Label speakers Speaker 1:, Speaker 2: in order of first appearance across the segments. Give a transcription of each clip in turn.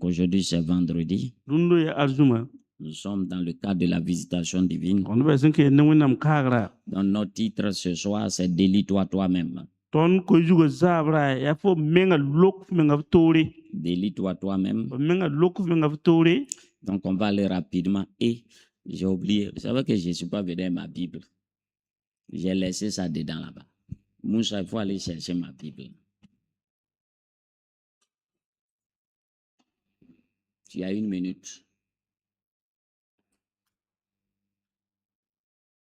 Speaker 1: Aujourd'hui, c'est vendredi.
Speaker 2: Dundo ya arzuma.
Speaker 1: Nous sommes dans le cadre de la visitation divine.
Speaker 2: On va senke nenwinam kagra.
Speaker 1: Donc, notre titre ce soir, c'est Délie-toi toi-même.
Speaker 2: Ton ko jugo zabra ya fo menga lok menga tori.
Speaker 1: Délie-toi toi-même.
Speaker 2: Menga lok menga tori.
Speaker 1: Donc, on va aller rapidement. Et j'ai oublié, vous savez que je ne suis pas venu à ma Bible. J'ai laissé ça dedans là-bas. Moussa, il faut aller chercher ma Bible. Tu as 1 minute.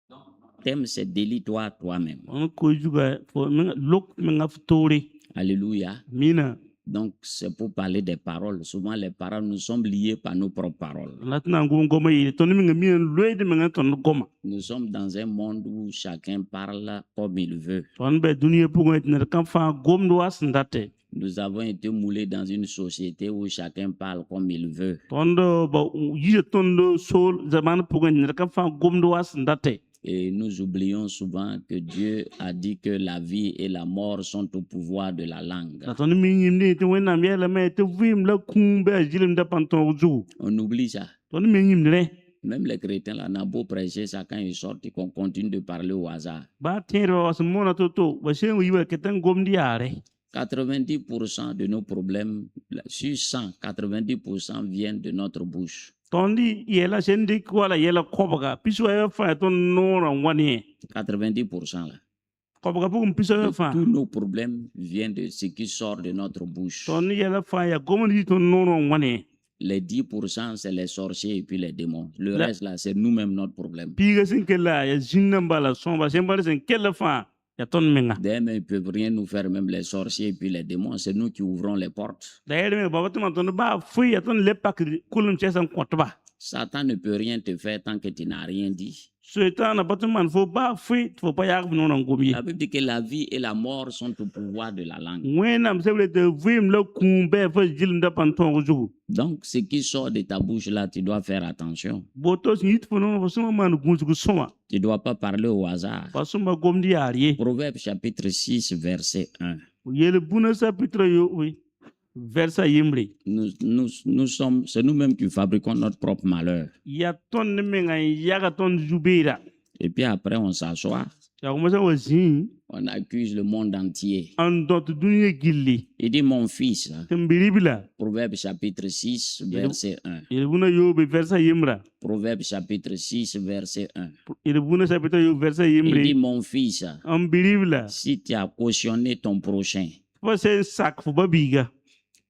Speaker 1: Le thème, c'est Délie-toi toi-même.
Speaker 2: On ko juga fo menga lok menga tori.
Speaker 1: Alléluia.
Speaker 2: Mina.
Speaker 1: Donc, c'est pour parler des paroles. Souvent, les paroles, nous sommes liés par nos propres paroles. Nous sommes dans un monde où chacun parle comme il veut. Nous avons été moulés dans une société où chacun parle comme il veut. Et nous oublions souvent que Dieu a dit que la vie et la mort sont au pouvoir de la langue. On oublie ça. Même les chrétiens, là, on a beau prêcher ça, quand ils sortent, ils continuent de parler au hasard. 90% de nos problèmes, sur 100, 90% viennent de notre bouche. 90% là. Tous nos problèmes viennent de ce qui sort de notre bouche. Les 10%, c'est les sorciers et puis les démons. Le reste, là, c'est nous-mêmes notre problème. D'ailleurs, ils ne peuvent rien nous faire, même les sorciers et puis les démons. C'est nous qui ouvrons les portes. Satan ne peut rien te faire tant que tu n'as rien dit. La Bible dit que la vie et la mort sont au pouvoir de la langue. Donc, ce qui sort de ta bouche là, tu dois faire attention. Tu ne dois pas parler au hasard. Proverbe chapitre 6, verset 1. Nous sommes, c'est nous-mêmes qui fabriquons notre propre malheur. Et puis après, on s'assoit. On accuse le monde entier. Il dit, mon fils, Proverbe chapitre 6, verset 1. Proverbe chapitre 6, verset 1. Il dit, mon fils, si tu as cautionné ton prochain,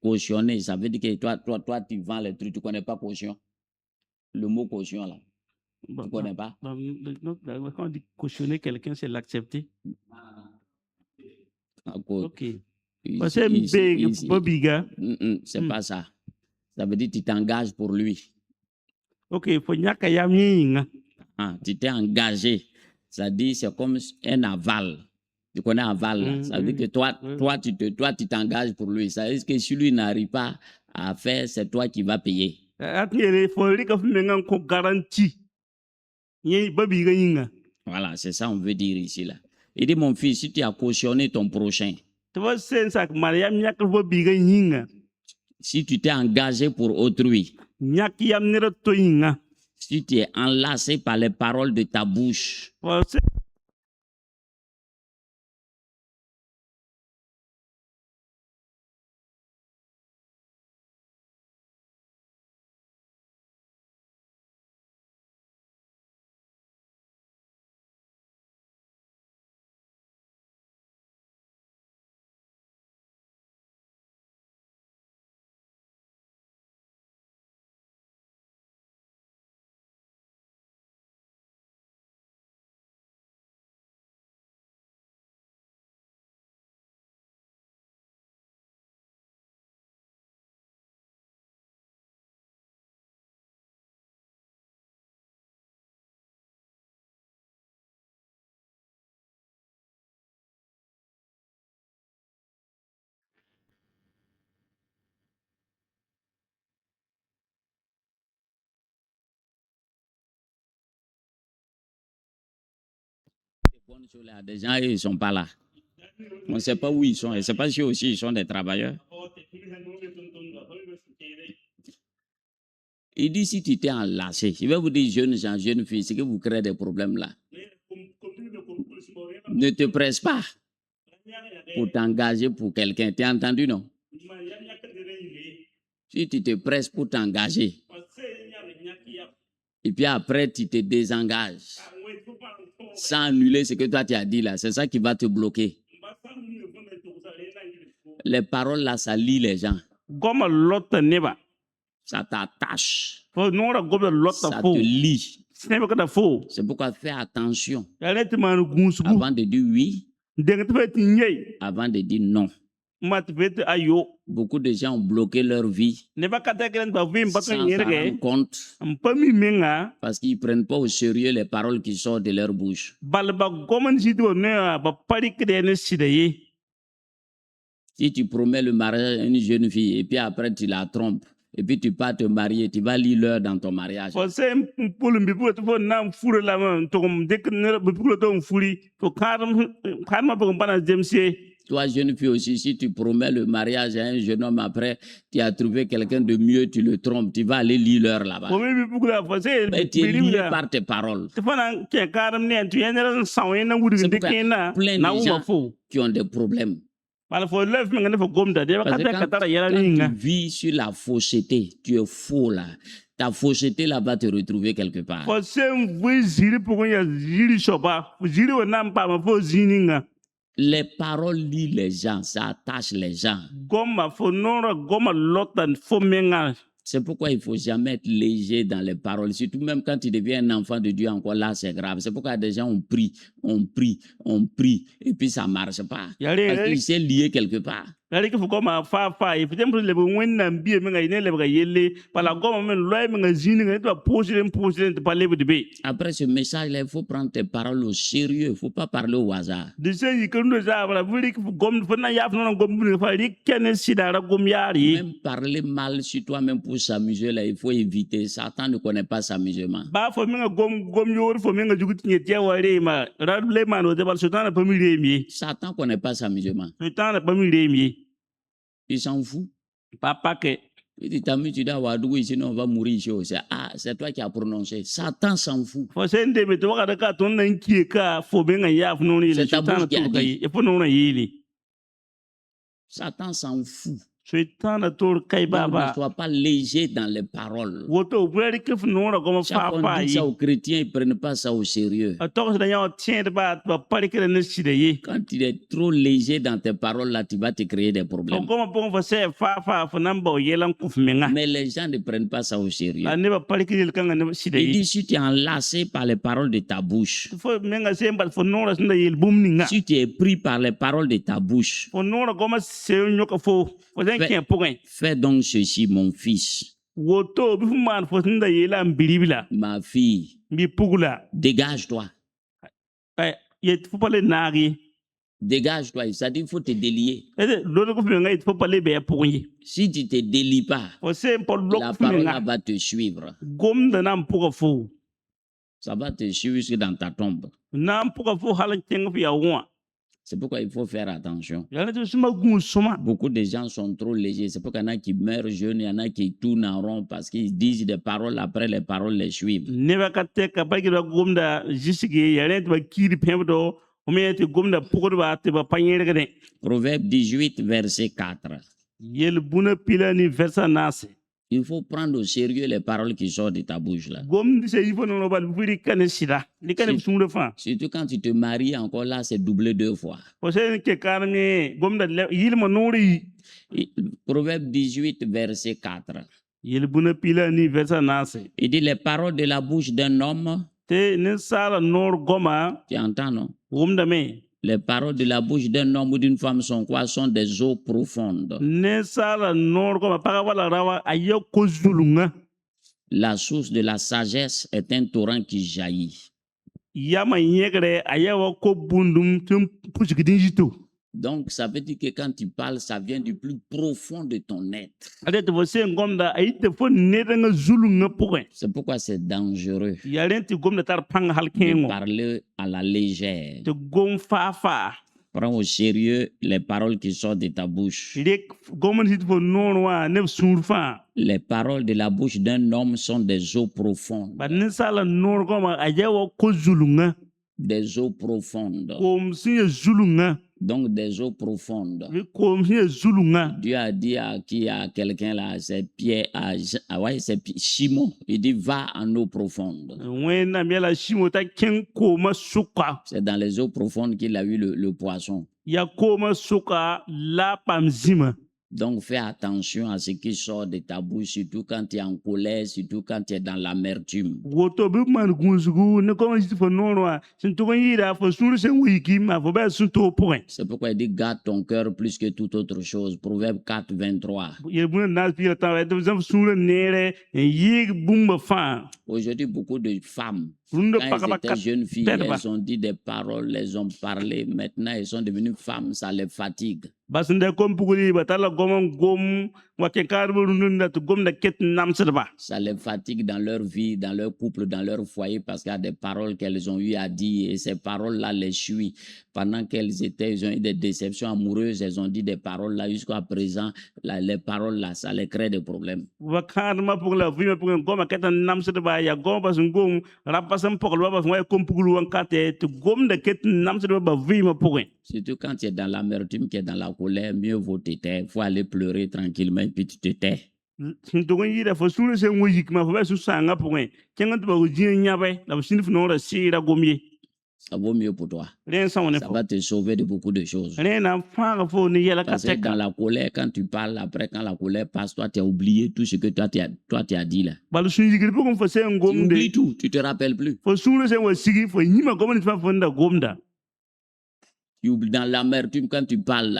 Speaker 1: cautionner, ça veut dire que toi, tu vends les trucs, tu ne connais pas caution. Le mot caution, là, tu ne connais pas.
Speaker 2: Quand on dit cautionner quelqu'un, c'est l'accepter. Ok. C'est
Speaker 1: pas ça. Ça veut dire que tu t'engages pour lui.
Speaker 2: Ok,
Speaker 1: tu t'es engagé. Ça dit c'est comme un aval. Tu connais aval, ça veut dire que toi, tu t'engages pour lui. Ça veut dire que si lui n'arrive pas à faire, c'est toi qui vas payer. Voilà, c'est ça on veut dire ici là. Il dit mon fils, si tu as cautionné ton prochain, si tu t'es engagé pour autrui, si tu es enlacé par les paroles de ta bouche, des gens, ils ne sont pas là. On ne sait pas où ils sont. Et ce n'est pas si aussi ils sont des travailleurs. Il dit si tu t'es enlacé, je vais vous dire jeunes gens, jeunes filles, c'est que vous créez des problèmes là. Ne te presse pas pour t'engager pour quelqu'un. Tu as entendu, non? Si tu te presses pour t'engager, et puis après tu te désengages, sans annuler ce que toi tu as dit là, c'est ça qui va te bloquer. Les paroles là, ça lie les gens.
Speaker 2: Goma lotta neba.
Speaker 1: Ça t'attache.
Speaker 2: Fo nora goma lotta
Speaker 1: Ça
Speaker 2: fo.
Speaker 1: te lie.
Speaker 2: Sneba kada fo.
Speaker 1: C'est pourquoi fais attention
Speaker 2: Yalete man gunsugu.
Speaker 1: avant de dire oui,
Speaker 2: Denga tfet nyei.
Speaker 1: avant de dire non.
Speaker 2: Mat vet ayo.
Speaker 1: Beaucoup de gens ont bloqué leur vie
Speaker 2: Neba kata kelen ba vim
Speaker 1: sans
Speaker 2: batan
Speaker 1: s'en
Speaker 2: yerege.
Speaker 1: rendre compte
Speaker 2: Mpami menga.
Speaker 1: parce qu'ils ne prennent pas au sérieux les paroles qui sortent de leur bouche.
Speaker 2: Balba goman sido ne ba pari kede sidaye.
Speaker 1: Si tu promets le mariage à une jeune fille et puis après tu la trompes et puis tu pars te marier, tu vas lire l'heure dans ton mariage.
Speaker 2: Fo se mpulum bi pulo fo nam fure la man to dek ne bi pulo to furi to karam ba bana demsie.
Speaker 1: Toi, jeune fille aussi, si tu promets le mariage à un jeune homme après, tu as trouvé quelqu'un de mieux, tu le trompes, tu vas aller lire l'heure là-bas.
Speaker 2: Fo mi bi pulo fo se
Speaker 1: Mais tu es lié par tes paroles.
Speaker 2: te fana ke karam ne tu yenera sawen na wuri
Speaker 1: C'est
Speaker 2: de
Speaker 1: pourquoi
Speaker 2: kena
Speaker 1: plein
Speaker 2: na
Speaker 1: de
Speaker 2: uma
Speaker 1: gens
Speaker 2: fo.
Speaker 1: qui ont des problèmes.
Speaker 2: Wala fo leuf mi ngane fo gomda de
Speaker 1: Parce que
Speaker 2: kata katara yara
Speaker 1: quand
Speaker 2: ninga.
Speaker 1: tu vis sur la fausseté, tu es faux là. Ta fausseté là va te retrouver quelque part.
Speaker 2: Fo se mvu ziri pugo ya ziri shoba. Ziri wa nam pa ma fo zininga.
Speaker 1: Les paroles lient les gens, ça attache les gens.
Speaker 2: Goma fo nora goma lotan fo menga.
Speaker 1: C'est pourquoi il ne faut jamais être léger dans les paroles. Surtout même quand tu deviens un enfant de Dieu, encore là, c'est grave. C'est pourquoi des gens ont pris, et puis ça ne marche pas. Parce qu'il s'est lié quelque part.
Speaker 2: Yari ke fo goma fa e fitem le bo wenna mbi menga ine le ga yelle pala goma men loy menga zininga to poser te parler de be.
Speaker 1: Après ce message-là, il faut prendre tes paroles au sérieux. Il ne faut pas parler au hasard.
Speaker 2: De se yi kendo za bala vuri ke gom fo na yaf no gom bu fa ri ken sidara gom yari.
Speaker 1: Même parler mal sur toi-même pour s'amuser, là, il faut éviter. Satan ne connaît pas s'amusement.
Speaker 2: Ba fo menga gom yor fo menga jugut nye tie ware ma radle mano de bal sultan pa mi remi.
Speaker 1: Satan ne connaît pas s'amusement.
Speaker 2: Sultan pa mi remi.
Speaker 1: Il s'en fout.
Speaker 2: Papa que
Speaker 1: Il dit, Tami, tu dois avoir doué, sinon on va mourir ici aussi. Ah, c'est toi qui as prononcé. Satan s'en fout.
Speaker 2: fo sende me to ka ka ton nan ki ka fo menga yaf no ni le
Speaker 1: C'est ta
Speaker 2: sultan
Speaker 1: bouche qui a
Speaker 2: to
Speaker 1: dit.
Speaker 2: kai e fo no na yili.
Speaker 1: Satan s'en fout.
Speaker 2: Sultan to kai
Speaker 1: Donc, ne
Speaker 2: baba.
Speaker 1: sois pas léger dans les paroles.
Speaker 2: Woto vuri ke fo no goma
Speaker 1: Chaque fois
Speaker 2: fa
Speaker 1: qu'on dit
Speaker 2: yi.
Speaker 1: ça aux chrétiens, ils ne prennent pas ça au sérieux.
Speaker 2: A to da yaw tien de ba pari ke ne sidaye.
Speaker 1: Quand tu es trop léger dans tes paroles, là, tu vas te créer des
Speaker 2: Fo
Speaker 1: problèmes.
Speaker 2: goma bon fo se fa fo nan ba yelan ku menga.
Speaker 1: Mais les gens ne prennent pas ça au sérieux.
Speaker 2: La ne ba pari ke le kan ne
Speaker 1: Il
Speaker 2: sidaye.
Speaker 1: dit, si tu es enlacé par les paroles de ta bouche,
Speaker 2: Fo menga se mbal fo no na yel bum ninga.
Speaker 1: si tu es pris par les paroles de ta bouche,
Speaker 2: Fo no goma se nyoka fo. Fo den ken pogen.
Speaker 1: fais donc ceci, mon fils,
Speaker 2: Woto bi fu man fo nda yela mbiribila.
Speaker 1: ma fille,
Speaker 2: Bi pugula.
Speaker 1: dégage-toi.
Speaker 2: Ye fo pale nagi.
Speaker 1: Dégage-toi. Ça dit qu'il faut te délier.
Speaker 2: Ede lolo ko menga fo pale be pogen.
Speaker 1: Si tu ne te délies pas,
Speaker 2: Fo se pol lok
Speaker 1: la
Speaker 2: fu
Speaker 1: parole là
Speaker 2: menga.
Speaker 1: va te suivre.
Speaker 2: Gom da nam puga fo.
Speaker 1: Ça va te suivre jusque dans ta tombe.
Speaker 2: Nam puga fo halan tenga fi ya wa.
Speaker 1: C'est pourquoi il faut faire attention.
Speaker 2: Yala to suma gun suma.
Speaker 1: Beaucoup de gens sont trop légers. C'est pourquoi il y en a qui meurent jeunes, il y en a qui tournent en rond parce qu'ils disent des paroles, après les paroles les suivent.
Speaker 2: Neba ka te ka ba gira gom da jisige yala to ba kiri pemdo. O me te gom da puga ba te ba panyere gane.
Speaker 1: Proverbe 18, verset 4.
Speaker 2: Yel buna pila ni versa nase.
Speaker 1: Il faut prendre au sérieux les paroles qui sortent de ta bouche là.
Speaker 2: Gom se yifo no ba vuri kan sida. Li kan
Speaker 1: Si-
Speaker 2: sumre fa.
Speaker 1: Surtout quand tu te maries, encore là, c'est doublé 2 fois.
Speaker 2: O se ke karne gom da yil ma nori.
Speaker 1: Proverbe 18, verset 4.
Speaker 2: Yel buna pila ni versa nase.
Speaker 1: Il dit les paroles de la bouche d'un homme,
Speaker 2: Te ne sala nor goma.
Speaker 1: tu entends non?
Speaker 2: Gom da me.
Speaker 1: Les paroles de la bouche d'un homme ou d'une femme sont quoi? Sont des eaux profondes.
Speaker 2: Ne sala nor goma paga wala rawa ayo ko zulunga.
Speaker 1: La source de la sagesse est un torrent qui jaillit.
Speaker 2: Yama yegre ayawa ko bundum tum pusigidin jito.
Speaker 1: Donc, ça veut dire que quand tu parles, ça vient du plus profond de ton être.
Speaker 2: Ade te você ngomda ayite fo nedanga zulunga poe.
Speaker 1: C'est pourquoi c'est dangereux
Speaker 2: Yalenti gomda tar pang
Speaker 1: de
Speaker 2: halkengo.
Speaker 1: parler à la légère.
Speaker 2: Te gom fa.
Speaker 1: Prends au sérieux les paroles qui sortent de ta bouche.
Speaker 2: rek gom sit fo noor wã neb sũur fãa
Speaker 1: Les paroles de la bouche d'un homme sont des eaux profondes.
Speaker 2: bad ninsaala noor goma a ya wa ko zulunga
Speaker 1: Des eaux profondes.
Speaker 2: koom sẽn ya zulunga
Speaker 1: Donc des eaux profondes.
Speaker 2: koom sẽn ya zulunga
Speaker 1: Dieu a dit à quelqu'un là, c'est Pierre, c'est Simon. Il dit va en eau profonde.
Speaker 2: wẽnnaam yɛla simo t'a kẽng koomã sʋka
Speaker 1: C'est dans les eaux profondes qu'il a eu le poisson.
Speaker 2: ya koomã sʋka la a paam zĩma
Speaker 1: Donc fais attention à ce qui sort de ta bouche, surtout quand tu es en colère, surtout quand tu es dans l'amertume.
Speaker 2: woto bɩ b maan gũusgu ne gom zit fo noor wã sẽn tʋg n yɩɩda fo sũur sẽn wiki maa fo bɩa sũ toog pʋgẽ
Speaker 1: C'est pourquoi il dit garde ton cœur plus que toute autre chose. Proverbe 4, 23.
Speaker 2: yel-bũna naas piiga tã tɩ b zãb sũurã neere n yɩɩg bũmba fãa
Speaker 1: Aujourd'hui, beaucoup de femmes,
Speaker 2: rũndã
Speaker 1: quand
Speaker 2: pagba
Speaker 1: elles étaient jeunes filles,
Speaker 2: pɛdba
Speaker 1: elles ont dit des paroles, elles ont parlé. Maintenant, elles sont devenues femmes, ça les fatigue.
Speaker 2: bas sẽn da kom pugl yɩɩba t'a la gom n gom wa kẽ-kãadbã rũndã tɩ gomda ket n namsdba
Speaker 1: Ça les fatigue dans leur vie, dans leur couple, dans leur foyer, parce qu'il y a des paroles qu'elles ont eu à dire et ces paroles-là les suivent. Pendant elles ont eu des déceptions amoureuses, elles ont dit des paroles-là jusqu'à présent. Les paroles-là, ça les crée des problèmes.
Speaker 2: wa kãadmã pʋgẽ la vɩɩmã pʋgẽ goma ket n namsdba yaa gom bas n gom rapa sẽn pʋglba bas n wa ya kom pugl wã n ka tɩ gomda ket n namsdba ba vɩɩmã pʋgẽ
Speaker 1: Surtout quand tu es dans l'amertume, tu es dans la colère, mieux vaut te taire. Il faut aller pleurer tranquillement et puis tu te tais.
Speaker 2: sẽn tʋg n yɩɩda fo sũurã sẽn wa yik maa fo bɩa sũ-sãangã pʋgẽ kẽng tɩ ba f zĩã yãbɛ la b sĩnd f noorã sɩɩra gom ye
Speaker 1: Ça vaut mieux pour toi.
Speaker 2: rẽ n sõng ne
Speaker 1: Ça
Speaker 2: fo
Speaker 1: va te sauver de beaucoup de choses.
Speaker 2: rẽ na n fãaga fo ne yɛla ka
Speaker 1: Parce que dans
Speaker 2: tɛka
Speaker 1: la colère, quand tu parles, après, quand la colère passe, toi, tu as oublié tout ce que toi, tu as dit là.
Speaker 2: bal sũ-yigr pʋgẽ fo sẽn
Speaker 1: Tu
Speaker 2: gomde
Speaker 1: oublies tout, tu te rappelles plus.
Speaker 2: fo sũurã sẽn wa sigi fo yĩmã gom tɩ fãa fo n da gomda
Speaker 1: Tu oublies dans l'amertume, quand tu parles,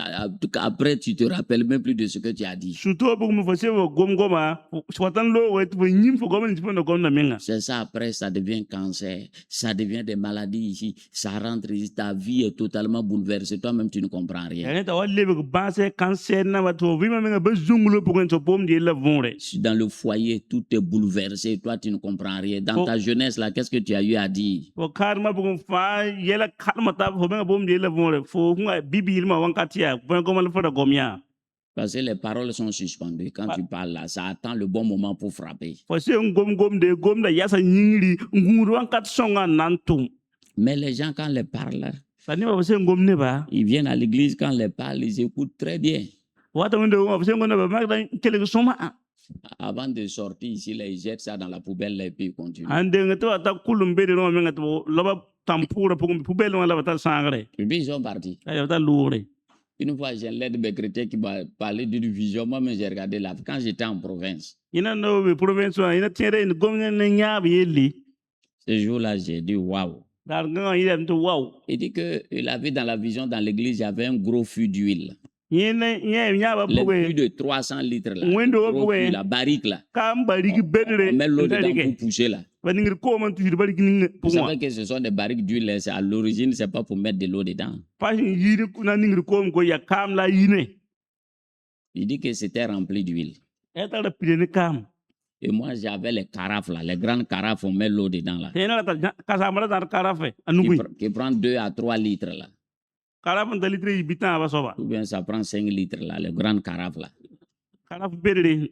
Speaker 1: après, tu te rappelles même plus de ce que tu as dit.
Speaker 2: sũ-toog pʋgẽ fo sẽn wa gom goma fo wat n loog tɩ fo yĩm fo gom tɩ fo da gomda menga
Speaker 1: C'est ça, après, ça devient cancer, ça devient des maladies ici, ça rentre ici, ta vie est totalement bouleversée. Toi-même, tu ne comprends rien.
Speaker 2: rẽ t'a wa lebg bãasɛ kãnsɛd namba tɩ fo vɩɩmã menga ba zũnglo pʋgẽ tɩ fo boomd yella võore
Speaker 1: Dans le foyer, tout est bouleversé. Toi, tu ne comprends rien. Dans ta jeunesse, là, qu'est-ce que tu as eu à dire?
Speaker 2: fo kãadmã pʋgẽ fãa yɛla kadmã t'a fo menga boomd yella võore fo fõnga bi-biilmã wãnkat yaa bõe goma la fo da gom yaa
Speaker 1: Parce que les paroles sont suspendues. Quand tu parles là, ça attend le bon moment pour frapper.
Speaker 2: fo sẽn gomde gomda yasa yĩngri n gũud wãnkat sõngã n na n tʋm
Speaker 1: Mais les gens, quand les parlent,
Speaker 2: la nebã fo sẽn gom neba
Speaker 1: ils viennent à l'église, quand les parlent, ils écoutent très bien.
Speaker 2: wata wẽnde wã fo sẽn gom neba magda n kelg sõma
Speaker 1: Avant de sortir ici, là, ils jettent ça dans la poubelle là, et puis ils continuent.
Speaker 2: n deng tɩ wa ta kul n bede rõma menga tɩ la ba tãm pʋʋrã pʋgẽ pʋbɛl wã la ba tar sãagre
Speaker 1: Et puis ils sont partis.
Speaker 2: la ba tar loogre
Speaker 1: Une fois, j'ai l'aide des chrétiens qui m'a parlé d'une vision. Moi-même, j'ai regardé là. Quand j'étais en province,
Speaker 2: yẽna no be province wã yẽna tẽeda n gom ne yãab yelle
Speaker 1: ce jour-là, j'ai dit waouh.
Speaker 2: daar gãngã yɩlame tɩ wao
Speaker 1: Il dit qu'il a vu dans la vision, dans l'église, il y avait un gros fût d'huile.
Speaker 2: yẽna yẽ yãabã
Speaker 1: Les
Speaker 2: pʋgẽ
Speaker 1: fûts de 300 litres là.
Speaker 2: Oui,
Speaker 1: Gros
Speaker 2: oui.
Speaker 1: fût, la barrique là.
Speaker 2: ka n ba rig bedre
Speaker 1: On met l'eau
Speaker 2: n ta
Speaker 1: dedans
Speaker 2: rɩge
Speaker 1: pour pousser là.
Speaker 2: ba ningr koomã n tuusd ba rig ning
Speaker 1: Vous
Speaker 2: pʋgẽ wã
Speaker 1: savez que ce sont des barriques d'huile. À l'origine, c'est pas pour mettre de l'eau dedans.
Speaker 2: pa sẽn yiid na ningr koom ko ya kaam la a yine
Speaker 1: Il dit que c'était rempli d'huile.
Speaker 2: ẽ tara pide ne kaam
Speaker 1: Et moi, j'avais les carafes là. Les grandes carafes, on met l'eau dedans là.
Speaker 2: tɩ yẽna ra tar kasaamã ra tar karafe a nugẽ
Speaker 1: Qui prend 2 à 3 litres là.
Speaker 2: karaf n ta litre yɩ bi-tãabã soaba
Speaker 1: Ou bien ça prend 5 litres là. Les grandes carafes là.
Speaker 2: karaf bedre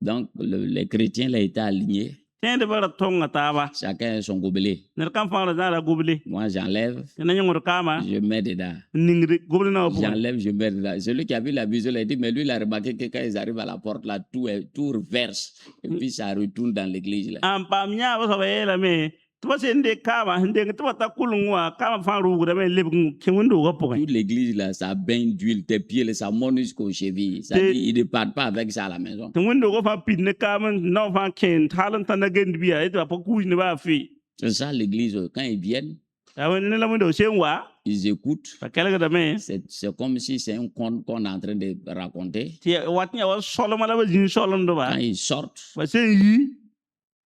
Speaker 1: Donc, les chrétiens là étaient alignés.
Speaker 2: tẽedbã ra tõnga taaba
Speaker 1: Chacun a son gobelet.
Speaker 2: ned kam fãa ra zãara goble
Speaker 1: Moi, j'enlève,
Speaker 2: yẽna yõngd kaama
Speaker 1: je mets dedans.
Speaker 2: n ningd goble na wã pʋgẽ
Speaker 1: J'enlève, je mets dedans. Celui qui a vu la vision, il a dit, mais lui, il a remarqué que quand ils arrivent à la porte, là, tout reverse. Et puis ça retourne dans l'église. Là.
Speaker 2: n paam yãabã soaba yeelame tɩ ba sẽn de kaama sẽn deng tɩ ba ta kʋleng wã kaamã fãa rʋʋgdame lebg n kẽ wẽndoogã pʋgẽ
Speaker 1: Toute l'église, là, ça baigne d'huile, tes pieds, là, ça monte jusqu'aux chevilles. Ça dit, ils ne partent pas avec ça à la maison.
Speaker 2: tɩ wẽndoogã fãa pid ne kaam n nao fãa kẽ tɩ hal n tãnda gend bɩa yetɩ ba pa kuus ne baa fɩ
Speaker 1: C'est ça l'église. Quand ils viennent,
Speaker 2: yaa ne la wẽndoog sẽn wa
Speaker 1: ils écoutent.
Speaker 2: pa kelgdame
Speaker 1: C'est comme si c'est un conte qu'on est en train de raconter.
Speaker 2: tɩ wat yã wa solma la ba zĩig solemdba
Speaker 1: Quand ils sortent,
Speaker 2: ba sẽn yi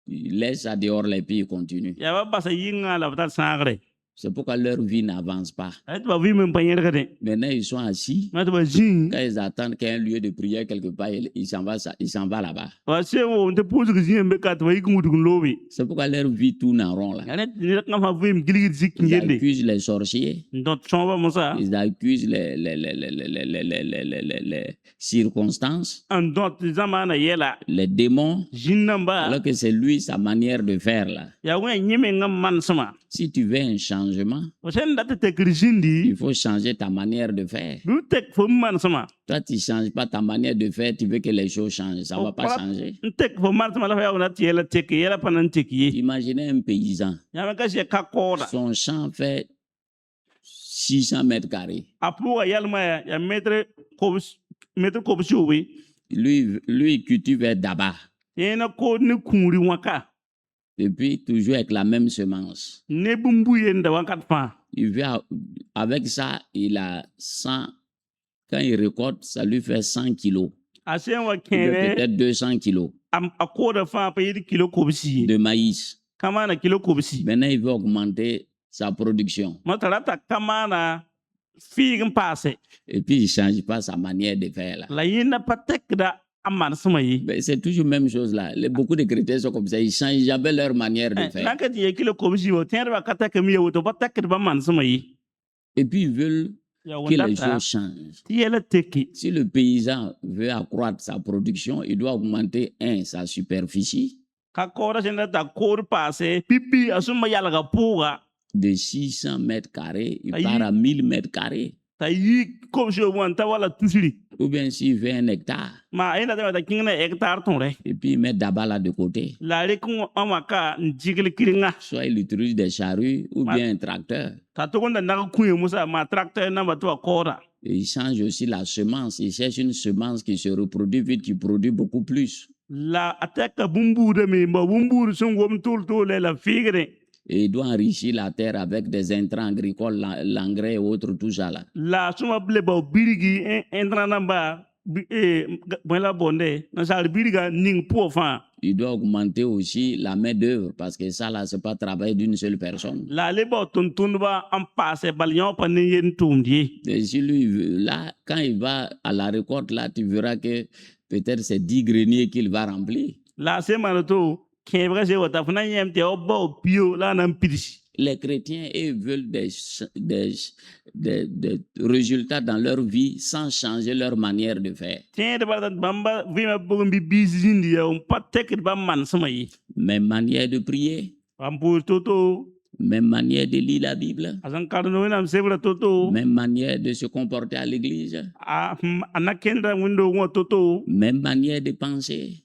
Speaker 1: ils laissent ça dehors, et puis ils continuent.
Speaker 2: yaa ba basa yɩngã la b tar sãagre
Speaker 1: C'est pourquoi leur vie n'avance pas.
Speaker 2: Maintenant,
Speaker 1: Maintenant, ils sont assis. Quand ils attendent qu'il y ait un lieu de prière quelque part, ils s'en vont là-bas. C'est pourquoi leur vie tourne en rond là. Ils accusent les sorciers. Ils accusent les circonstances. Les démons. Alors que c'est lui, sa manière de faire là. Si tu veux un changement, il faut changer ta manière de faire. Toi, tu ne changes pas ta manière de faire, tu veux que les choses changent. Ça ne va pas changer. Imaginez un paysan. Son champ fait 600 mètres carrés. Lui, il cultive d'abord. Et puis, toujours avec la même semence. Il veut, avec ça, il a 100. Quand il récolte, ça lui fait 100 kilos. Peut-être 200 kilos de maïs. Maintenant, il veut augmenter sa production. Et puis, il ne change pas sa manière de faire là. C'est toujours la même chose là. Beaucoup de chrétiens sont comme ça. Ils changent jamais leur manière de faire. Et puis ils veulent que les choses changent. Si le paysan veut accroître sa production, il doit augmenter sa superficie de 600 mètres carrés, il part à 1000 mètres carrés. Ou bien s'il veut 1 hectare, et puis il met d'abord là de côté. Soit il utilise des charrues ou bien un tracteur. Et il change aussi la semence. Il cherche une semence qui se reproduit vite, qui produit beaucoup plus. Et il doit enrichir la terre avec des intrants agricoles, l'engrais et autres, tout ça là. Il doit augmenter aussi la main d'œuvre parce que ça là, c'est pas travail d'une seule personne. Et si lui, là, quand il va à la récolte, là, tu verras que peut-être c'est 10 greniers qu'il va remplir. Les chrétiens, ils veulent des résultats dans leur vie sans changer leur manière de faire. Même manière de prier. Même manière de lire la Bible. Même manière de se comporter à l'église. Même manière de penser.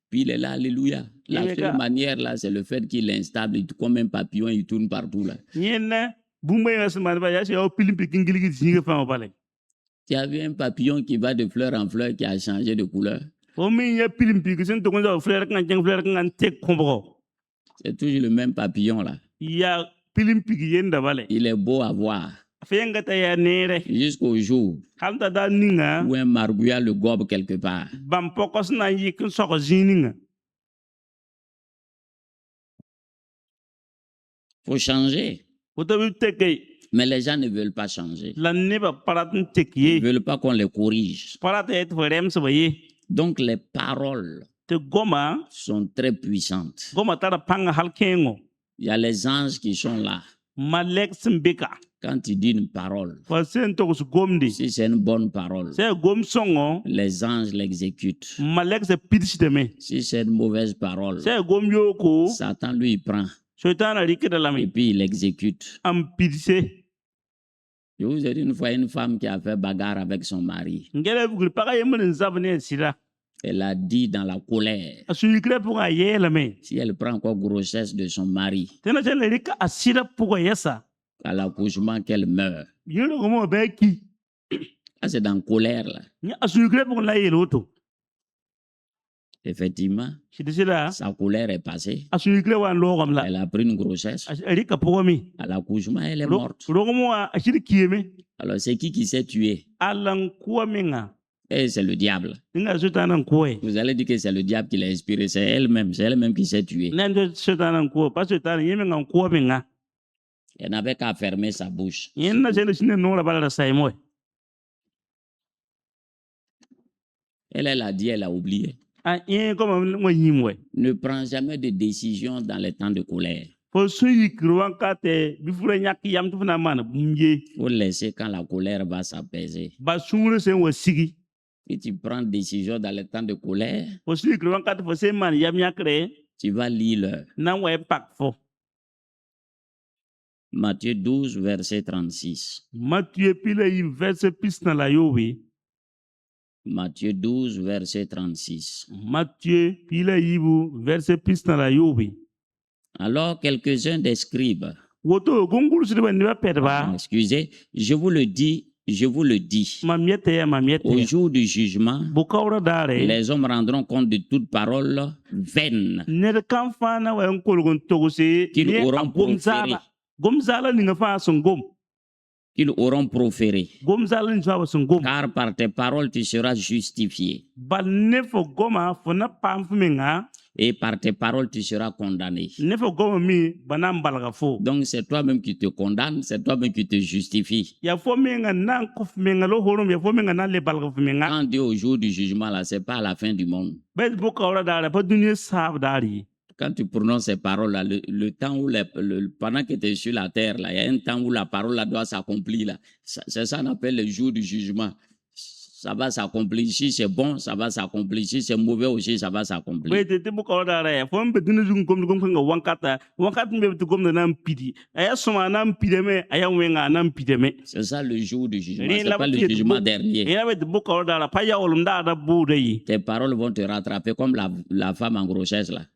Speaker 1: Puis il est là, alléluia. La seule manière là, c'est le fait qu'il est instable, comme un papillon, il tourne partout là. Tu as vu un papillon qui va de fleur en fleur, qui a changé de couleur. C'est toujours le même papillon là. Il est beau à voir. Jusqu'au jour où un margouillat le gobe quelque part. Faut changer. Mais les gens ne veulent pas changer. Ils ne veulent pas qu'on les corrige. Donc les paroles sont très puissantes. Il y a les anges qui sont là. Quand tu dis une parole, si c'est une bonne parole, les anges l'exécutent. Si c'est une mauvaise parole, Satan lui prend et puis il l'exécute. Je vous ai dit une fois une femme qui a fait bagarre avec son mari. Elle a dit dans la colère, si elle prend encore grossesse de son mari, à l'accouchement qu'elle meurt. Ah, c'est dans la colère là. Effectivement, sa colère est passée. Elle a pris une grossesse. À l'accouchement, elle est morte. Alors c'est qui s'est tué? Et c'est le diable.
Speaker 2: Inga sutanan koy.
Speaker 1: Vous allez dire que c'est le diable qui l'a inspiré. C'est elle-même qui s'est tuée.
Speaker 2: Nendo sutanan ko, pas sutan yeme ngan ko benga.
Speaker 1: Elle n'avait qu'à fermer sa bouche.
Speaker 2: Yenna sene sine no la bala sai moy.
Speaker 1: Elle a dit, elle a oublié.
Speaker 2: Ah yen comme mo yimwe.
Speaker 1: Ne prends jamais de décision dans les temps de colère.
Speaker 2: Faut suyi kruan kate bifure nyak yam tufna man bumye.
Speaker 1: Faut laisser quand la colère va s'apaiser.
Speaker 2: Ba sumure sen wo sigi.
Speaker 1: Si tu prends décision dans les temps de colère,
Speaker 2: Faut suyi kruan kate fo sen man yam yakre.
Speaker 1: tu vas lire l'heure.
Speaker 2: Nan we pak fo.
Speaker 1: Matthieu 12, verset 36.
Speaker 2: Matthieu pile yi verse pisna la yowe.
Speaker 1: Matthieu 12, verset 36.
Speaker 2: Matthieu pile yi bu verse pisna la yowe.
Speaker 1: Alors, quelques-uns des scribes,
Speaker 2: Woto gongul sidi ban ba pedba.
Speaker 1: excusez, je vous le dis,
Speaker 2: Ma miete.
Speaker 1: au jour du jugement,
Speaker 2: Bu kawra dare.
Speaker 1: les hommes rendront compte de toute parole vaine
Speaker 2: Ne kan fa na wa nkolgon togose.
Speaker 1: qu'ils auront proférée.
Speaker 2: Gomzala ni nga fa son gom.
Speaker 1: Qu'ils auront proféré.
Speaker 2: Gomzala ni fa son gom.
Speaker 1: Car par tes paroles, tu seras justifié.
Speaker 2: Ba ne fo goma fo na pam fu menga.
Speaker 1: Et par tes paroles, tu seras condamné.
Speaker 2: Ne fo goma mi banam balga fo.
Speaker 1: Donc, c'est toi-même qui te condamnes, c'est toi-même qui te justifie.
Speaker 2: Ya fo menga nan kuf menga lo horum ya fo menga nan le balga fu menga.
Speaker 1: Quand Dieu au jour du jugement, là, c'est pas à la fin du monde.
Speaker 2: Bet bu kawra dare pa dunya sab dari.
Speaker 1: Quand tu prononces ces paroles-là, le temps où pendant que tu es sur la terre, là, il y a un temps où la parole là, doit s'accomplir. Là. C'est ça qu'on appelle le jour du jugement. Ça va s'accomplir. Si c'est bon, ça va s'accomplir. Si c'est mauvais aussi, ça va s'accomplir.
Speaker 2: Bet te bu kawra dare fo mbe dunya jung gom nga wankata. Wankata mbe tu gom na pidi. Aya soma na pideme, aya wenga na pideme.
Speaker 1: C'est ça le jour du jugement. C'est pas le jugement dernier. Tes paroles vont te rattraper comme la femme en grossesse là.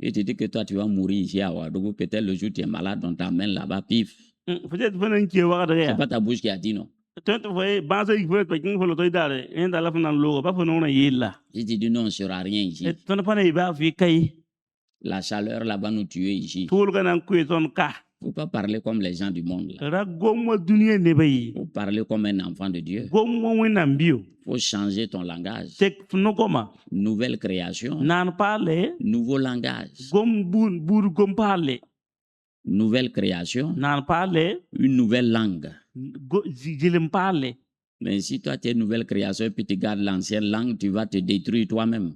Speaker 1: Et tu dis que toi tu vas mourir ici à Ouagadougou, peut-être le jour où tu es malade, on t'amène là-bas, pif. C'est pas ta bouche qui a dit non. Si tu dis non, on ne sera rien ici. La chaleur là va nous tuer ici. Il ne faut pas parler comme les gens du monde. Il faut parler comme un enfant de Dieu. Il faut changer ton langage. Nouvelle création. Nouveau langage. Nouvelle création. Une nouvelle langue. Mais si toi tu es une nouvelle création et puis tu gardes l'ancienne langue, tu vas te détruire toi-même.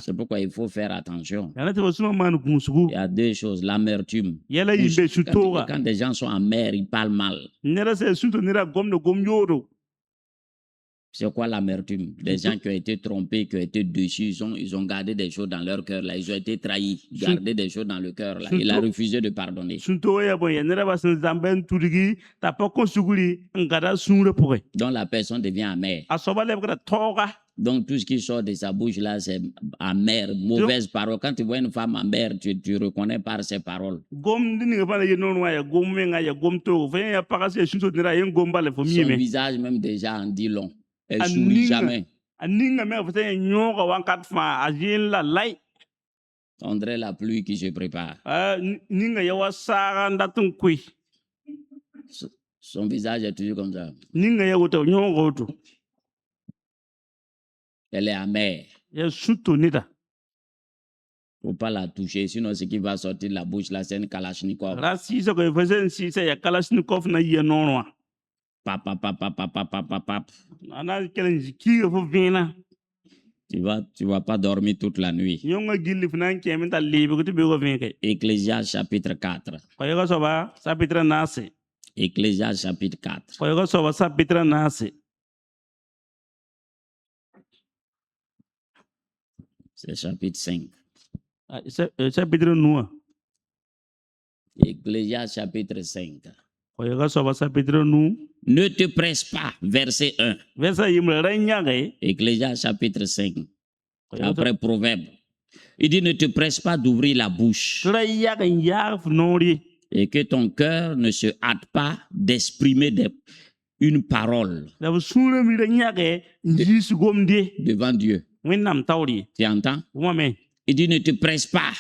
Speaker 1: C'est pourquoi il faut faire attention. Il y a deux choses, l'amertume. Quand des gens sont amers, ils parlent mal. C'est quoi l'amertume? Des gens qui ont été trompés, qui ont été déçus, ils ont gardé des choses dans leur cœur. Là. Ils ont été trahis, gardé des choses dans le cœur. Là. Il a refusé de pardonner. Donc la personne devient amère. Donc tout ce qui sort de sa bouche là, c'est amer, mauvaise parole. Quand tu vois une femme amère, tu reconnais par ses paroles. Son visage même déjà en dit long. Elle sourit jamais. On dirait la pluie qui se prépare. Son visage est toujours comme ça. Elle est amère. Il ne faut pas la toucher, sinon ce qui va sortir de la bouche là, c'est une kalachnikov. Pap. Tu vas pas dormir toute la nuit. Ecclésiaste chapitre 4. Ecclésiaste chapitre 4. C'est chapitre 5. Ecclésiaste chapitre 5. Ne te presse pas, verset 1. Ecclésiaste chapitre 5. Après Proverbe. Il dit ne te presse pas d'ouvrir la bouche. Et que ton cœur ne se hâte pas d'exprimer une parole devant Dieu. Tu entends? Il dit ne te presse pas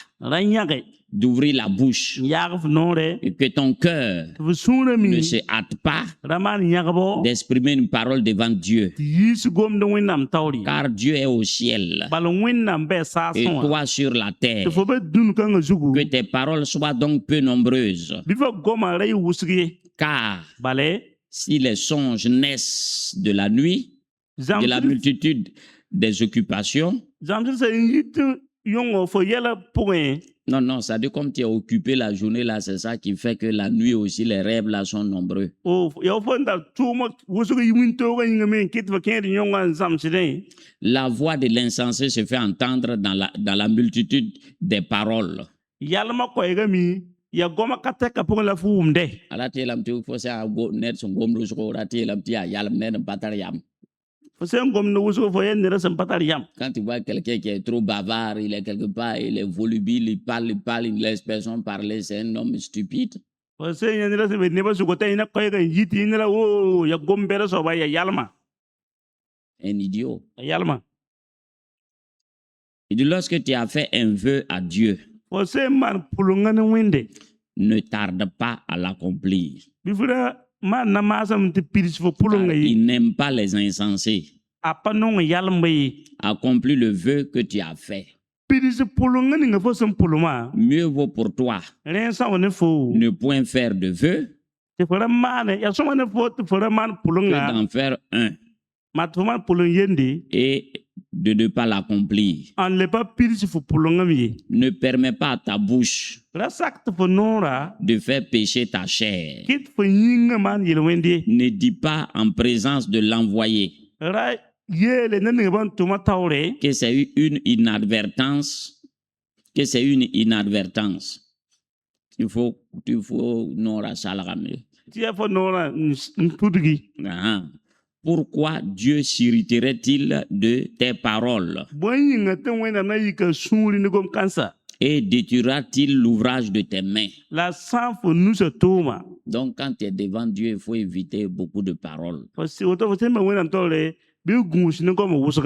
Speaker 1: d'ouvrir la bouche
Speaker 2: yag nore
Speaker 1: et que ton cœur
Speaker 2: fu sura
Speaker 1: ne
Speaker 2: mi
Speaker 1: se hâte pas
Speaker 2: raman yagbo
Speaker 1: d'exprimer une parole devant Dieu.
Speaker 2: yis gom de winam tawri
Speaker 1: Car Dieu est au ciel
Speaker 2: bal winam be sa
Speaker 1: et
Speaker 2: son
Speaker 1: toi sur la terre.
Speaker 2: fo be dun kan zugu
Speaker 1: Que tes paroles soient donc peu nombreuses.
Speaker 2: bi fa goma ray wusgi
Speaker 1: Car
Speaker 2: balé
Speaker 1: si les songes naissent de la nuit, de la multitude des occupations,
Speaker 2: zamsir sa yit yongo fo yela point
Speaker 1: non, ça dit comme tu es occupé la journée là, c'est ça qui fait que la nuit aussi, les rêves là sont nombreux. La voix de l'insensé se fait entendre dans la multitude des paroles. Quand tu vois quelqu'un qui est trop bavard, il est quelque part, il est volubile, il parle, il laisse personne parler, c'est un homme stupide. Un idiot. Il dit, lorsque tu as fait un vœu à Dieu, ne tarde pas à l'accomplir. Il n'aime pas les insensés. Accomplis le vœu que tu as fait. Mieux vaut pour toi ne point faire de vœu que d'en faire un et de ne pas l'accomplir. Ne permets pas à ta bouche de faire pécher ta chair. Ne dis pas en présence de l'envoyé que c'est une inadvertance. Il faut nora salagame. Pourquoi Dieu s'irriterait-il de tes paroles et détruira-t-il l'ouvrage de tes mains? Donc, quand tu es devant Dieu, il faut éviter beaucoup de paroles.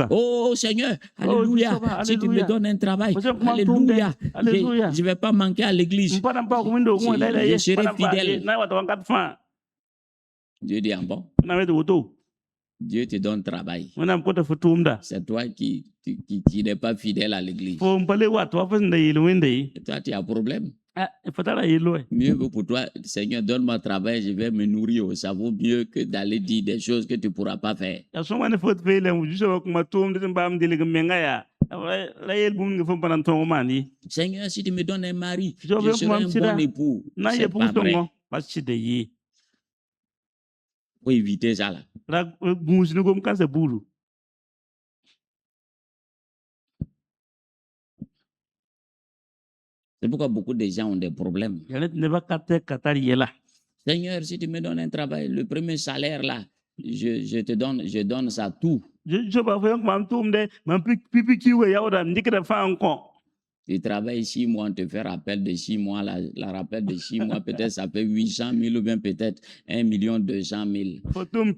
Speaker 1: Oh Seigneur, alléluia, si tu me donnes un travail, alléluia, je ne vais pas manquer à l'église, je serai fidèle. Dieu dit, ah bon? Dieu te donne travail. C'est toi qui n'es pas fidèle à l'église. Toi, tu as un problème. Mieux vaut pour toi, Seigneur, donne-moi travail, je vais me nourrir. Ça vaut mieux que d'aller dire des choses que tu ne pourras pas faire. Seigneur, si tu me donnes un mari, je serai un bon époux. C'est pas vrai. Faut éviter ça là. C'est pourquoi beaucoup de gens ont des problèmes. Seigneur, si tu me donnes un travail, le premier salaire là, je donne ça tout. Tu travailles 6 mois, on te fait rappel de 6 mois, la rappel de 6 mois, peut-être ça fait 800 000 ou bien peut-être 1 200 000. Tu trouves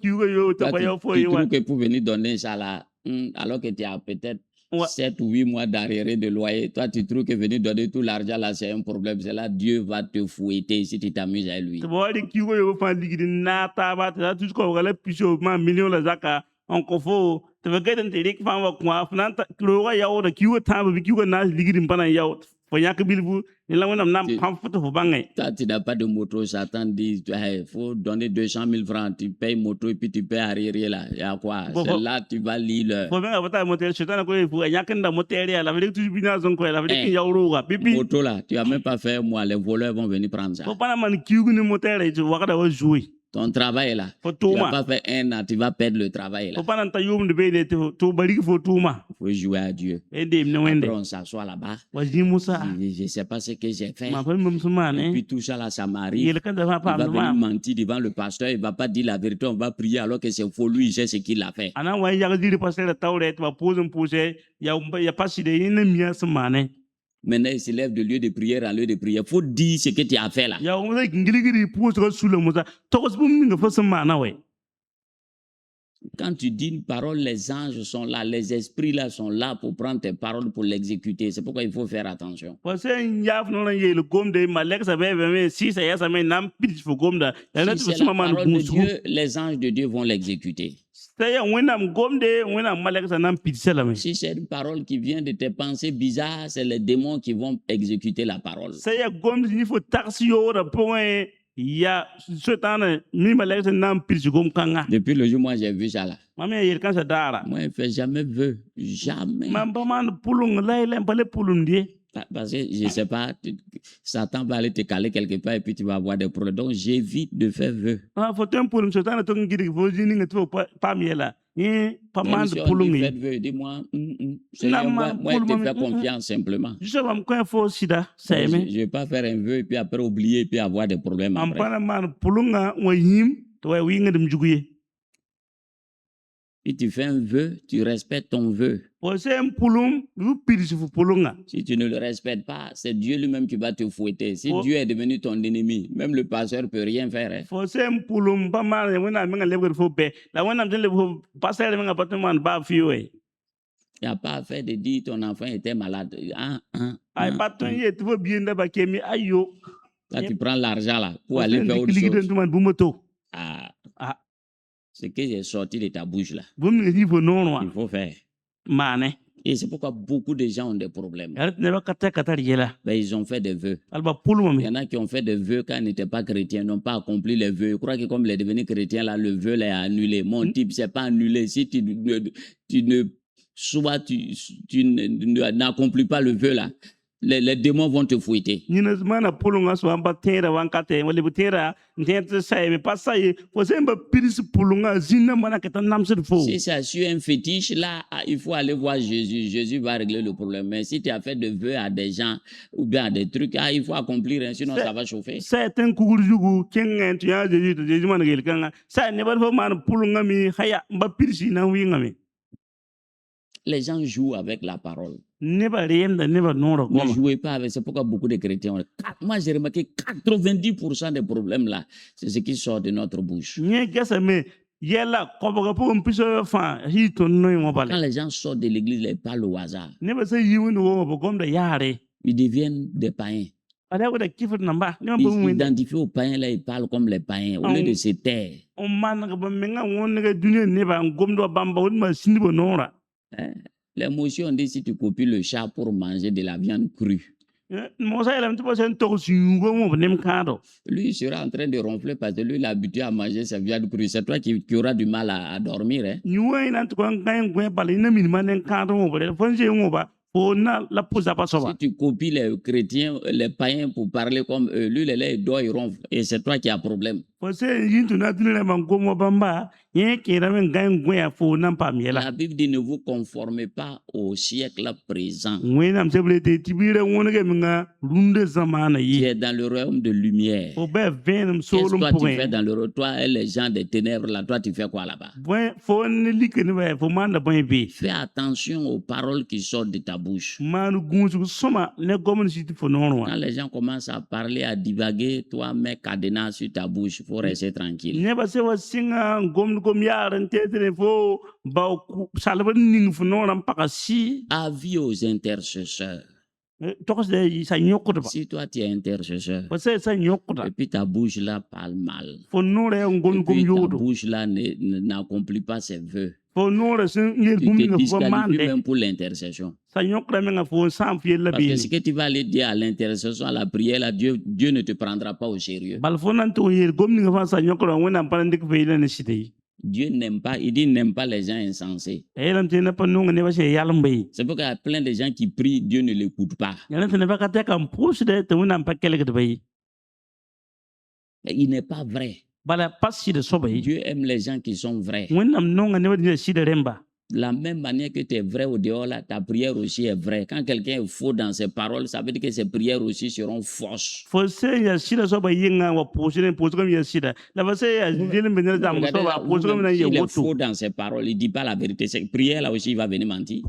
Speaker 1: que pour venir donner ça là, alors que tu as peut-être 7 ou 8 mois d'arriéré de loyer, toi tu trouves que venir donner tout l'argent là c'est un problème, c'est là Dieu va te fouetter si tu t'amuses à lui. Toi, tu n'as pas de moto, Satan dit, il faut donner 200 000 francs, tu payes moto et puis tu payes arrière là. Il y a quoi? C'est là tu vas lire. Moto là, tu n'as même pas fait moi, les voleurs vont venir prendre ça. Ton travail là, tu n'as pas fait 1 an, tu vas perdre le travail là. Il faut jouer à Dieu. Après on s'assoit là-bas. Je ne sais pas ce que j'ai fait. Et puis tout ça là, ça m'arrive. Il va venir mentir devant le pasteur, il ne va pas dire la vérité, on va prier alors que c'est faux, lui, il sait ce qu'il a fait. Maintenant, il se lève de lieu de prière en lieu de prière. Il faut dire ce que tu as fait là. Quand tu dis une parole, les anges sont là, les esprits là sont là pour prendre tes paroles, pour l'exécuter. C'est pourquoi il faut faire attention.
Speaker 2: Parce que yaf non ye le gom de malek sa be si ça ya sa me nam pit fo gom da.
Speaker 1: Si c'est la parole de Dieu, les anges de Dieu vont l'exécuter. Si c'est une parole qui vient de tes pensées bizarres, c'est les démons qui vont exécuter la parole. Depuis le jour où moi j'ai vu ça là. Moi, je ne fais jamais vœu. Jamais. Parce que je ne sais pas, Satan va aller te caler quelque part et puis tu vas avoir des problèmes. Donc j'évite de faire vœu. Même si on dit faites vœu, dis-moi, Seigneur, moi je te fais confiance simplement. Je ne vais pas faire un vœu et puis après oublier et puis avoir des problèmes après. Si tu fais un vœu, tu respectes ton vœu. Si tu ne le respectes pas, c'est Dieu lui-même qui va te fouetter. Si Dieu est devenu ton ennemi, même le pasteur ne peut rien faire. Hein. Il n'y a pas à faire de dire ton enfant était malade. Là, tu prends l'argent là pour aller faire autre chose. Ce que j'ai sorti de ta bouche là, il faut faire. Et c'est pourquoi beaucoup de gens ont des problèmes. Ben, ils ont fait des vœux. Il y en a qui ont fait des vœux quand ils n'étaient pas chrétiens, n'ont pas accompli les vœux. Je crois que comme ils sont devenus chrétiens, là, le vœu est annulé. Mon type, c'est pas annulé. Si tu n'accomplis pas le vœu là, les démons vont te fouetter. Si c'est sur un fétiche, là, il faut aller voir Jésus. Jésus va régler le problème. Mais si tu as fait de vœux à des gens ou bien à des trucs, il faut accomplir, sinon ça va chauffer. Les gens jouent avec la parole. Ne jouez pas avec. C'est pourquoi beaucoup de chrétiens ont. Moi, j'ai remarqué 90% des problèmes là, c'est ce qui sort de notre bouche. Quand les gens sortent de l'église, ils parlent au hasard. Ils deviennent des païens. Ils identifient aux païens là, ils parlent comme les païens au lieu de se taire. L'émotion dit si tu copies le chat pour manger de la viande crue. Lui, il sera en train de ronfler parce que lui, il est habitué à manger sa viande crue. C'est toi qui auras du mal à dormir. Hein? Si tu copies les chrétiens, les païens pour parler comme eux, lui, il dort, il ronfle. Et c'est toi qui as problème. La Bible dit ne vous conformez pas au siècle présent. Tu es dans le royaume de lumière. Qu'est-ce que toi tu fais dans le royaume? Toi et les gens des ténèbres, là, toi tu fais quoi là-bas? Fais attention aux paroles qui sortent de ta bouche. Quand les gens commencent à parler, à divaguer, toi mets cadenas sur ta bouche. Il faut rester tranquille. Avis aux intercesseurs. Si toi tu es intercesseur, et puis ta bouche là parle mal, et puis ta bouche là n'accomplit pas ses vœux, tu te disqualifies même pour l'intercession. Parce que ce que tu vas aller dire à l'intercession, à la prière, là, Dieu ne te prendra pas au sérieux. Dieu n'aime pas, il dit n'aime pas les gens insensés. C'est pourquoi il y a plein de gens qui prient, Dieu ne l'écoute pas. Il n'est pas vrai. Dieu aime les gens qui sont vrais. De la même manière que tu es vrai au dehors, là, ta prière aussi est vraie. Quand quelqu'un est faux dans ses paroles, ça veut dire que ses prières aussi seront fausses. S'il est faux dans ses paroles, il ne dit pas la vérité. Cette prière là aussi, il va venir mentir.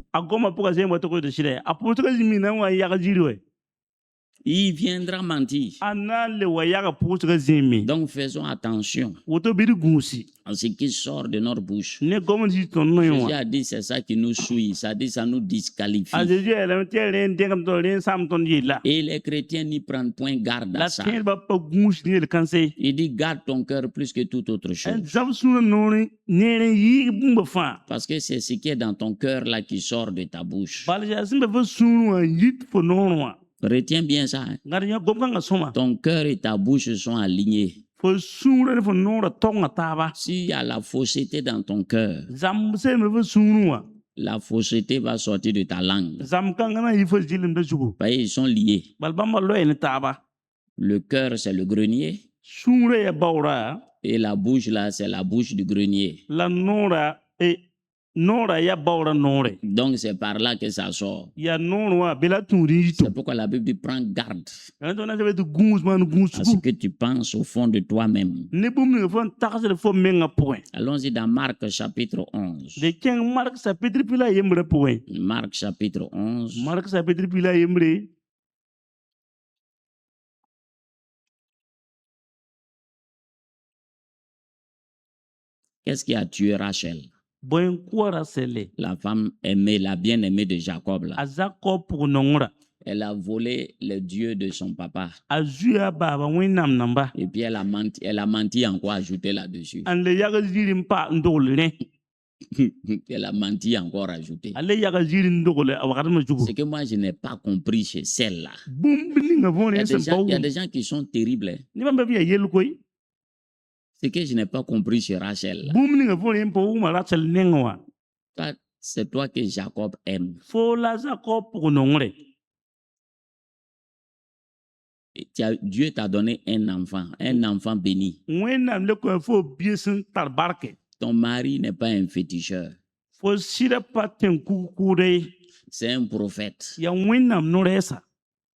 Speaker 1: Il viendra mentir.
Speaker 2: ana le wayaga pusga zemi
Speaker 1: Donc faisons attention
Speaker 2: woto biri gunsi
Speaker 1: à ce qui sort de notre bouche.
Speaker 2: ne gomen si ton no
Speaker 1: Jésus
Speaker 2: ywa
Speaker 1: a dit c'est ça qui nous souille, ça dit ça nous disqualifie.
Speaker 2: a jeju ele tere ndengam to ren sam ton yila
Speaker 1: Et les chrétiens n'y prennent point garde à
Speaker 2: la
Speaker 1: ça.
Speaker 2: tier ba pa gunsi ni le kanse
Speaker 1: Il dit garde ton cœur plus que toute autre
Speaker 2: en
Speaker 1: chose.
Speaker 2: zam sunu noni nere yi bumba fa
Speaker 1: Parce que c'est ce qui est dans ton cœur là qui sort de ta bouche.
Speaker 2: bal ja simbe fa sunu wa yit fo nonwa
Speaker 1: Retiens bien ça. Hein.
Speaker 2: ngar nya gom kan soma
Speaker 1: Ton cœur et ta bouche sont alignés.
Speaker 2: fo sunu fo nora tonga taba
Speaker 1: S'il y a la fausseté dans ton cœur,
Speaker 2: zam se me fa sunu wa
Speaker 1: la fausseté va sortir de ta langue.
Speaker 2: zam kan na yi fo jilim da jugo
Speaker 1: Vous voyez, ils sont liés.
Speaker 2: bal bamba lo en taba
Speaker 1: Le cœur, c'est le grenier.
Speaker 2: sunu ya bawra
Speaker 1: Et la bouche, là, c'est la bouche du grenier.
Speaker 2: la nora e nora ya bawra nore
Speaker 1: Donc, c'est par là que ça sort.
Speaker 2: ya nonwa bela turi to
Speaker 1: C'est pourquoi la Bible dit prends garde
Speaker 2: en to na jabe to gunus man gunus
Speaker 1: à ce que tu penses au fond de toi-même.
Speaker 2: ne bum ne fo taxer fo menga point
Speaker 1: Allons-y dans Marc chapitre 11.
Speaker 2: de ken mark sa petri pila yembre point
Speaker 1: Marc chapitre 11.
Speaker 2: mark sa petri pila yembre
Speaker 1: Qu'est-ce qui a tué Rachel?
Speaker 2: boyen kwara sele
Speaker 1: La femme aimée, la bien-aimée de Jacob. Là.
Speaker 2: azako pour nongura
Speaker 1: Elle a volé le Dieu de son papa.
Speaker 2: azuya baba winam namba
Speaker 1: Et puis elle a menti encore, ajouté là-dessus.
Speaker 2: an le yaga zirin pa ndogol ne
Speaker 1: Elle a menti encore, ajouté.
Speaker 2: ale yaga zirin ndogol awakata ma jugo
Speaker 1: Ce que moi, je n'ai pas compris chez celle-là.
Speaker 2: bum bilinga fo
Speaker 1: Il y
Speaker 2: ne
Speaker 1: a
Speaker 2: sem
Speaker 1: il y a
Speaker 2: bawu
Speaker 1: des gens qui sont terribles. Hein.
Speaker 2: ni bamba biya yel koy
Speaker 1: Ce que je n'ai pas compris chez Rachel. Là.
Speaker 2: bum bilinga fo ne po ma rachel nengwa
Speaker 1: Toi, c'est toi que Jacob aime.
Speaker 2: fo la zako pour nongre
Speaker 1: Et Dieu t'a donné un enfant béni.
Speaker 2: winam le ko fo biesin tar barke
Speaker 1: Ton mari n'est pas un féticheur.
Speaker 2: fo sira paten kukure
Speaker 1: C'est un prophète.
Speaker 2: ya winam noresa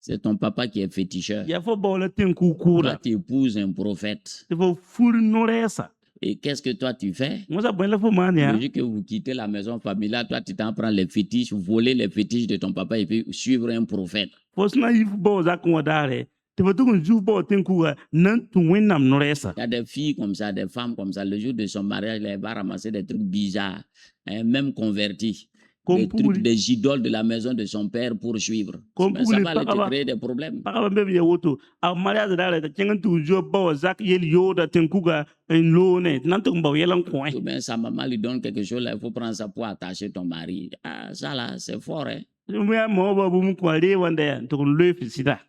Speaker 1: C'est ton papa qui est féticheur.
Speaker 2: ya fo bawla ten
Speaker 1: Toi,
Speaker 2: kukura
Speaker 1: tu épouses un prophète.
Speaker 2: fo fur noresa
Speaker 1: Et qu'est-ce que toi tu fais?
Speaker 2: moi ça bon la fo mania
Speaker 1: Le jour que vous quittez la maison familiale, toi tu t'en prends les fétiches, voler les fétiches de ton papa et puis suivre un prophète.
Speaker 2: fo sna yif baw za ko dare te fa tukun ju baw ten kuga nan tu winam noresa
Speaker 1: Il y a des filles comme ça, des femmes comme ça. Le jour de son mariage, elle va ramasser des trucs bizarres, hein, même convertis. Des trucs, des idoles de la maison de son père pour suivre. Mais ça va aller te créer des problèmes.
Speaker 2: pakaba mbebe ya woto a mariage dare ta kengan tu jo baw zak yel yoda ten kuga en lone nan tu baw yelan coin
Speaker 1: Ou bien sa maman lui donne quelque chose, là, il faut prendre ça pour attacher ton mari. Ah, ça là, c'est fort. Hein?
Speaker 2: me mo ba bu mu ko re wande to le fisida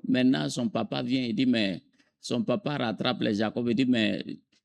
Speaker 1: Maintenant, son papa vient et dit, mais son papa rattrape les Jacob et dit, mais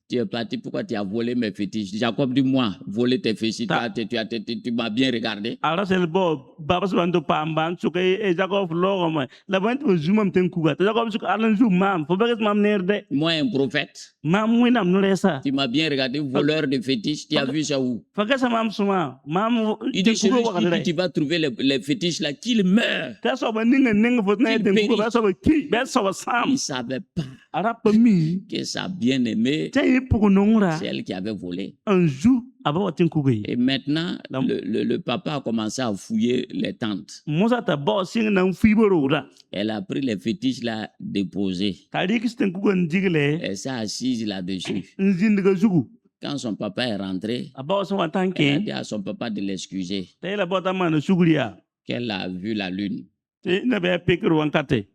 Speaker 1: tu es parti, pourquoi tu as volé mes fétiches? Jacob dit, moi, voler tes fétiches, tu m'as bien regardé.
Speaker 2: ala sel bo baba so bando pamban so kay e jacob logo ma la bant mo zumam ten kuga ta jacob so alan zum mam fo beges mam nerde
Speaker 1: Moi, un prophète,
Speaker 2: mam winam noresa
Speaker 1: tu m'as bien regardé, voleur de fétiches, tu as vu ça où?
Speaker 2: faga sa mam suma mam
Speaker 1: Il
Speaker 2: ten
Speaker 1: dit, celui
Speaker 2: kuga wakadere
Speaker 1: qui tu vas trouver les fétiches là, qu'il meurt.
Speaker 2: ta so ba ninga fo na ten kuga ba so ba ki ba so ba sam
Speaker 1: Il ne savait pas
Speaker 2: ara pa mi
Speaker 1: que sa bien-aimée,
Speaker 2: tay pour nongra
Speaker 1: c'est elle qui avait volé.
Speaker 2: un jour aba ten kuga
Speaker 1: Et maintenant, le papa a commencé à fouiller les tentes.
Speaker 2: musa ta bo sing na fiboro ra
Speaker 1: Elle a pris les fétiches là, déposés.
Speaker 2: tari kisten kuga ndigle
Speaker 1: Elle s'est assise là-dessus.
Speaker 2: nzindiga zugu
Speaker 1: Quand son papa est rentré,
Speaker 2: aba so
Speaker 1: elle a
Speaker 2: watanke
Speaker 1: dit à son papa de l'excuser,
Speaker 2: tay la bota man suguria
Speaker 1: qu'elle a vu la lune.
Speaker 2: te na be pekro wankate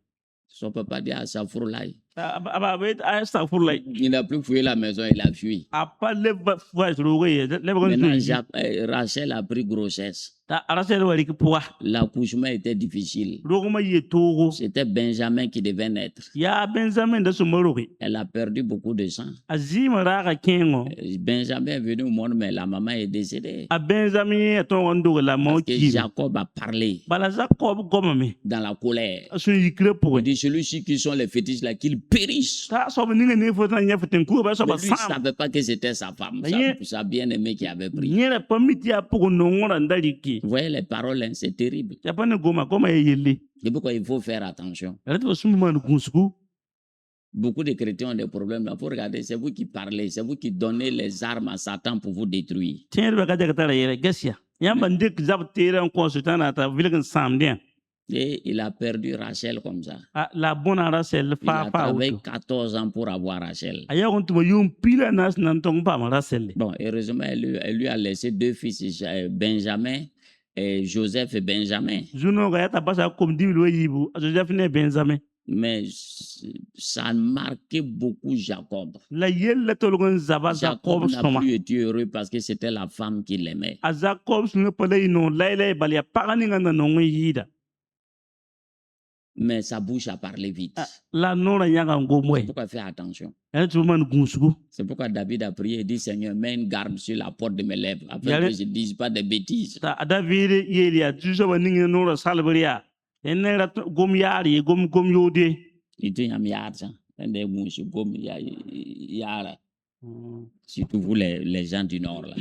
Speaker 1: Son papa dit à sa fourlaille.
Speaker 2: aba be astaghfirullah
Speaker 1: Il n'a plus fouillé la maison, il a fui.
Speaker 2: apa leba voice rogoye leba
Speaker 1: Maintenant,
Speaker 2: gon
Speaker 1: Rachel a pris grossesse.
Speaker 2: ta arasel wari ki poa
Speaker 1: L'accouchement était difficile.
Speaker 2: rogoma ye togo
Speaker 1: C'était Benjamin qui devait naître.
Speaker 2: ya benjamin da sumorogi
Speaker 1: Elle a perdu beaucoup de sang.
Speaker 2: azima raga kengo
Speaker 1: Benjamin est venu au monde, mais la maman est décédée.
Speaker 2: a benjamin to ondo la mo
Speaker 1: Parce que
Speaker 2: ki
Speaker 1: Jacob a parlé
Speaker 2: bala jacob goma me
Speaker 1: dans la colère.
Speaker 2: asu yikre po
Speaker 1: Il dit, celui-ci qui sont les fétiches là, qu'ils périssent.
Speaker 2: ta so ninga ne fo tan ya feten ku ba so
Speaker 1: Mais
Speaker 2: ba
Speaker 1: lui, il ne
Speaker 2: sam
Speaker 1: savait pas que c'était sa femme,
Speaker 2: Mais
Speaker 1: sa bien-aimée qui avait pris.
Speaker 2: nyere pamiti ya po nongora ndali ki
Speaker 1: Vous voyez les paroles, hein, c'est terrible.
Speaker 2: ya pa ne goma yele
Speaker 1: C'est pourquoi il faut faire attention.
Speaker 2: rete ba sumu man gunsuku
Speaker 1: Beaucoup de chrétiens ont des problèmes là. Il faut regarder, c'est vous qui parlez, c'est vous qui donnez les armes à Satan pour vous détruire.
Speaker 2: tiens ba ga daga tara yere gasia yamba ndik zab tere en consultant ata vilgan samdien
Speaker 1: Et il a perdu Rachel comme ça.
Speaker 2: La bonne Rachel
Speaker 1: Il a
Speaker 2: fa
Speaker 1: travaillé
Speaker 2: auto
Speaker 1: 14 ans pour avoir Rachel.
Speaker 2: aya on tuma yum pila nas nan tong pa ma Rachel
Speaker 1: Bon, heureusement, elle lui a laissé 2 fils, Benjamin et Joseph et Benjamin.
Speaker 2: juno ga yata basa comme dibil wayibu Joseph ne Benjamin
Speaker 1: Mais ça a marqué beaucoup Jacob.
Speaker 2: la yella tolgon zaba
Speaker 1: Jacob
Speaker 2: Jacob
Speaker 1: n'a
Speaker 2: soma
Speaker 1: plus été heureux parce que c'était la femme qu'il aimait.
Speaker 2: a Jacob sunga pala ino laila balia pagani ngana no yida
Speaker 1: Mais sa bouche a parlé vite.
Speaker 2: la nora yanga ngomwe
Speaker 1: C'est pourquoi faire attention.
Speaker 2: elle tu man gunsugu
Speaker 1: C'est pourquoi David a prié et dit Seigneur, mets une garde sur la porte de mes lèvres afin que je ne dise pas des bêtises.
Speaker 2: ta David yelia tu so baninga nora salbria enera gom yari gom yode
Speaker 1: Il dit yam yarsa, des mouches comme yara. Surtout vous les gens du nord là.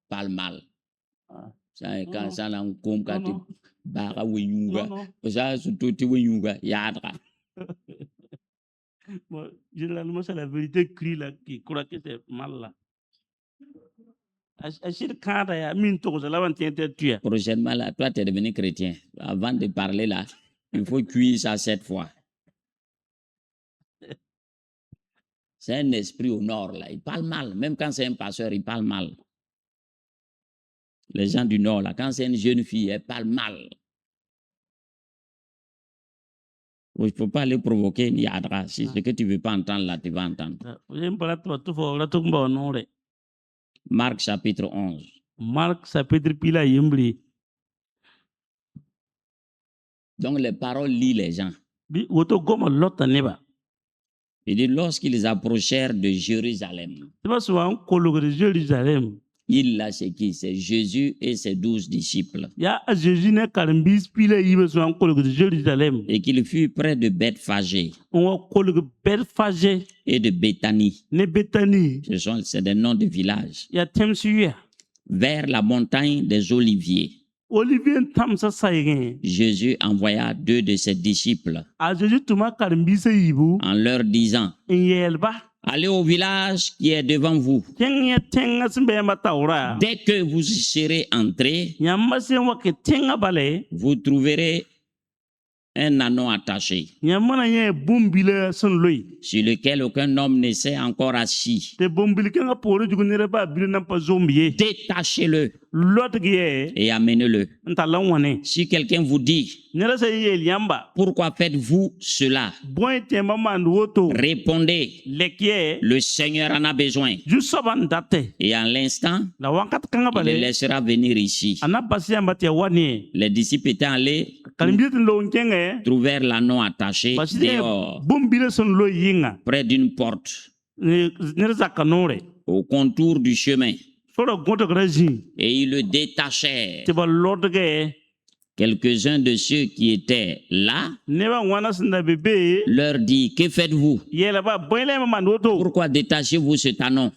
Speaker 1: Parle mal. Ça quand ça là comme quand tu bara wenyuga. Ça surtout tu wenyuga yadra.
Speaker 2: Bon, généralement, c'est la vérité crie là qui croit que c'est mal là.
Speaker 1: Prochainement, là, toi, tu es devenu chrétien. Avant de parler là, il faut cuire ça 7 fois. C'est un esprit au nord là. Il parle mal. Même quand c'est un pasteur, il parle mal. Les gens du nord là, quand c'est une jeune fille, elle parle mal. Il ne faut pas les provoquer ni yadra. Si ce que tu ne veux pas entendre là, tu vas entendre. Marc chapitre 11.
Speaker 2: Marc chapitre pila yembri.
Speaker 1: Donc les paroles lient les gens.
Speaker 2: Bi woto goma lota neba.
Speaker 1: Il dit lorsqu'ils approchèrent de Jérusalem.
Speaker 2: C'est souvent kologre de Jérusalem.
Speaker 1: Il là c'est qui? C'est Jésus et ses 12 disciples.
Speaker 2: Ya Jésus ne karambis pila yibe souvent kologre de Jérusalem.
Speaker 1: Et qu'il fut près de Bethphagée.
Speaker 2: On kologre Bethphagée
Speaker 1: Et de Béthanie.
Speaker 2: Ne Béthanie.
Speaker 1: C'est des noms de villages.
Speaker 2: Ya temsuya.
Speaker 1: Vers la montagne des Oliviers.
Speaker 2: Olivier tamsa saïgen.
Speaker 1: Jésus envoya 2 de ses disciples.
Speaker 2: A Jésus tuma karambise yibu.
Speaker 1: En leur disant.
Speaker 2: Yelba.
Speaker 1: Allez au village qui est devant vous. Dès que vous serez entrés, vous trouverez un anneau attaché, sur lequel aucun homme ne s'est encore assis. Détachez-le et amenez-le. Si quelqu'un vous dit, pourquoi faites-vous cela? Répondez, le Seigneur en a besoin. Et en l'instant, il le laissera venir ici. Les disciples étant allés, trouvèrent l'anneau attaché dehors, près d'une porte, au contour du chemin. Et ils le détachèrent. Quelques-uns de ceux qui étaient là leur dit, que faites-vous? Pourquoi détachez-vous cet anneau?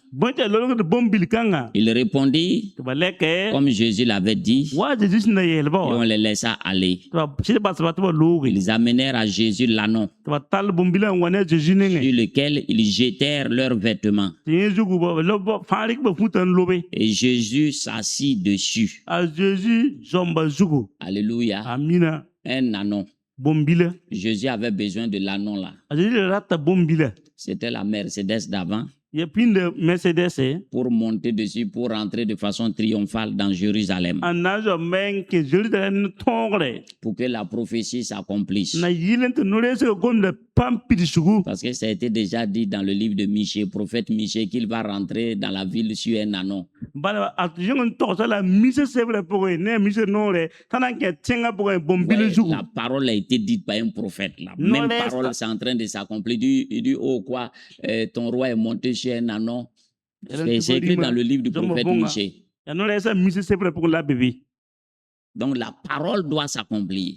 Speaker 1: Il répondit, comme Jésus l'avait dit, et on les laissa aller. Ils amenèrent à Jésus l'anneau, sur lequel ils jetèrent leurs vêtements. Et Jésus s'assit dessus. Alléluia.
Speaker 2: Amina.
Speaker 1: Un anneau.
Speaker 2: Bombile.
Speaker 1: Jésus avait besoin de l'anneau là. C'était la Mercedes d'avant. Pour monter dessus, pour rentrer de façon triomphale dans Jérusalem. Pour que la prophétie s'accomplisse. Parce que ça a été déjà dit dans le livre de Michée, prophète Michée, qu'il va rentrer dans la ville sur un anneau. La parole a été dite par un prophète. La même parole, c'est en train de s'accomplir. Il dit, oh quoi, ton roi est monté sur un anneau. C'est écrit dans le livre du prophète Michée. Donc la parole doit s'accomplir.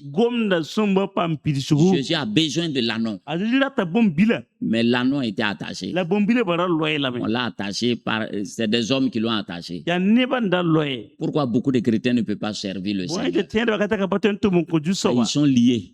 Speaker 1: Jésus a besoin de l'anneau. Mais l'anneau était attaché. On l'a attaché par... C'est des hommes qui l'ont attaché. Pourquoi beaucoup de chrétiens ne peuvent pas servir le Seigneur? Ils sont liés.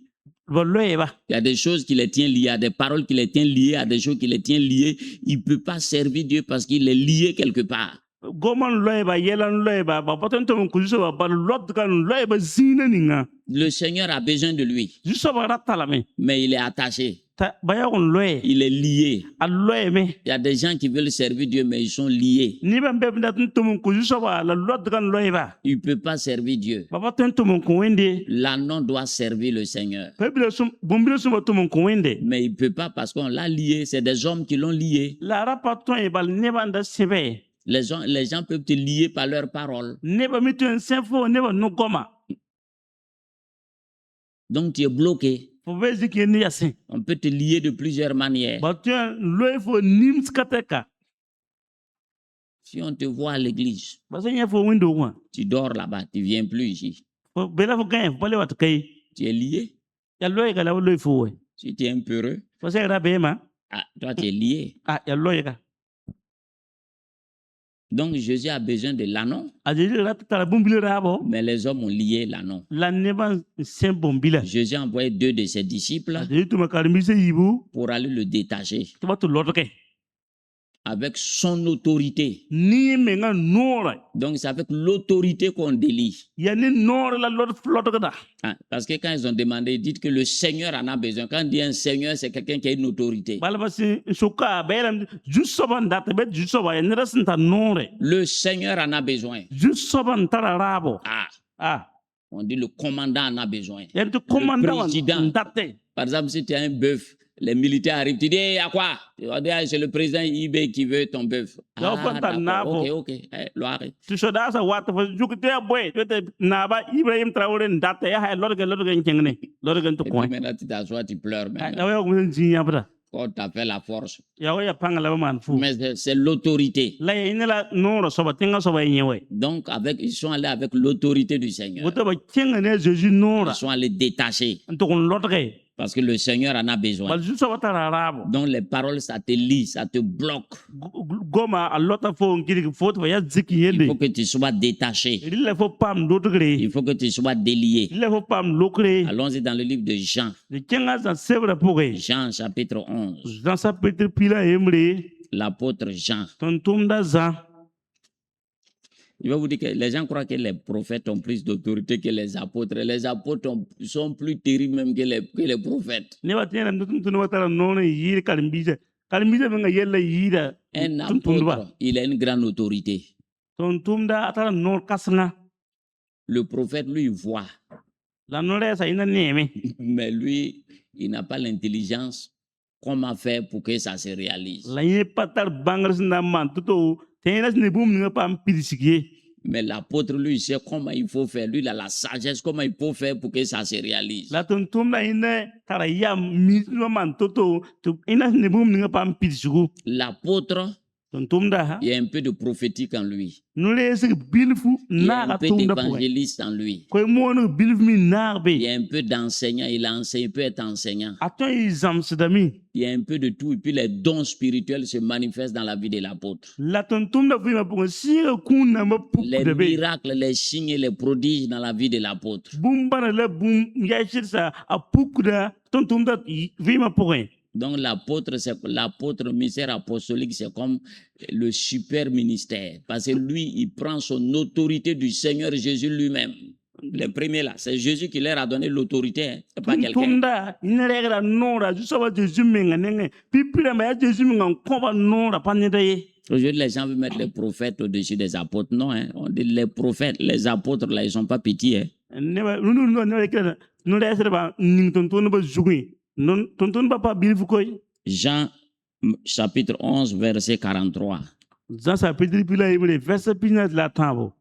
Speaker 1: Il y a des choses qui les tiennent liés, à des paroles qui les tiennent liés, à des choses qui les tiennent liés. Il ne peut pas servir Dieu parce qu'il est lié quelque part.
Speaker 2: goman loeba yelan loeba ba patento mon kujuso ba lot kan loeba zina ninga
Speaker 1: Le Seigneur a besoin de lui,
Speaker 2: juso ba ratalame
Speaker 1: mais il est attaché,
Speaker 2: ta bayagon loe
Speaker 1: il est lié.
Speaker 2: a loeme
Speaker 1: Il y a des gens qui veulent servir Dieu, mais ils sont liés.
Speaker 2: ni ba mbeb ndatunto mon kujuso ba la lot kan loeba
Speaker 1: Il ne peut pas servir Dieu.
Speaker 2: ba patento mon kuwende
Speaker 1: L'ânon doit servir le Seigneur.
Speaker 2: pebile sum bombile sum to mon kuwende
Speaker 1: Mais il ne peut pas parce qu'on l'a lié. C'est des hommes qui l'ont lié.
Speaker 2: la rapaton e bal neba nda sebe
Speaker 1: Les gens peuvent te lier par leurs paroles.
Speaker 2: neba mitu en senfo neba no goma
Speaker 1: Donc tu es bloqué.
Speaker 2: fo bezi ki ni yasin
Speaker 1: On peut te lier de plusieurs manières.
Speaker 2: ba tu loe fo nims kateka
Speaker 1: Si on te voit à l'église,
Speaker 2: ba senya fo window wa
Speaker 1: tu dors là-bas, tu ne viens plus ici.
Speaker 2: fo bela fo gain fo le wat kay
Speaker 1: Tu es lié.
Speaker 2: ya loe ka la loe fo we
Speaker 1: Si tu es un peureux,
Speaker 2: fo se ra be ma
Speaker 1: ah, toi tu es lié.
Speaker 2: ya loe ka
Speaker 1: Donc Jésus a besoin de l'ânon,
Speaker 2: ajeji ratala bombile rabo
Speaker 1: mais les hommes ont lié l'ânon.
Speaker 2: la neba sen bombila
Speaker 1: Jésus a envoyé 2 de ses disciples
Speaker 2: ajeji tuma kalmise yibu
Speaker 1: pour aller le détacher
Speaker 2: tuba to lotoke
Speaker 1: avec son autorité.
Speaker 2: ni menga nora
Speaker 1: Donc c'est avec l'autorité qu'on délie.
Speaker 2: ya ni nora la lotoke da
Speaker 1: Ah, parce que quand ils ont demandé, ils disent que le Seigneur en a besoin. Quand on dit un Seigneur, c'est quelqu'un qui a une autorité.
Speaker 2: balaba si suka bayram jusoban data bet jusoba ya nira sinta nore
Speaker 1: Le Seigneur en a besoin.
Speaker 2: jusoban tara rabo
Speaker 1: Ah, on dit le commandant en a besoin.
Speaker 2: ya tu commandant
Speaker 1: président.
Speaker 2: date
Speaker 1: Par exemple, si tu as un bœuf, les militaires arrivent, tu dis, hey, à quoi? Tu vas dire, c'est le président IB qui veut ton bœuf. D'accord. Ok. Loire.
Speaker 2: tu soda sa wata fo jukte boy te naba Ibrahim Traoré date ya hay lotoke ngengne lotoke to
Speaker 1: Et
Speaker 2: ko
Speaker 1: puis maintenant, tu t'assois, tu pleures. Même.
Speaker 2: ya wa ko jinya bra
Speaker 1: Quand tu as fait la force.
Speaker 2: ya wa ya pangala man fu
Speaker 1: Mais c'est l'autorité.
Speaker 2: la ina la noro soba tinga soba nyewe
Speaker 1: Donc, ils sont allés avec l'autorité du Seigneur.
Speaker 2: woto ba kinga ne Jésus nora
Speaker 1: Ils sont allés détacher.
Speaker 2: to kon lotoke
Speaker 1: Parce que le Seigneur en a besoin.
Speaker 2: bal juso wata rabo
Speaker 1: Donc, les paroles, ça te lie, ça te bloque.
Speaker 2: goma a lota fo ngiri fo to ya ziki
Speaker 1: Il
Speaker 2: yende
Speaker 1: faut que tu sois détaché.
Speaker 2: il le faut pam dotogre
Speaker 1: Il faut que tu sois délié.
Speaker 2: il le faut pam lokre
Speaker 1: Allons-y dans le livre de Jean.
Speaker 2: de kinga za sebra poge
Speaker 1: Jean chapitre 11.
Speaker 2: dans sa peter pila emre
Speaker 1: L'apôtre Jean.
Speaker 2: ton tumda za
Speaker 1: Je vais vous dire que les gens croient que les prophètes ont plus d'autorité que les apôtres. Les apôtres sont plus terribles même que les prophètes.
Speaker 2: ne wa tiena tun wata no ne yir kalmbije menga yella yida
Speaker 1: Un apôtre, il a une grande autorité.
Speaker 2: ton tumda atara no kasna
Speaker 1: Le prophète, lui, voit.
Speaker 2: la no re sa ina neme
Speaker 1: Mais lui, il n'a pas l'intelligence. Comment faire pour que ça se réalise?
Speaker 2: la ye patar bangres na man tuto tenas ne bum ne pam pidisikie
Speaker 1: Mais l'apôtre, lui, il sait comment il faut faire. Lui, il a la sagesse, comment il faut faire pour que ça se réalise.
Speaker 2: la ton tumda ina tara ya mi no man toto to ina ne bum ne pam pidisiku
Speaker 1: L'apôtre,
Speaker 2: ton tumda ha
Speaker 1: il y a un peu de prophétique en lui.
Speaker 2: no le se bilfu
Speaker 1: Il y a
Speaker 2: na
Speaker 1: un
Speaker 2: ka
Speaker 1: peu
Speaker 2: tumda po
Speaker 1: d'évangéliste en lui.
Speaker 2: ko mo no bilfu mi na
Speaker 1: Il
Speaker 2: be
Speaker 1: y a un peu d'enseignant. Il enseigne, il peut être enseignant.
Speaker 2: aton izam sedami
Speaker 1: Il y a un peu de tout. Et puis les dons spirituels se manifestent dans la vie de l'apôtre.
Speaker 2: la ton tumda fu ma po sira kuna ma pu
Speaker 1: Les
Speaker 2: de be
Speaker 1: miracles, les signes et les prodiges dans la vie de l'apôtre.
Speaker 2: bum bana la bum ya shirsa a pukuda ton tumda fu ma po
Speaker 1: Donc l'apôtre, ministère apostolique, c'est comme le super ministère. Parce que lui, il prend son autorité du Seigneur Jésus lui-même. Les premiers là, c'est Jésus qui leur a donné l'autorité. Hein. C'est pas quelqu'un.
Speaker 2: tumda ina regra nora ju soba Jésus menga nenge pipira ma ya Jésus menga koba nora panida ye
Speaker 1: Aujourd'hui, les gens veulent mettre les prophètes au-dessus des apôtres. Non, hein. On dit les prophètes, les apôtres, là, ils sont pas petits. Hein.
Speaker 2: no le serba ning ton ba jugui non ton ba pa bilfu koy
Speaker 1: Jean chapitre 11, verset 43.
Speaker 2: Jean sa petri pila emre verset pina la tabo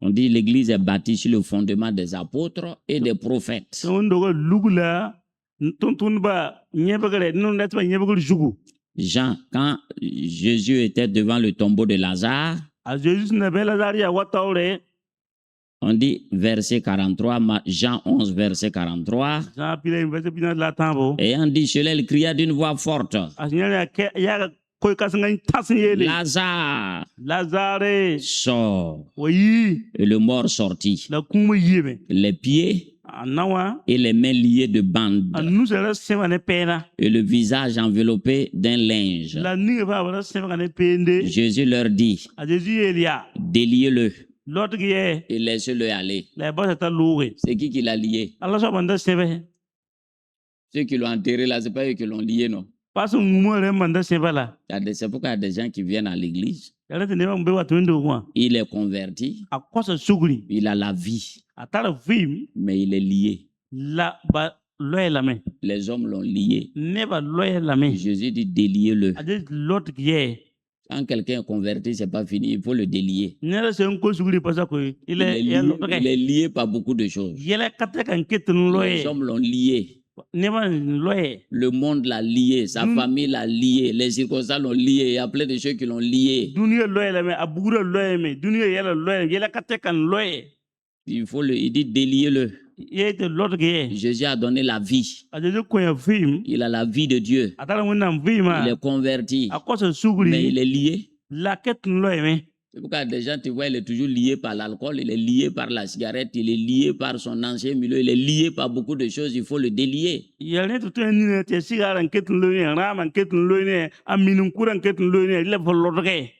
Speaker 1: On dit l'église est bâtie sur le fondement des apôtres et des prophètes.
Speaker 2: on dogo lugula ton ba nyebagale non net ba nyebagul jugu
Speaker 1: Jean, quand Jésus était devant le tombeau de Lazare,
Speaker 2: a Jésus na bela zaria wataure
Speaker 1: on dit verset 43, Jean 11, verset 43.
Speaker 2: Jean pila verset pina la tabo
Speaker 1: Et on dit cela, il cria d'une voix forte.
Speaker 2: asinyala ya koy kasnga tasnyele
Speaker 1: Lazare,
Speaker 2: Lazare
Speaker 1: sort.
Speaker 2: oui
Speaker 1: Et le mort sortit.
Speaker 2: la kuma yeme
Speaker 1: Les pieds
Speaker 2: anawa
Speaker 1: et les mains liées de bandes
Speaker 2: anu sera sema ne pena
Speaker 1: et le visage enveloppé d'un linge.
Speaker 2: la ninga ba wala sema ne pende
Speaker 1: Jésus leur dit,
Speaker 2: a Jésus elia
Speaker 1: déliez-le
Speaker 2: l'autre qui est
Speaker 1: et laissez-le aller.
Speaker 2: la bosse ta loué
Speaker 1: C'est qui l'a lié?
Speaker 2: Allah so banda sebe
Speaker 1: Ceux qui l'ont enterré là, c'est pas eux qui l'ont lié, non.
Speaker 2: parce que mumo re manda sebe là
Speaker 1: C'est pourquoi il y a des gens qui viennent à l'église.
Speaker 2: yalla tene ba mbe wa tundo kwa
Speaker 1: Il est converti,
Speaker 2: a kosa suguri
Speaker 1: il a la vie,
Speaker 2: a tara vim
Speaker 1: mais il est lié.
Speaker 2: la ba loye la main
Speaker 1: Les hommes l'ont lié.
Speaker 2: ne ba loye la main
Speaker 1: Jésus dit déliez-le.
Speaker 2: a dit l'autre qui est
Speaker 1: Quand quelqu'un est converti, c'est pas fini, il faut le délier.
Speaker 2: ne se un ko suguri pas ça ko il est
Speaker 1: Il est lié par beaucoup de choses.
Speaker 2: yela kata kan ketun loye
Speaker 1: Les hommes l'ont lié.
Speaker 2: ne ba loye
Speaker 1: Le monde l'a lié, sa famille l'a lié, les circonstances l'ont lié, il y a plein de choses qui l'ont lié.
Speaker 2: dunia loye la main a bugura loye me dunia yela kata kan loye
Speaker 1: Il dit déliez-le.
Speaker 2: il est l'autre qui est
Speaker 1: Jésus a donné la vie.
Speaker 2: a Jésus ko ya vim
Speaker 1: Il a la vie de Dieu.
Speaker 2: a tara wona vima
Speaker 1: Il est converti,
Speaker 2: a kosa
Speaker 1: mais
Speaker 2: suguri
Speaker 1: il est lié.
Speaker 2: la ketun loye me
Speaker 1: C'est pourquoi des gens, tu vois, il est toujours lié par l'alcool, il est lié par la cigarette, il est lié par son ancien milieu, il est lié par beaucoup de choses, il faut le délier.
Speaker 2: yalne to ni ne te sigaran ketun loye raman ketun loye aminun kuran ketun loye le volorge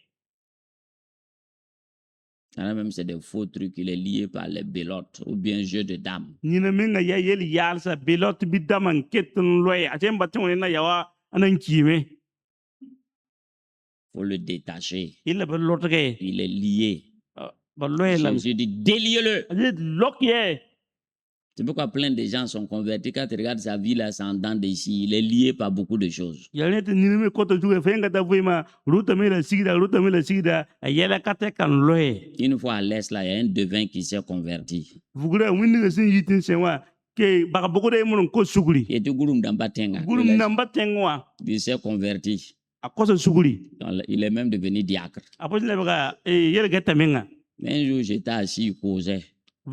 Speaker 1: Même c'est des faux trucs, il est lié par les bélotes ou bien jeu de dames.
Speaker 2: ni ne menga ya yeli yalsa belot bidaman ketun loye a tem batin na yawa anan kime
Speaker 1: Il faut le détacher.
Speaker 2: il le volorge
Speaker 1: Il est lié.
Speaker 2: ba loye la
Speaker 1: Jésus dit déliez-le.
Speaker 2: dit lokye
Speaker 1: C'est pourquoi plein de gens sont convertis. Quand tu regardes sa vie là, c'est en dents d'ici. Il est lié par beaucoup de choses.
Speaker 2: yalne te ni me ko to juge fenga ta vima ruta me la sigida yela kata kan loye
Speaker 1: Une fois à l'Est, là, il y a un devin qui s'est converti.
Speaker 2: vugura winni ga sin yitin senwa ke baka bogo de mun ko suguri
Speaker 1: Il était Gouroum Dambatenga.
Speaker 2: gurum namba tengwa
Speaker 1: Il s'est converti.
Speaker 2: a kosa suguri
Speaker 1: Donc, il est même devenu diacre.
Speaker 2: apo le baka yela gata menga
Speaker 1: Mais un jour, j'étais assis, il causait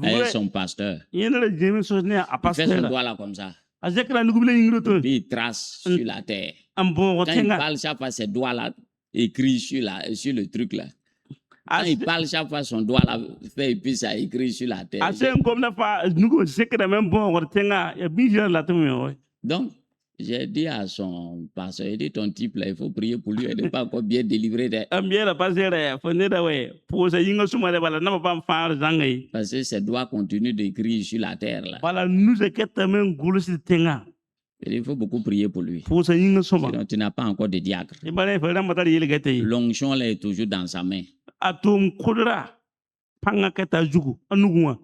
Speaker 1: avec son pasteur.
Speaker 2: yena la jemi so ne a
Speaker 1: Il fait son
Speaker 2: pasteur
Speaker 1: doigt là comme ça.
Speaker 2: a zekra nugu bile yingro to
Speaker 1: Puis il trace sur la terre.
Speaker 2: am bon
Speaker 1: Quand il
Speaker 2: tenga
Speaker 1: parle chaque fois, ses doigts là écrit sur le truc là. Quand il parle chaque fois, son doigt là fait et puis ça écrit sur la terre.
Speaker 2: ase ngom na fa nugu zekra même bon tenga ya bi jira la to me
Speaker 1: Donc, j'ai dit à son pasteur, il dit ton type là, il faut prier pour lui, il n'est pas encore bien délivré.
Speaker 2: ambiera pasera fo ne da we po sa yinga suma de bala na ba fa zangai
Speaker 1: Parce que ses doigts continuent d'écrire sur la terre là.
Speaker 2: bala nu zeketa men gulusi tenga
Speaker 1: Il faut beaucoup prier pour lui.
Speaker 2: po sa yinga suma
Speaker 1: Sinon, tu n'as pas encore de diacre.
Speaker 2: e bala fa ram batari yele gete
Speaker 1: L'onction là est toujours dans sa main.
Speaker 2: atum kudra panga keta jugu anuguwa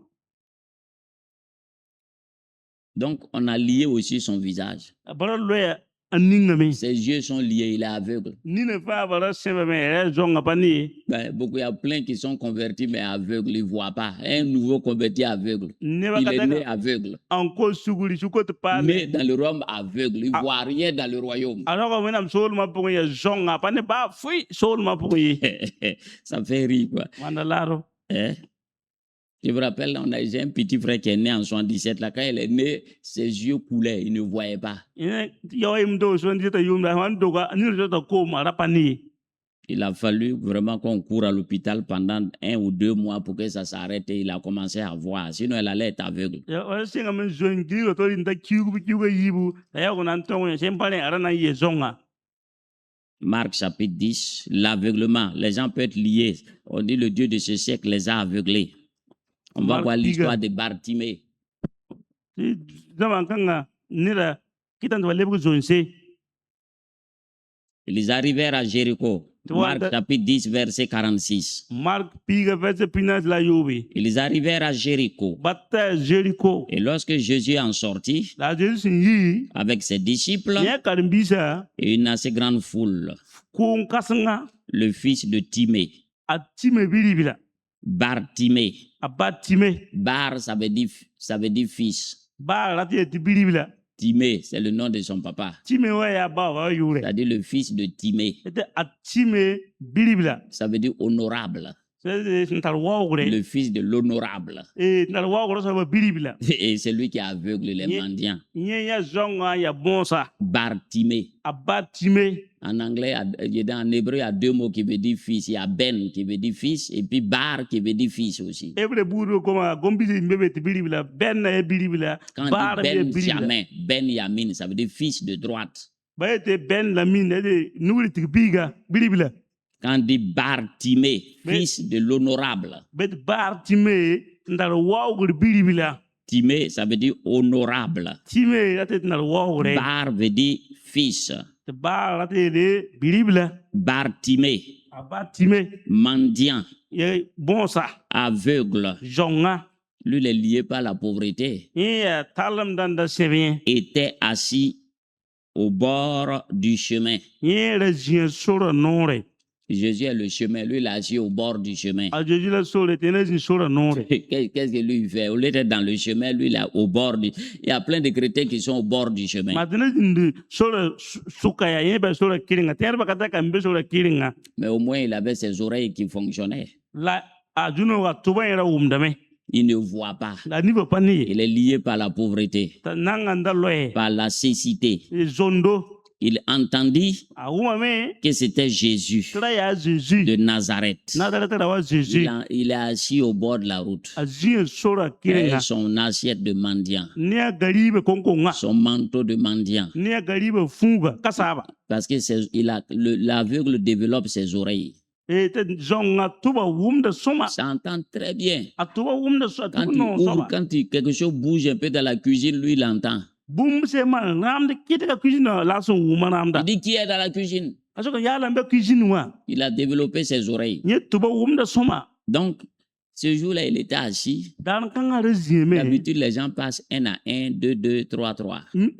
Speaker 1: Donc, on a lié aussi son visage.
Speaker 2: bala loya aninga me
Speaker 1: Ses yeux sont liés, il est aveugle.
Speaker 2: ni ne fa bala sebe me zonga pani
Speaker 1: Ben, il y a plein qui sont convertis, mais aveugles, ils ne voient pas. Un nouveau converti aveugle.
Speaker 2: ne
Speaker 1: Il est né
Speaker 2: bakata
Speaker 1: aveugle.
Speaker 2: anko suguri suko te pa
Speaker 1: Né dans le royaume aveugle. Il ne voit rien dans le royaume.
Speaker 2: alors ko menam sol ma pongo ya zonga pani ba fui sol ma pongo yi
Speaker 1: Ça fait rire, quoi.
Speaker 2: wanda laro
Speaker 1: Hein? Je me rappelle, j'ai un petit frère qui est né en 77. Là, quand il est né, ses yeux coulaient, il ne voyait pas.
Speaker 2: ine yawa imdo so ndita yumda wando ga ni to ko mara pani
Speaker 1: Il a fallu vraiment qu'on court à l'hôpital pendant 1 ou 2 mois pour que ça s'arrête et il a commencé à voir. Sinon, elle allait être aveugle.
Speaker 2: ya wala singa men zon gigo to inda kiugo yibu ya ko nan tongo sempale arana ye zonga
Speaker 1: Marc chapitre 10, l'aveuglement. Les gens peuvent être liés. On dit le Dieu de ce siècle les a aveuglés. On va
Speaker 2: Marc
Speaker 1: voir l'histoire
Speaker 2: diga.
Speaker 1: de Bartimée.
Speaker 2: zaman kanga nira kitan to lebu zonse
Speaker 1: Ils arrivèrent à Jéricho. Marc chapitre 10, verset 46.
Speaker 2: Mark piga verse pinas la yubi
Speaker 1: Ils arrivèrent à Jéricho.
Speaker 2: batta Jericho
Speaker 1: Et lorsque Jésus en sortit
Speaker 2: la Jesus yi
Speaker 1: avec ses disciples
Speaker 2: ya karimbisa
Speaker 1: et une assez grande foule,
Speaker 2: ko kasanga
Speaker 1: le fils de Timée,
Speaker 2: atime bilibila
Speaker 1: Bartimée.
Speaker 2: abatime
Speaker 1: Bar, ça veut dire fils.
Speaker 2: ba rati bilibila
Speaker 1: Timée, c'est le nom de son papa.
Speaker 2: time wa ya ba wa yure
Speaker 1: C'est-à-dire le fils de Timée.
Speaker 2: ete atime bilibila
Speaker 1: Ça veut dire honorable. le fils de l'honorable. Et c'est lui qui aveugle les mendiants. Bartimée. En anglais, en hébreu, il y a deux mots qui veulent dire fils. Il y a Ben qui veut dire fils et puis Bar qui veut dire fils aussi. Quand on dit Ben Yamin, ça veut dire fils de droite. Quand on dit Bartimée, fils de l'honorable. Timée, ça veut dire honorable. Bar veut dire fils. Bartimée, mendiant, aveugle. Lui, il est lié par la pauvreté. Était assis au bord du chemin. Jésus est le chemin. Lui, il est assis au bord du chemin. Qu'est-ce que lui fait? Au lieu d'être dans le chemin, lui, il est au bord du... Il y a plein de chrétiens qui sont au bord du chemin. Mais au moins, il avait ses oreilles qui fonctionnaient. Il ne voit pas. Il est lié par la pauvreté, par la cécité. Il entendit que c'était Jésus de Nazareth. Il est assis au bord de la route. Et son assiette de mendiant. Son manteau de mendiant. Parce que l'aveugle développe ses oreilles. Ça entend très bien. Quand quelque chose bouge un peu dans la cuisine, lui, il entend. Il dit qui est dans la cuisine? Il a développé ses oreilles. Donc, ce jour-là, il était assis. D'habitude, les gens passent 1 à 1, 2, 2, 3, 3. Mais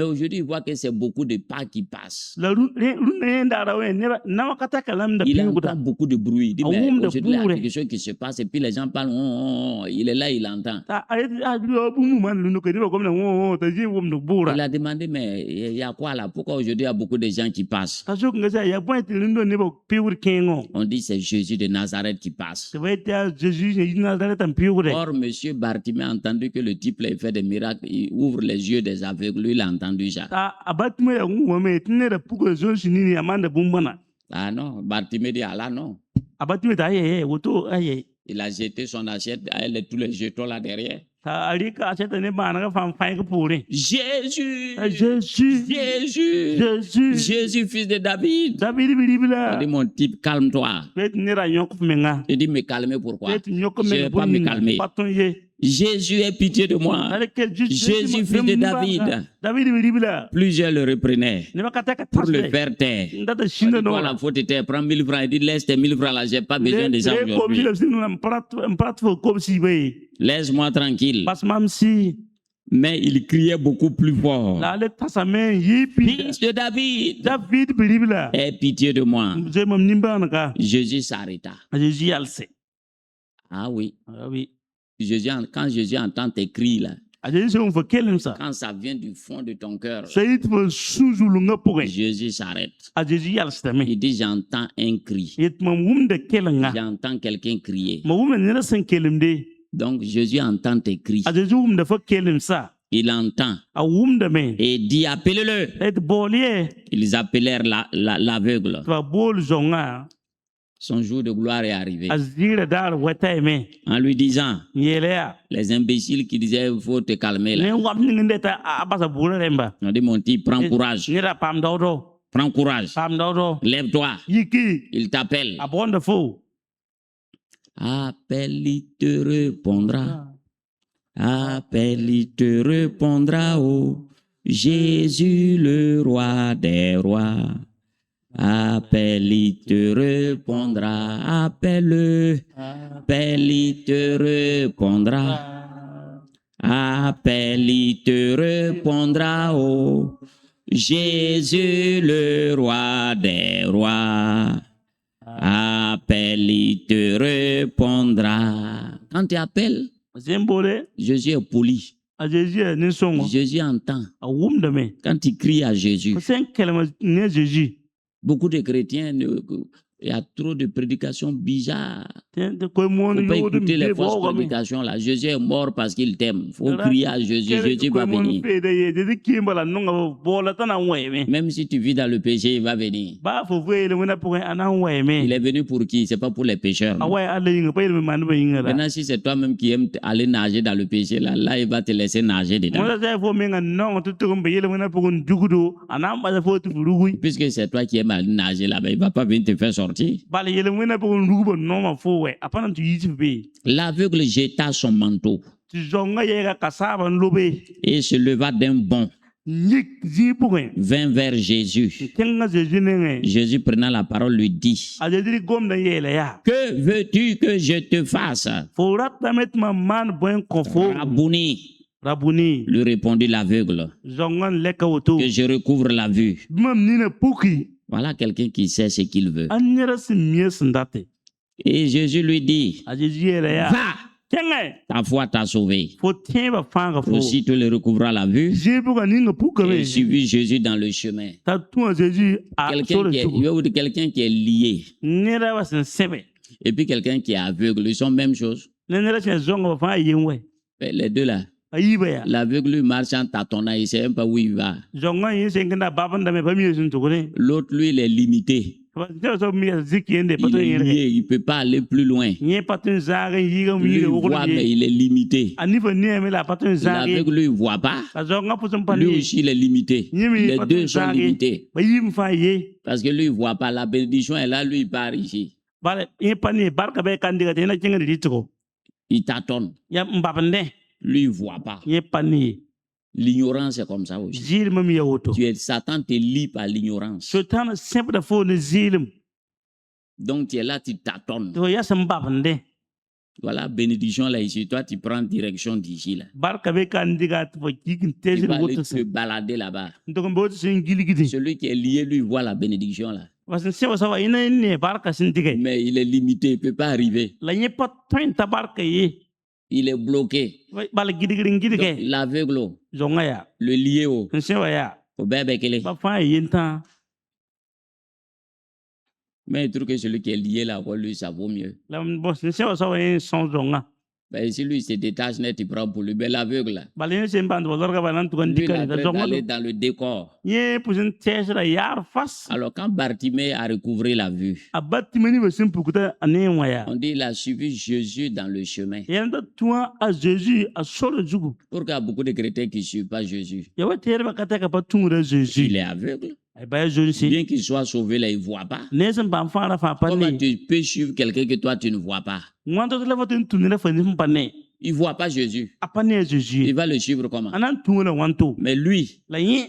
Speaker 1: aujourd'hui, il voit que c'est beaucoup de pas qui passent. Il entend beaucoup de bruit. Il dit, mais aujourd'hui, il y a quelque chose qui se passe et puis les gens parlent. Il est là, il entend. Il a demandé, mais il y a quoi là? Pourquoi aujourd'hui, il y a beaucoup de gens qui passent? On dit, c'est Jésus de Nazareth qui passe. Or, monsieur Bartimée a entendu que le type là, il fait des miracles, il ouvre les yeux des aveugles, il a entendu ça. Ah non, Bartimée dit, ah là non. Il a jeté son assiette, elle est tous les jetons là derrière. Jésus, Jésus, fils de David. Il dit, mon type, calme-toi. Il dit, me calmer pourquoi? Je ne vais pas me calmer. Jésus, aie pitié de moi. Jésus, fils de David. Plusieurs le reprenaient pour le faire taire. Toi, la faute était, prends 1000 francs. Il dit, laisse tes 1000 francs là, j'ai pas besoin de ça aujourd'hui. Laisse-moi tranquille. Mais il criait beaucoup plus fort. Fils de David, aie pitié de moi. Jésus s'arrêta. Ah oui. Quand Jésus entend tes cris là, quand ça vient du fond de ton cœur, Jésus s'arrête. Il dit, j'entends un cri. J'entends quelqu'un crier. Donc Jésus entend tes cris. Il entend. Et dit, appelez-le. Ils appelèrent l'aveugle. Son jour de gloire est arrivé. En lui disant, les imbéciles qui disaient, il faut te calmer là. On dit, mon type, prends courage. Prends courage. Lève-toi. Il t'appelle. Appelle, il te répondra. Appelle, il te répondra. Oh, Jésus, le roi des rois. Appelle, il te répondra. Appelle, il te répondra. Appelle, il te répondra. Oh, Jésus, le roi des rois. Appelle, il te répondra. Quand tu appelles, Jésus est poli. Jésus entend. Quand tu cries à Jésus, beaucoup de chrétiens Il y a trop de prédications bizarres.
Speaker 2: Te ko mo
Speaker 1: Il ne faut pas
Speaker 2: yo dum
Speaker 1: écouter les
Speaker 2: be
Speaker 1: fausses
Speaker 2: bo ga me.
Speaker 1: prédications là. Jésus est mort parce qu'il t'aime. Il faut
Speaker 2: Voilà.
Speaker 1: crier à Jésus. Jésus va venir.
Speaker 2: Fe de ye de ki mbala no nga bo la tan we me.
Speaker 1: Même si tu vis dans le péché, il va venir.
Speaker 2: Ba fo ve le wona pour an we me.
Speaker 1: Il est venu pour qui? C'est pas pour les pécheurs.
Speaker 2: A
Speaker 1: non?
Speaker 2: we ala yin pa le man ba yin la.
Speaker 1: Maintenant, si c'est toi-même qui aimes aller nager dans le péché, là, il va te laisser nager dedans.
Speaker 2: Mo da fo me nga no to to be le wona pour ndugudo ana ba fo tu rugu.
Speaker 1: Puisque c'est toi qui aimes aller nager là-bas, il ne va pas venir te faire sortir.
Speaker 2: Ba le wona pour ndugu no ma fo we. Apana tu yi be.
Speaker 1: L'aveugle jeta son manteau
Speaker 2: Tu zonga ye ga kasaba lobe.
Speaker 1: et se leva d'un bond,
Speaker 2: Nyik zi pour un.
Speaker 1: vint vers Jésus.
Speaker 2: Kenga Jésus ne.
Speaker 1: Jésus prenant la parole lui dit,
Speaker 2: A de gom na ye la ya.
Speaker 1: que veux-tu que je te fasse?
Speaker 2: Fo rat na met ma man bon konfo.
Speaker 1: Rabouni,
Speaker 2: Rabuni.
Speaker 1: lui répondit l'aveugle,
Speaker 2: Zongan leka woto.
Speaker 1: que je recouvre la vue.
Speaker 2: Mam nina puki.
Speaker 1: Voilà quelqu'un qui sait ce qu'il veut.
Speaker 2: Anyera si mies ndate.
Speaker 1: Et Jésus lui dit,
Speaker 2: A Jésus ye la ya.
Speaker 1: va,
Speaker 2: Kenga.
Speaker 1: ta foi t'a sauvé.
Speaker 2: Fo tienba fanga fo.
Speaker 1: Aussitôt il recouvra la vue
Speaker 2: Jésus ga ninga puka
Speaker 1: et
Speaker 2: me.
Speaker 1: suivit Jésus dans le chemin.
Speaker 2: Ta tu Jésus a
Speaker 1: Quelqu'un
Speaker 2: sore
Speaker 1: qui est,
Speaker 2: tu.
Speaker 1: je vais vous dire quelqu'un qui est lié
Speaker 2: Nera wa sen sebe.
Speaker 1: et puis quelqu'un qui est aveugle, ils sont même chose.
Speaker 2: Nera sen zonga fa yenwe.
Speaker 1: Mais les deux là,
Speaker 2: Ayiba ya.
Speaker 1: l'aveugle lui marche en tâtonnant, il ne sait même pas où il va.
Speaker 2: Zonga yin sen kenda babanda me pa mi sun to kone.
Speaker 1: L'autre, lui, il est limité.
Speaker 2: Ba so mi ziki ende
Speaker 1: Il
Speaker 2: pato
Speaker 1: est
Speaker 2: yin.
Speaker 1: lié, il ne peut pas aller plus loin.
Speaker 2: Nye patun zaga yiga mi
Speaker 1: Lui, il
Speaker 2: ga
Speaker 1: voit,
Speaker 2: wokolo
Speaker 1: mais
Speaker 2: ye.
Speaker 1: il est limité.
Speaker 2: Ani fa ni me la patun zaga.
Speaker 1: L'aveugle, lui, il ne voit pas.
Speaker 2: Ka zonga pusum
Speaker 1: Lui
Speaker 2: pani.
Speaker 1: aussi, il est limité. Les deux sont limités.
Speaker 2: Ba yim fa ye.
Speaker 1: Parce que lui, il ne voit pas. La bénédiction est là, lui, il part ici.
Speaker 2: Bale ye pani barka be kandiga te na kinga di tiko.
Speaker 1: Il tâtonne.
Speaker 2: Ya mbabande.
Speaker 1: Lui, il ne voit pas.
Speaker 2: Ye pani.
Speaker 1: L'ignorance est comme ça aussi.
Speaker 2: Zil mami ya woto.
Speaker 1: Satan te lie par l'ignorance.
Speaker 2: Sultan sempre da fo ne zilim.
Speaker 1: Donc, tu es là, tu tâtonnes.
Speaker 2: To ya sam babande.
Speaker 1: Voilà, bénédiction là ici. Toi, tu prends direction d'ici là.
Speaker 2: Barka be kandiga to kikin
Speaker 1: Tu
Speaker 2: tezir
Speaker 1: vas aller
Speaker 2: woto
Speaker 1: te
Speaker 2: se.
Speaker 1: balader là-bas.
Speaker 2: Ndoko mbo sin giligidi.
Speaker 1: Celui qui est lié, lui, voit la bénédiction là.
Speaker 2: Wasin sewa sawa ina ne barka sin dige.
Speaker 1: Mais il est limité, il ne peut pas arriver.
Speaker 2: La nye patun ta barka ye.
Speaker 1: Il est bloqué.
Speaker 2: Bale gidigidi
Speaker 1: Donc,
Speaker 2: gidige.
Speaker 1: l'aveugle,
Speaker 2: Zonga ya.
Speaker 1: le lié
Speaker 2: Sewa ya.
Speaker 1: au bébé qu'il est.
Speaker 2: Ba fa yenta.
Speaker 1: Mais il trouve que celui qui est lié là, lui, ça vaut mieux.
Speaker 2: La boss sewa sawa yin son zonga.
Speaker 1: Ben, si lui se détache net, il prend pour lui. Ben, l'aveugle là,
Speaker 2: Bale se mband bolorga banan tukan
Speaker 1: lui, il est en
Speaker 2: dikani da
Speaker 1: train
Speaker 2: zonga.
Speaker 1: d'aller dans le décor.
Speaker 2: Ye pusin tesra yar fas.
Speaker 1: Alors, quand Bartimée a recouvré la vue,
Speaker 2: Abati mani ba sim pukuta ane waya.
Speaker 1: on dit il a suivi Jésus dans le chemin.
Speaker 2: Yanda tuwa a Jésus a solo jugu.
Speaker 1: Pourquoi il y a beaucoup de chrétiens qui ne suivent pas Jésus?
Speaker 2: Ya wa tere ba kata ka patungra Jésus.
Speaker 1: Il est aveugle.
Speaker 2: Ay ba Jésus si.
Speaker 1: Bien qu'il soit sauvé là, il ne voit pas.
Speaker 2: Nesen ba fara fa
Speaker 1: Comment
Speaker 2: panne.
Speaker 1: tu peux suivre quelqu'un que toi, tu ne vois pas?
Speaker 2: Ngwanto tele fa tunira fa nim panne.
Speaker 1: Il ne voit pas Jésus.
Speaker 2: Apane Jésus.
Speaker 1: Il va le suivre comment?
Speaker 2: Anan tunira wanto.
Speaker 1: Mais lui,
Speaker 2: La yin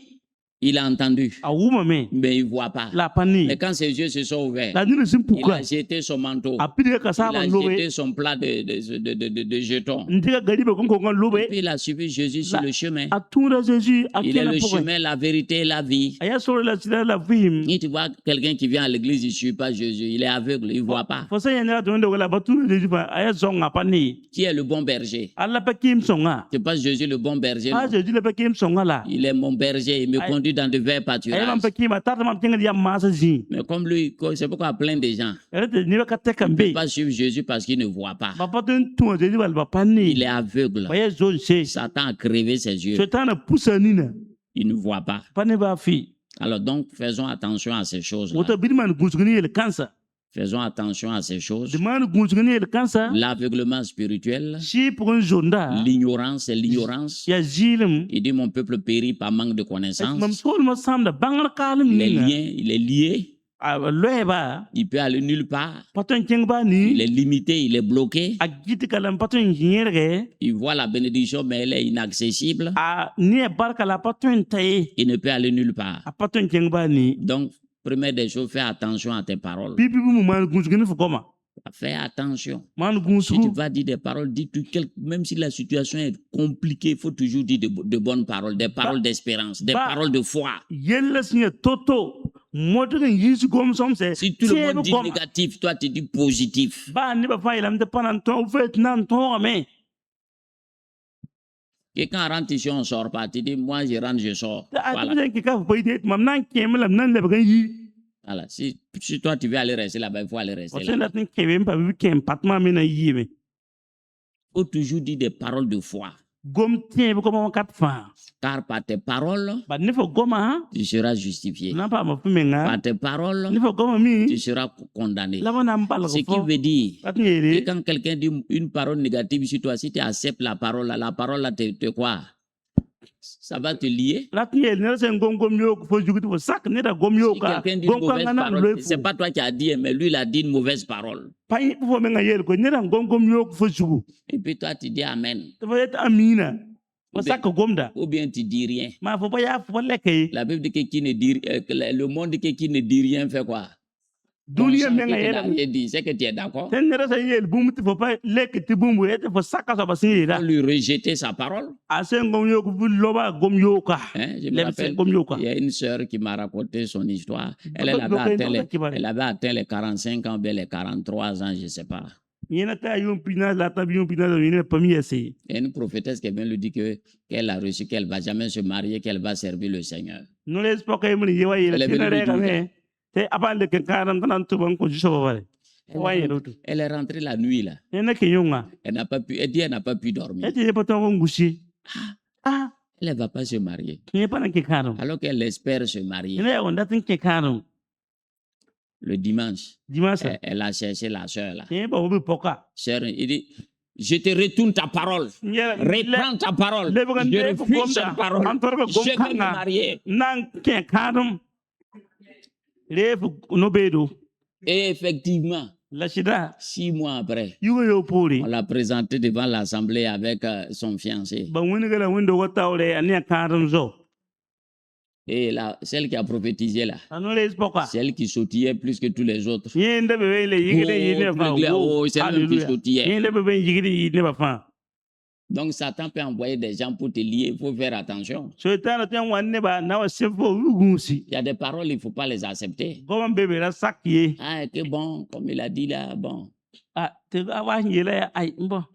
Speaker 1: il a entendu,
Speaker 2: a wuma me.
Speaker 1: mais il ne voit pas.
Speaker 2: La panne.
Speaker 1: Mais quand ses yeux se sont ouverts,
Speaker 2: La nina sim
Speaker 1: il
Speaker 2: puka.
Speaker 1: a jeté son manteau.
Speaker 2: Apide ka
Speaker 1: Il
Speaker 2: sa ba
Speaker 1: a
Speaker 2: lobe.
Speaker 1: jeté son plat de jetons.
Speaker 2: Ndiga gadi ba kon kon lobe.
Speaker 1: Puis il a suivi Jésus sur le chemin.
Speaker 2: A tunira Jésus a
Speaker 1: Il est
Speaker 2: kena
Speaker 1: le
Speaker 2: pourquoi.
Speaker 1: chemin, la vérité et la vie.
Speaker 2: Aya solo la sila la vim.
Speaker 1: Et tu vois quelqu'un qui vient à l'église, il ne suit pas Jésus. Il est aveugle, il ne voit pas.
Speaker 2: Fosa yana to ndo la batu Jésus fa aya zonga panne.
Speaker 1: Qui est le bon berger?
Speaker 2: Allah pa kim songa.
Speaker 1: C'est pas Jésus le bon berger.
Speaker 2: Ah
Speaker 1: non.
Speaker 2: Jésus le pa kim songa la.
Speaker 1: Il est mon berger, il me conduit dans de verts
Speaker 2: Aya
Speaker 1: pâturages.
Speaker 2: man pa kim tata man tinga ya masa zi.
Speaker 1: Mais comme lui, c'est pourquoi plein de gens
Speaker 2: Ere te ni ba ka
Speaker 1: ne
Speaker 2: kambe.
Speaker 1: peuvent pas suivre Jésus parce qu'ils ne voient pas.
Speaker 2: Ba patun tu Jésus ba panne.
Speaker 1: Il est aveugle.
Speaker 2: Ba ya zone se.
Speaker 1: Satan a crevé ses yeux.
Speaker 2: Satan pusa nina.
Speaker 1: Il ne voit pas.
Speaker 2: Panne ba fi.
Speaker 1: Alors donc, faisons attention à ces choses-là.
Speaker 2: Wota bidman gusguni el kansa.
Speaker 1: Faisons attention à ces choses.
Speaker 2: De man gusguni el kansa.
Speaker 1: L'aveuglement spirituel,
Speaker 2: Si pour un jonda.
Speaker 1: l'ignorance, l'ignorance.
Speaker 2: Ya zilim.
Speaker 1: Il dit mon peuple périt par manque de
Speaker 2: Mam
Speaker 1: connaissance.
Speaker 2: sol ma sam da bangar kalim
Speaker 1: Il est
Speaker 2: nina.
Speaker 1: lié, il est lié.
Speaker 2: Loeba.
Speaker 1: Il peut aller nulle part.
Speaker 2: Patun king ba
Speaker 1: Il
Speaker 2: ni.
Speaker 1: est limité, il est bloqué.
Speaker 2: A giti kalam patun yere.
Speaker 1: Il voit la bénédiction, mais elle est inaccessible.
Speaker 2: A ni barka la patun taye.
Speaker 1: Il ne peut aller nulle part.
Speaker 2: A patun king ba ni.
Speaker 1: Donc, première des choses, fais attention à tes paroles.
Speaker 2: Bibi mu man gusguni fu koma.
Speaker 1: Fais attention.
Speaker 2: Man
Speaker 1: Si tu
Speaker 2: gusgu.
Speaker 1: vas dire des paroles, même si la situation est compliquée, il faut toujours dire de bonnes paroles, des paroles d'espérance, des paroles de foi.
Speaker 2: Yella sinya toto. Modrin yisu gom som se.
Speaker 1: Si tout le monde dit négatif, toi tu dis positif.
Speaker 2: Ba ni ba fa ilam te panan ton fait nan ton mais.
Speaker 1: Et quand on rentre ici, on ne sort pas. Tu dis, moi je rentre, je sors.
Speaker 2: A
Speaker 1: Voilà.
Speaker 2: ti ki ka fa ide mam nan kemelam nan le ba yi.
Speaker 1: Voilà. Si toi tu veux aller rester là-bas, il faut aller rester
Speaker 2: Parce que
Speaker 1: là.
Speaker 2: là, tu kebe mpa bi kem patma mena yime.
Speaker 1: Il faut toujours dire des paroles de foi.
Speaker 2: Gom tien bi comme kat fa.
Speaker 1: Car par tes paroles,
Speaker 2: Ba ne fo goma ha.
Speaker 1: tu seras justifié.
Speaker 2: Na pa ma fu menga.
Speaker 1: Par tes paroles,
Speaker 2: Ne fo goma mi.
Speaker 1: tu seras condamné.
Speaker 2: La wana mbal
Speaker 1: Ce
Speaker 2: ko
Speaker 1: qui
Speaker 2: fo.
Speaker 1: veut dire
Speaker 2: Pat
Speaker 1: que
Speaker 2: ngere.
Speaker 1: quand quelqu'un dit une parole négative sur toi, si tu acceptes la parole là te quoi? Ça va te lier.
Speaker 2: La ngere ne se gom yo fo juguti fo sak ne da gom yo
Speaker 1: Si
Speaker 2: ka.
Speaker 1: quelqu'un dit une
Speaker 2: Gom ka
Speaker 1: mauvaise
Speaker 2: ngana
Speaker 1: parole,
Speaker 2: le
Speaker 1: c'est pas toi qui as dit, mais lui il a dit une mauvaise parole.
Speaker 2: Pa fo menga yel ko ne da gom yo fo jugu.
Speaker 1: Et puis toi tu dis amen.
Speaker 2: Tu vas être amina. Fo sak gomda.
Speaker 1: Ou bien tu dis rien.
Speaker 2: Ma fo pa ya fo leke.
Speaker 1: La Bible dit que qui ne dit le monde dit que qui ne dit rien fait quoi?
Speaker 2: Dunia
Speaker 1: Consent que
Speaker 2: menga
Speaker 1: tu n'as
Speaker 2: yel.
Speaker 1: rien dit, c'est que tu es d'accord?
Speaker 2: Ten ne sa yel bum ti fo pa leke ti bum et fo sak so ba sin
Speaker 1: Faut lui rejeter sa parole.
Speaker 2: Ase gom yo ko bu loba gom yo ka.
Speaker 1: Hein, je me rappelle, il y a une sœur qui m'a raconté son histoire. Elle avait atteint les 45 ans, bien les 43 ans, je ne sais pas.
Speaker 2: Il y a
Speaker 1: une prophétesse qui vient lui dire qu'elle a reçu, qu'elle ne va jamais se marier, qu'elle va servir le Seigneur. Elle est rentrée la nuit là. Elle n'a pas pu, elle dit elle n'a pas pu dormir. Elle ne va pas se marier. Alors qu'elle espère se marier. Le dimanche, elle a cherché la sœur là. Sœur, il dit, je te retourne ta parole. Reprends ta parole. Je refuse cette parole. Je vais me marier. Et effectivement, 6 mois après, on l'a présenté devant l'assemblée avec son fiancé. Et là, celle qui a prophétisé là, celle qui sautillait plus que tous les autres. Oh, celle qui sautillait. Donc Satan peut envoyer des gens pour te lier, il faut faire attention. Il y a des paroles, il ne faut pas les accepter. Ah, que bon, comme il a dit là, bon. Aïe,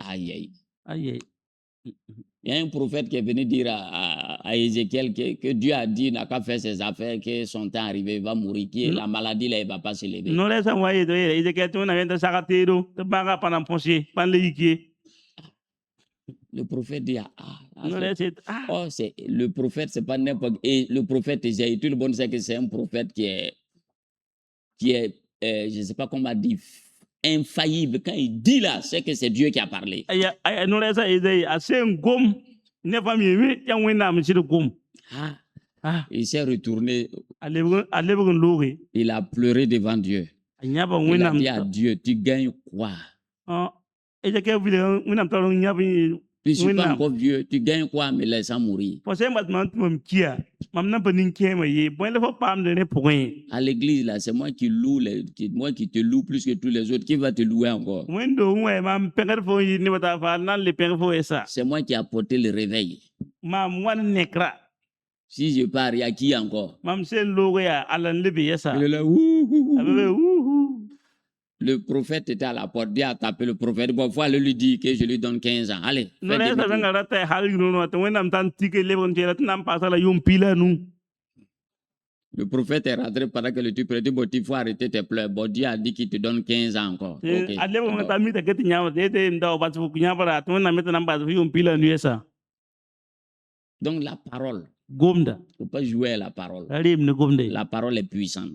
Speaker 1: aïe. Il y a un prophète qui est venu dire à Ézéchiel que Dieu a dit, n'a qu'à faire ses affaires, que son temps arrivé, il va mourir, que la maladie là, il ne va pas se lever. Le prophète dit, oh, le prophète, c'est pas n'importe. Et le prophète Ésaïe, tout le monde sait que c'est un prophète qui est je ne sais pas comment dire, infaillible. Quand il dit là, c'est que c'est Dieu qui a parlé. Il s'est retourné. Il a pleuré devant Dieu. Il a dit à Dieu, tu gagnes quoi? Tu ne suis pas encore vieux, tu gagnes quoi en me laissant mourir? À l'église, là, c'est moi qui loue, moi qui te loue plus que tous les autres. Qui va te louer encore? C'est moi qui ai apporté le réveil. Si je pars, il y a qui encore? Il est là, Le prophète était à la porte, Dieu a tapé le prophète. Bon, il faut aller lui dire que je lui donne 15 ans. Allez, fais le prophète est rentré pendant que le type dit, bon, il faut arrêter tes pleurs. Bon, Dieu a dit qu'il te donne 15 ans encore. Okay. Donc la parole, il ne faut pas jouer à la parole. La parole est puissante.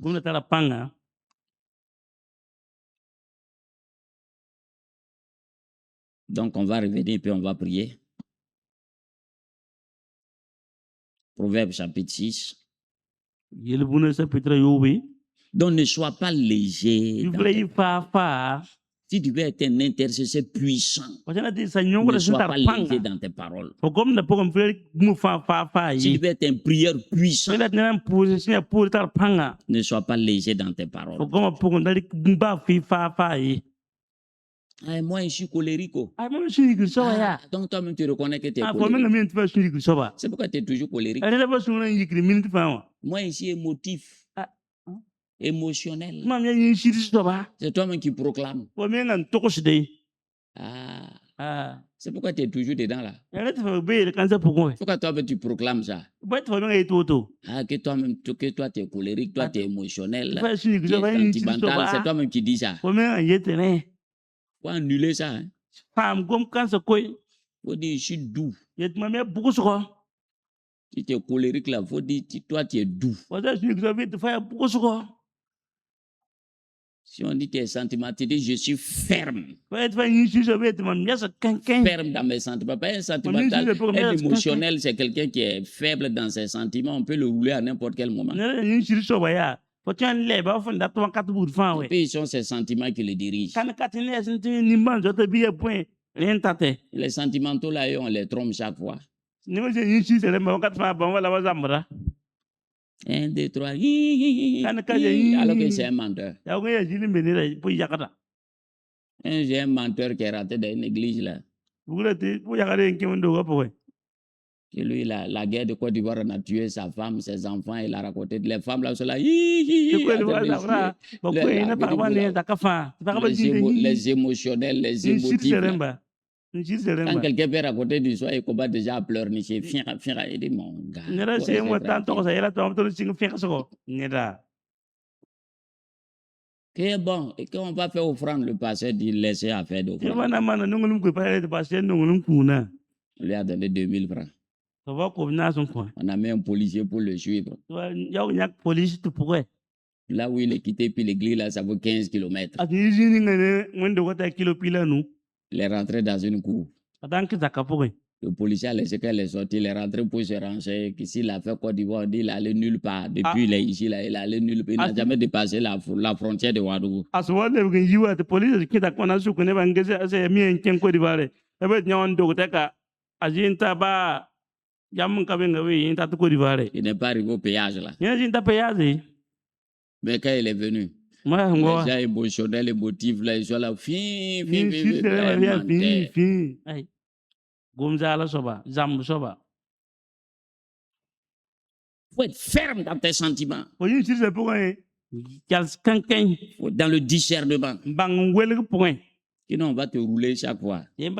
Speaker 1: Donc on va revenir puis on va prier. Proverbe chapitre 6. Donc ne sois pas léger. Si tu veux être un intercesseur puissant, ne sois pas léger dans tes paroles. Si tu veux être un prieur puissant, ne sois pas léger dans tes paroles. Ah, moi, je suis colérique. Donc toi-même, tu reconnais que tu es colérique. C'est pourquoi tu es toujours colérique. Moi, ici, émotif. Émotionnel. C'est toi-même qui proclame. C'est pourquoi tu es toujours dedans là.
Speaker 2: yare te fa be le kansa pourquoi
Speaker 1: Pourquoi toi tu proclames ça?
Speaker 2: ba te fa be ngai toto
Speaker 1: Ah, que toi-même, que toi tu es colérique, toi tu es émotionnel,
Speaker 2: fa shi
Speaker 1: tu
Speaker 2: que
Speaker 1: es
Speaker 2: va yin ci so
Speaker 1: sentimental. C'est
Speaker 2: ba
Speaker 1: toi-même qui dis ça.
Speaker 2: ko me an yete ne
Speaker 1: Faut annuler ça. Hein.
Speaker 2: fam gom kansa koy
Speaker 1: Faut dire, je suis doux.
Speaker 2: yet ma me buku so ko
Speaker 1: Si tu es colérique là, faut dire, toi tu es doux.
Speaker 2: wa da shi que be te fa buku so ko
Speaker 1: Si on dit tu es sentimental, tu dis, je suis ferme.
Speaker 2: fa te fa yin ci so be te ma me sa kan
Speaker 1: Ferme dans mes sentiments. Pas un sentimental. Un émotionnel, c'est quelqu'un qui est faible dans ses sentiments. On peut le rouler à n'importe quel moment.
Speaker 2: ne yin ci so ba ya faut tu en le ba fa nda to kat bu fa
Speaker 1: Et
Speaker 2: we
Speaker 1: puis, ce sont ses sentiments qui le dirigent.
Speaker 2: kan katine sin te ni man zo te bi point rien tate
Speaker 1: Les sentimentaux là, eux, on les trompe chaque fois.
Speaker 2: ni ma yin ci se le ma kat fa ba wala wa zamra
Speaker 1: 1, 2, 3. Alors que c'est un menteur.
Speaker 2: ya ko ya jili me ne pour yakata
Speaker 1: J'ai un menteur qui est rentré dans une église là.
Speaker 2: bugulati pour yakare nki ndo ko pour
Speaker 1: Que lui, la guerre de Côte d'Ivoire, on a tué sa femme, ses enfants, il a raconté. Les femmes là sont là. Les émotionnels, les émotifs. Quand quelqu'un peut raconter du soir, il commence déjà à pleurnicher. Il dit, mon gars. Que bon, et qu'on va faire offrande, le pasteur dit, laissez à faire d'offrande. On lui a donné 2000 francs. On a mis un policier pour le suivre. Là où il est quitté, puis l'église, là, ça vaut 15 km. Il est rentré dans une cour. Le policier a laissé qu'elle est sortie, il est rentré pour se ranger. S'il a fait Côte d'Ivoire, il allait nulle part. Depuis il est ici, là, il allait nulle part. Il n'a jamais dépassé la frontière de Ouagadougou. Il n'est pas arrivé au péage là. Mais quand il est venu, les gens émotionnels, émotifs, là, ils sont là. Faut être ferme dans tes sentiments. Dans le discernement. Sinon, on va te rouler chaque fois. On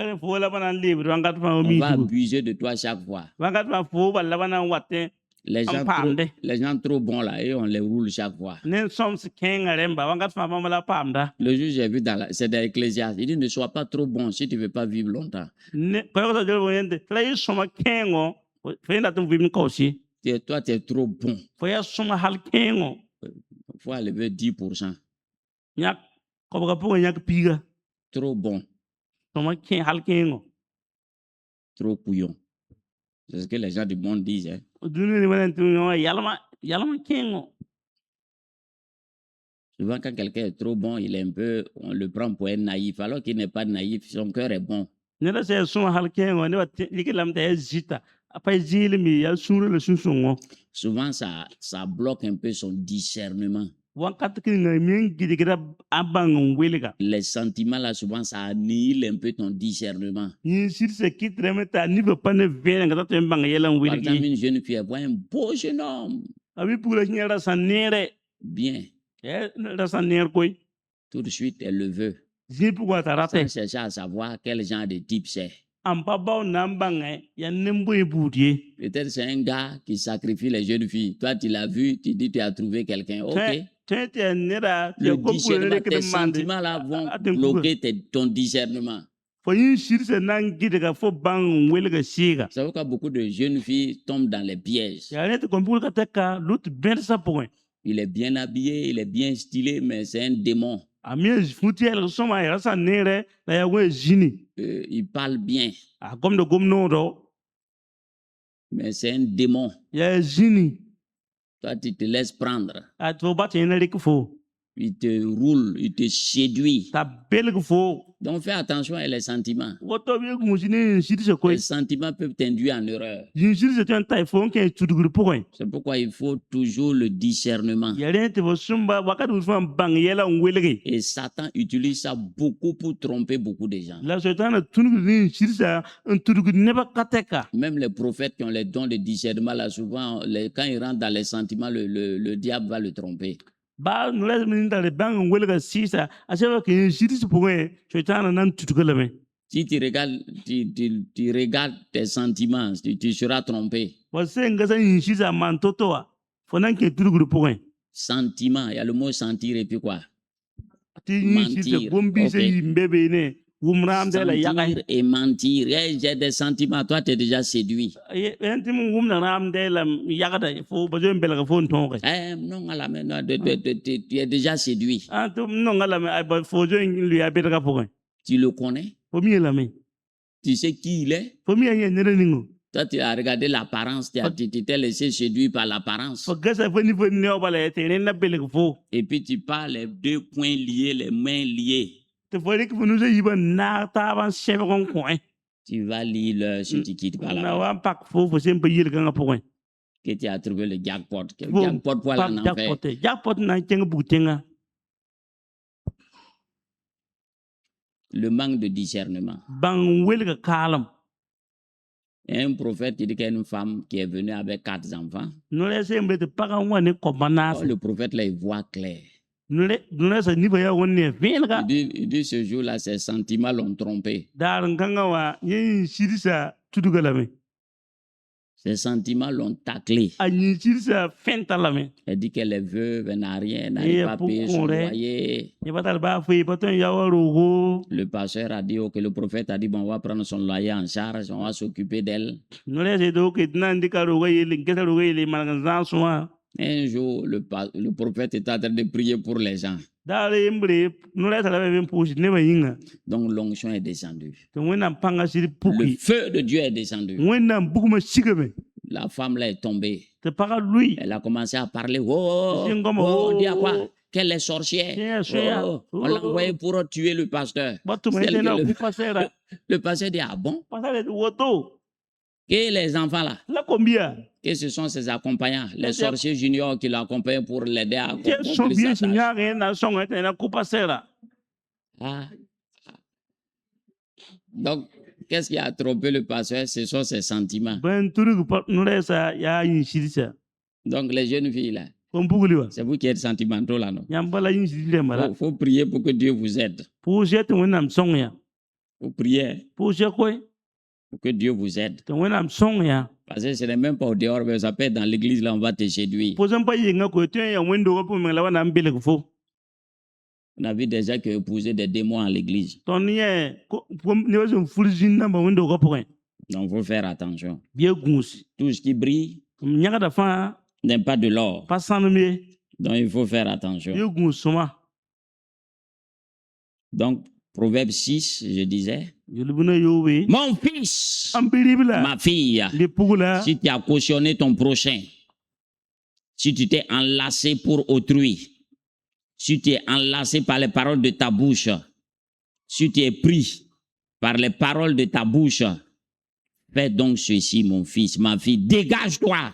Speaker 1: va abuser de toi chaque fois. Les gens trop bons là, et on les roule chaque fois. Le jour j'ai vu c'est dans l'Ecclésiaste, il dit ne sois pas trop bon si tu ne veux pas vivre longtemps. Toi, tu es trop bon. Il faut enlever 10%. Trop bon. Trop couillon. C'est ce que les gens du monde disent. Hein. Souvent, quand quelqu'un est trop bon, il est un peu, on le prend pour être naïf, alors qu'il n'est pas naïf, son cœur est bon. Souvent, ça bloque un peu son discernement. Les sentiments, là, souvent, ça annihile un peu ton discernement. Par exemple, une jeune fille, elle voit un beau jeune homme. Bien. Tout de suite, elle le veut. Sans chercher à savoir quel genre de type c'est. Peut-être c'est un gars qui sacrifie les jeunes filles. Toi, tu l'as vu, tu dis tu as trouvé quelqu'un. Ok. Le discernement, tes sentiments là vont bloquer ton discernement. C'est pourquoi beaucoup de jeunes filles tombent dans les pièges. Il est bien habillé, il est bien stylé, mais c'est un démon. Il parle bien, mais c'est un démon. Toi, tu te laisses prendre. Il te roule, il te séduit. Donc fais attention à les sentiments. Les sentiments peuvent t'induire en erreur. C'est pourquoi il faut toujours le discernement. Et Satan utilise ça beaucoup pour tromper beaucoup de gens. Même les prophètes qui ont les dons de discernement, là, souvent, quand ils rentrent dans les sentiments, le diable va le tromper. Si tu regardes tes sentiments, tu seras trompé. Sentiment, il y a le mot sentir et puis quoi? Mentir. Okay. Sentir et mentir. J'ai des sentiments. Toi, tu es déjà séduit. Non, tu es déjà séduit. Tu le connais? Tu sais qui il est? Toi, tu as regardé l'apparence, tu t'es laissé séduire par l'apparence. Et puis tu parles les deux poings liés, les mains liées. Tu vas lire le si tu quittes par là-bas. Que tu as trouvé le jackpot. Que le jackpot pour aller en enfer. Le manque de discernement. Il y a un prophète qui dit qu'il y a une femme qui est venue avec 4 enfants. Oh, le prophète là, il voit clair. Il dit ce jour-là, ses sentiments l'ont trompé. Ses sentiments l'ont taclé. Elle dit qu'elle est veuve, elle n'a rien, elle n'arrive pas à payer son loyer. Le pasteur a dit, que le prophète a dit, bon, on va prendre son loyer en charge, on va s'occuper d'elle. Un jour, le prophète était en train de prier pour les gens. Donc l'onction est descendue. Le feu de Dieu est descendu. La femme là est tombée. Elle a commencé à parler. Oh, on dit à quoi? Qu'elle est sorcière. Oh, on l'a envoyé pour tuer le pasteur. Le pasteur dit, ah bon? Et les enfants là? Que ce sont ses accompagnants, les sorciers juniors qui l'accompagnent pour l'aider à accomplir sa tâche. Ah. Donc, qu'est-ce qui a trompé le pasteur? Ce sont ses sentiments. Donc, les jeunes filles là, c'est vous qui êtes sentimentaux là, non? Il faut prier pour que Dieu vous aide. Faut prier pour que Dieu vous aide. Parce que ce n'est même pas au dehors, mais ça peut être dans l'église, là, on va te séduire. On a vu déjà que épouser des démons à l'église. Donc, il faut faire attention. Tout ce qui brille n'est pas de l'or. Donc, il faut faire attention. Donc, Proverbe 6, je disais. Mon fils, ma fille, si tu as cautionné ton prochain, si tu t'es enlacé pour autrui, si tu es enlacé par les paroles de ta bouche, si tu es pris par les paroles de ta bouche, fais donc ceci, mon fils, ma fille, dégage-toi.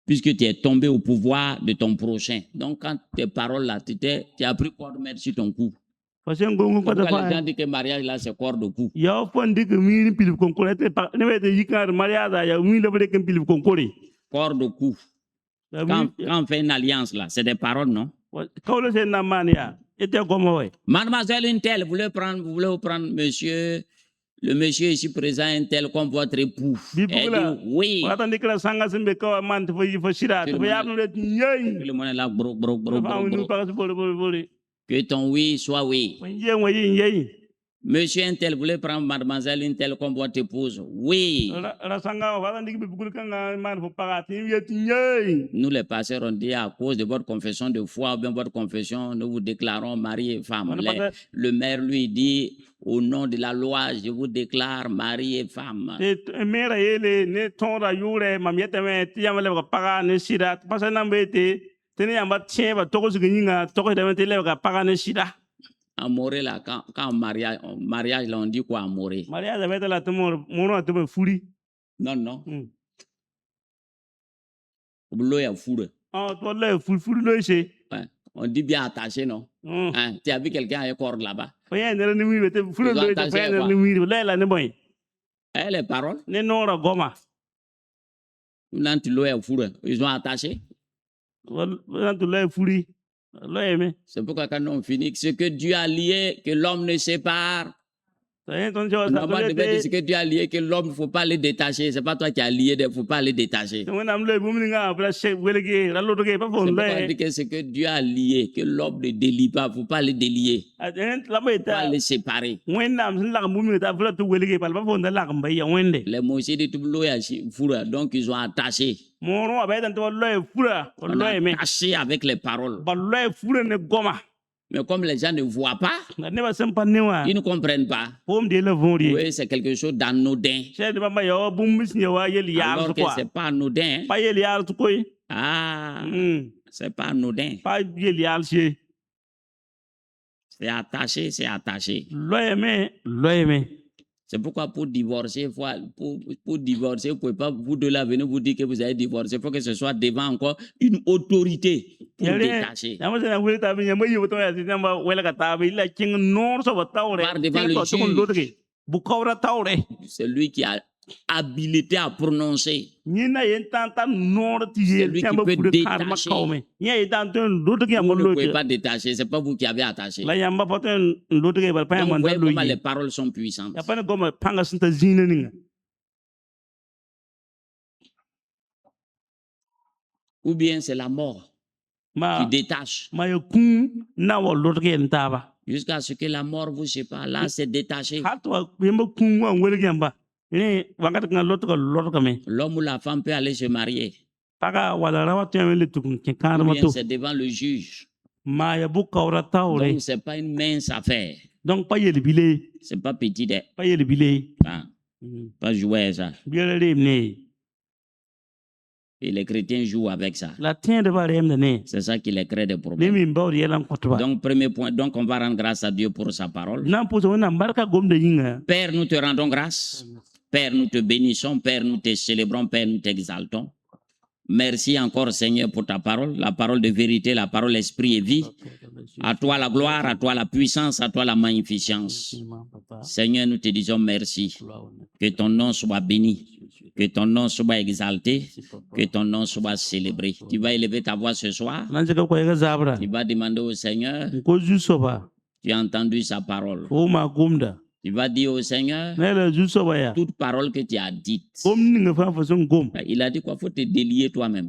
Speaker 1: Puisque tu es tombé au pouvoir de ton prochain. Donc, quand tes paroles là, tu as pris quoi de mettre sur ton cou? Parce que les gens disent que le mariage là, c'est corps de cou. Corps de cou. Quand on fait une alliance là, c'est des paroles, non? Mademoiselle une telle, vous voulez prendre monsieur, le monsieur ici présent, un tel comme votre époux. Elle dit oui. Le monde est là, que ton oui soit oui. Monsieur un tel voulait prendre mademoiselle une telle comme votre épouse. Oui. Nous les pasteurs on dit à cause de votre confession de foi ou bien votre confession, nous vous déclarons mari et femme. Le maire lui dit au nom de la loi, je vous déclare mari et femme. Amoré là, quand mariage là, on dit quoi amoré? Non, non. On dit bien attaché, non? Hein? Tu as vu quelqu'un avec corde là-bas? Les paroles? Ils ont attaché. C'est pourquoi quand on finit, ce que Dieu a lié, que l'homme ne sépare. Normalement, il devait dire ce que Dieu a lié, que l'homme, il ne faut pas les détacher. Ce n'est pas toi qui as lié, il ne faut pas les détacher. C'est pourquoi on dit que ce que Dieu a lié, que l'homme ne délie pas, il ne faut pas les délier. Il ne faut pas les séparer. Les Moïse de Toulouse, donc ils ont attaché. On a attaché avec les paroles. Mais comme les gens ne voient pas, ils ne comprennent pas. Oui, c'est quelque chose d'anodin. Alors que ce n'est pas anodin. Ah, c'est pas anodin. C'est attaché, c'est attaché. C'est pourquoi pour divorcer, pour divorcer, vous ne pouvez pas vous de là venir vous dire que vous avez divorcé. Il faut que ce soit devant encore une autorité pour détacher. Par devant le juge. C'est lui qui a habilité à prononcer. C'est lui qui peut détacher. Vous ne pouvez pas détacher, ce n'est pas vous qui avez attaché. Donc, vous voyez comment les paroles sont puissantes. Ou bien c'est la mort qui détache. Jusqu'à ce que la mort vous sépare. Là, c'est détaché. L'homme ou la femme peut aller se marier. Ou bien c'est devant le juge. Donc, ce n'est pas une mince affaire. Ce n'est pas petit. Pas jouer ça. Et les chrétiens jouent avec ça. C'est ça qui les crée des problèmes. Donc, premier point, donc on va rendre grâce à Dieu pour sa parole. Père, nous te rendons grâce. Père, nous te bénissons. Père, nous te célébrons. Père, nous t'exaltons. Merci encore, Seigneur, pour ta parole, la parole de vérité, la parole esprit et vie. À toi la gloire, à toi la puissance, à toi la magnificence. Seigneur, nous te disons merci. Que ton nom soit béni, que ton nom soit exalté, que ton nom soit célébré. Tu vas élever ta voix ce soir. Tu vas demander au Seigneur. Tu as entendu sa parole. Tu vas dire au Seigneur toute parole que tu as dite. Il a dit quoi? Il faut te délier toi-même.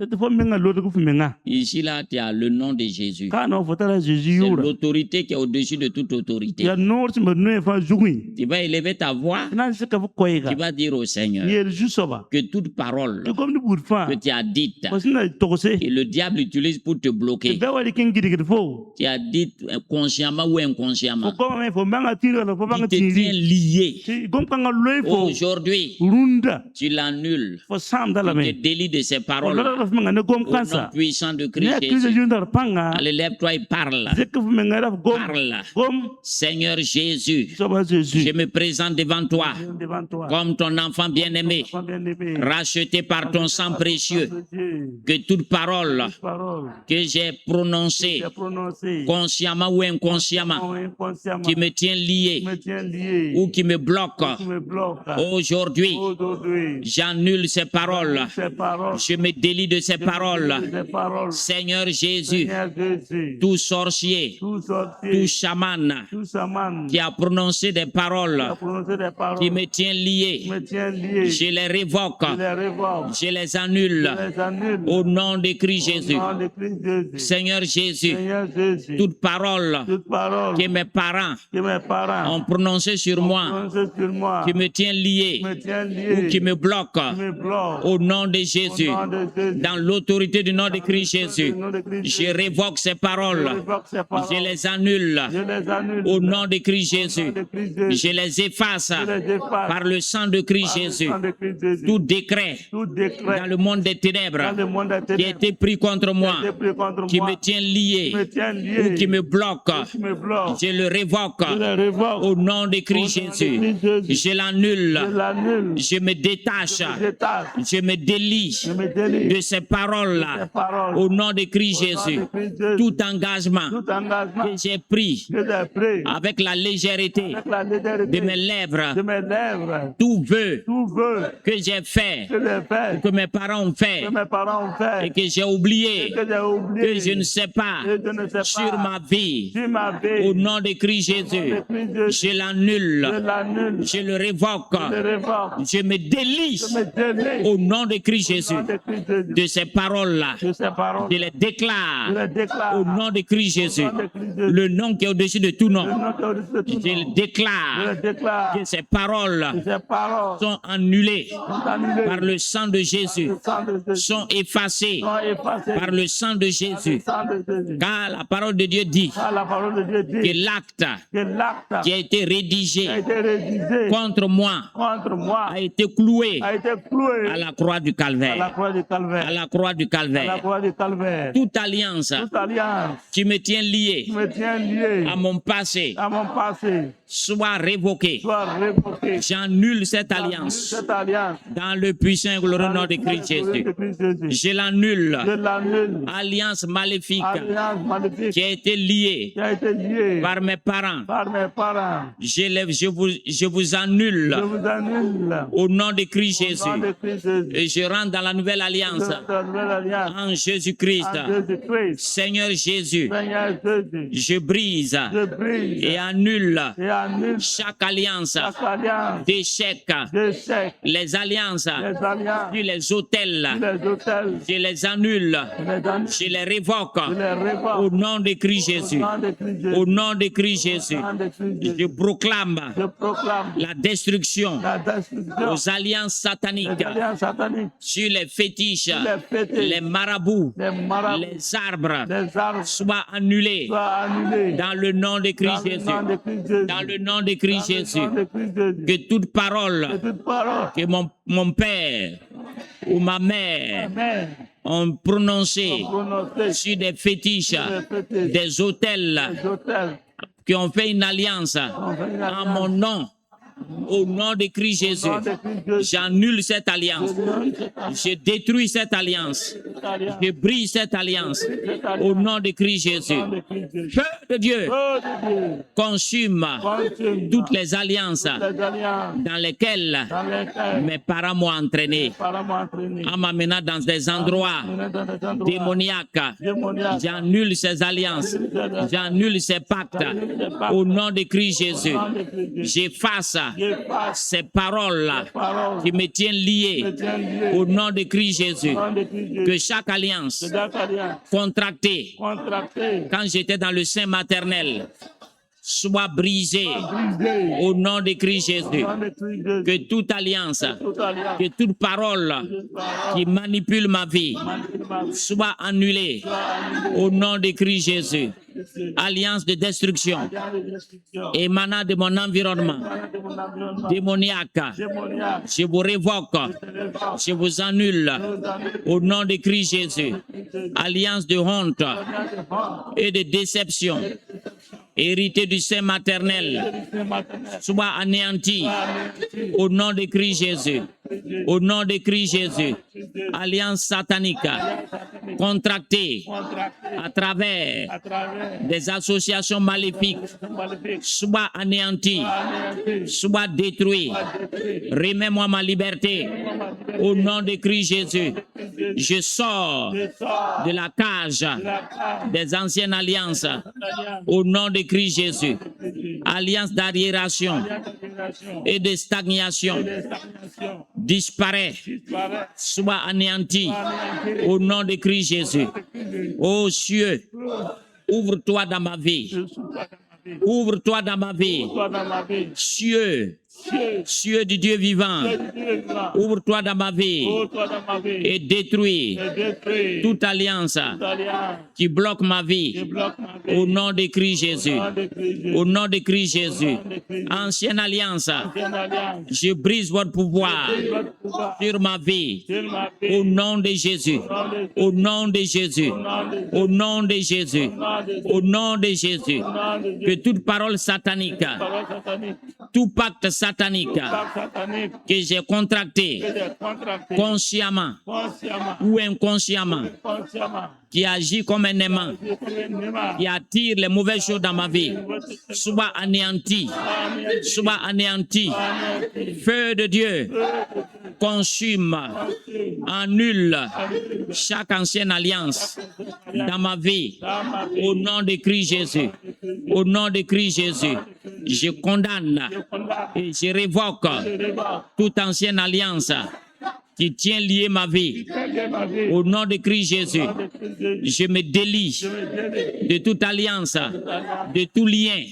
Speaker 1: Ici, là, tu as le nom de Jésus. C'est l'autorité qui est au-dessus de toute autorité. Tu vas élever ta voix. Tu vas dire au Seigneur que toute parole que tu as dite et le diable utilise pour te bloquer. Tu as dit consciemment ou inconsciemment. Qui te tient lié. Aujourd'hui, tu l'annules. Tu te délies de ces paroles. Au nom puissant de Christ Jésus. Allez, lève-toi et parle. Parle. Seigneur Jésus, je me présente devant toi comme ton enfant bien-aimé, racheté par ton sang précieux. Que toute parole que j'ai prononcée, consciemment ou inconsciemment, qui me tient lié ou qui me bloque, aujourd'hui, j'annule ces paroles. Je me délie de ces paroles. Seigneur Jésus, tout sorcier, tout chaman qui a prononcé des paroles qui me tient lié, je les révoque, je les annule au nom de Christ Jésus. Seigneur Jésus, toute parole que mes parents ont prononcé sur moi, qui me tient lié ou qui me bloque, au nom de Jésus, dans l'autorité du nom de Christ Jésus, je révoque ces paroles, je les annule au nom de Christ Jésus, je les efface par le sang de Christ Jésus. Tout décret dans le monde des ténèbres qui a été pris contre moi, qui me tient lié ou qui me bloque, je le révoque au nom de Christ Jésus, je l'annule, je me détache, je me délie de ces paroles-là. Au nom de Christ Jésus, tout engagement que j'ai pris avec la légèreté de mes lèvres, tout vœu que j'ai fait, que mes parents ont fait, et que j'ai oublié, que je ne sais pas sur ma vie, au nom de Christ Jésus, je l'annule, je le révoque, je me délie au nom de Christ Jésus de ces paroles-là. Je les déclare au nom de Christ Jésus, le nom qui est au-dessus de tout nom. Je déclare que ces paroles sont annulées par le sang de Jésus, sont effacées par le sang de Jésus. Car la parole de Dieu dit que l'acte qui a été rédigé contre moi a été cloué à la croix du Calvaire. À la croix du Calvaire. Toute alliance qui me tient lié à mon passé soit révoquée. J'annule cette alliance dans le puissant et glorieux nom de Christ Jésus. Je l'annule. Alliance maléfique qui a été liée par mes parents. Je vous annule au nom de Christ Jésus. Et je rentre dans la nouvelle alliance en Jésus-Christ. Seigneur Jésus, je brise et annule chaque alliance d'échec, les alliances sur les autels, je les annule, je les révoque au nom de Christ Jésus. Au nom de Christ Jésus, je proclame la destruction aux alliances sataniques sur les fétiches, les marabouts, les arbres, soient annulés dans le nom de Christ Jésus. Dans le nom de Christ Jésus, que toute parole que mon père ou ma mère ont prononcée sur des fétiches, des autels qui ont fait une alliance en mon nom, au nom de Christ Jésus, j'annule cette alliance. Je détruis cette alliance. Je brise cette alliance. Au nom de Christ Jésus. Feu de Dieu consume toutes les alliances dans lesquelles mes parents m'ont entraîné, en m'amenant dans des endroits démoniaques. J'annule ces alliances. J'annule ces pactes. Au nom de Christ Jésus, j'efface ces paroles-là qui me tiennent lié au nom de Christ Jésus. Que chaque alliance contractée quand j'étais dans le sein maternel soit brisée au nom de Christ Jésus. Que toute alliance, que toute parole qui manipule ma vie soit annulée au nom de Christ Jésus. Alliance de destruction émanant de mon environnement démoniaque, je vous révoque, je vous annule au nom de Christ Jésus. Alliance de honte et de déception hérité du sein maternel soit anéanti au nom de Christ Jésus. Au nom de Christ Jésus, alliance satanique contractée à travers des associations maléfiques soit anéantie, soit détruite. Remets-moi ma liberté au nom de Christ Jésus. Je sors de la cage des anciennes alliances au nom de Christ Jésus. Alliance d'arriération et de stagnation disparaît, soit anéanti au nom de Christ Jésus. Ô cieux, ouvre-toi dans ma vie. Ouvre-toi dans ma vie. Cieux, cieux du Dieu vivant, ouvre-toi dans ma vie et détruis toute alliance qui bloque ma vie. Au nom de Christ Jésus. Au nom de Christ Jésus. Ancienne alliance, je brise votre pouvoir sur ma vie. Au nom de Jésus. Au nom de Jésus. Au nom de Jésus. Au nom de Jésus. Que toute parole satanique, tout pacte satanique que j'ai contracté consciemment ou inconsciemment, qui agit comme un aimant, qui attire les mauvaises choses dans ma vie, soit anéanti, soit anéanti. Feu de Dieu, consume, annule chaque ancienne alliance dans ma vie. Au nom de Christ Jésus, au nom de Christ Jésus, je condamne et je révoque toute ancienne alliance qui tient lié ma vie. Au nom de Christ Jésus, je me délie de toute alliance, de tout lien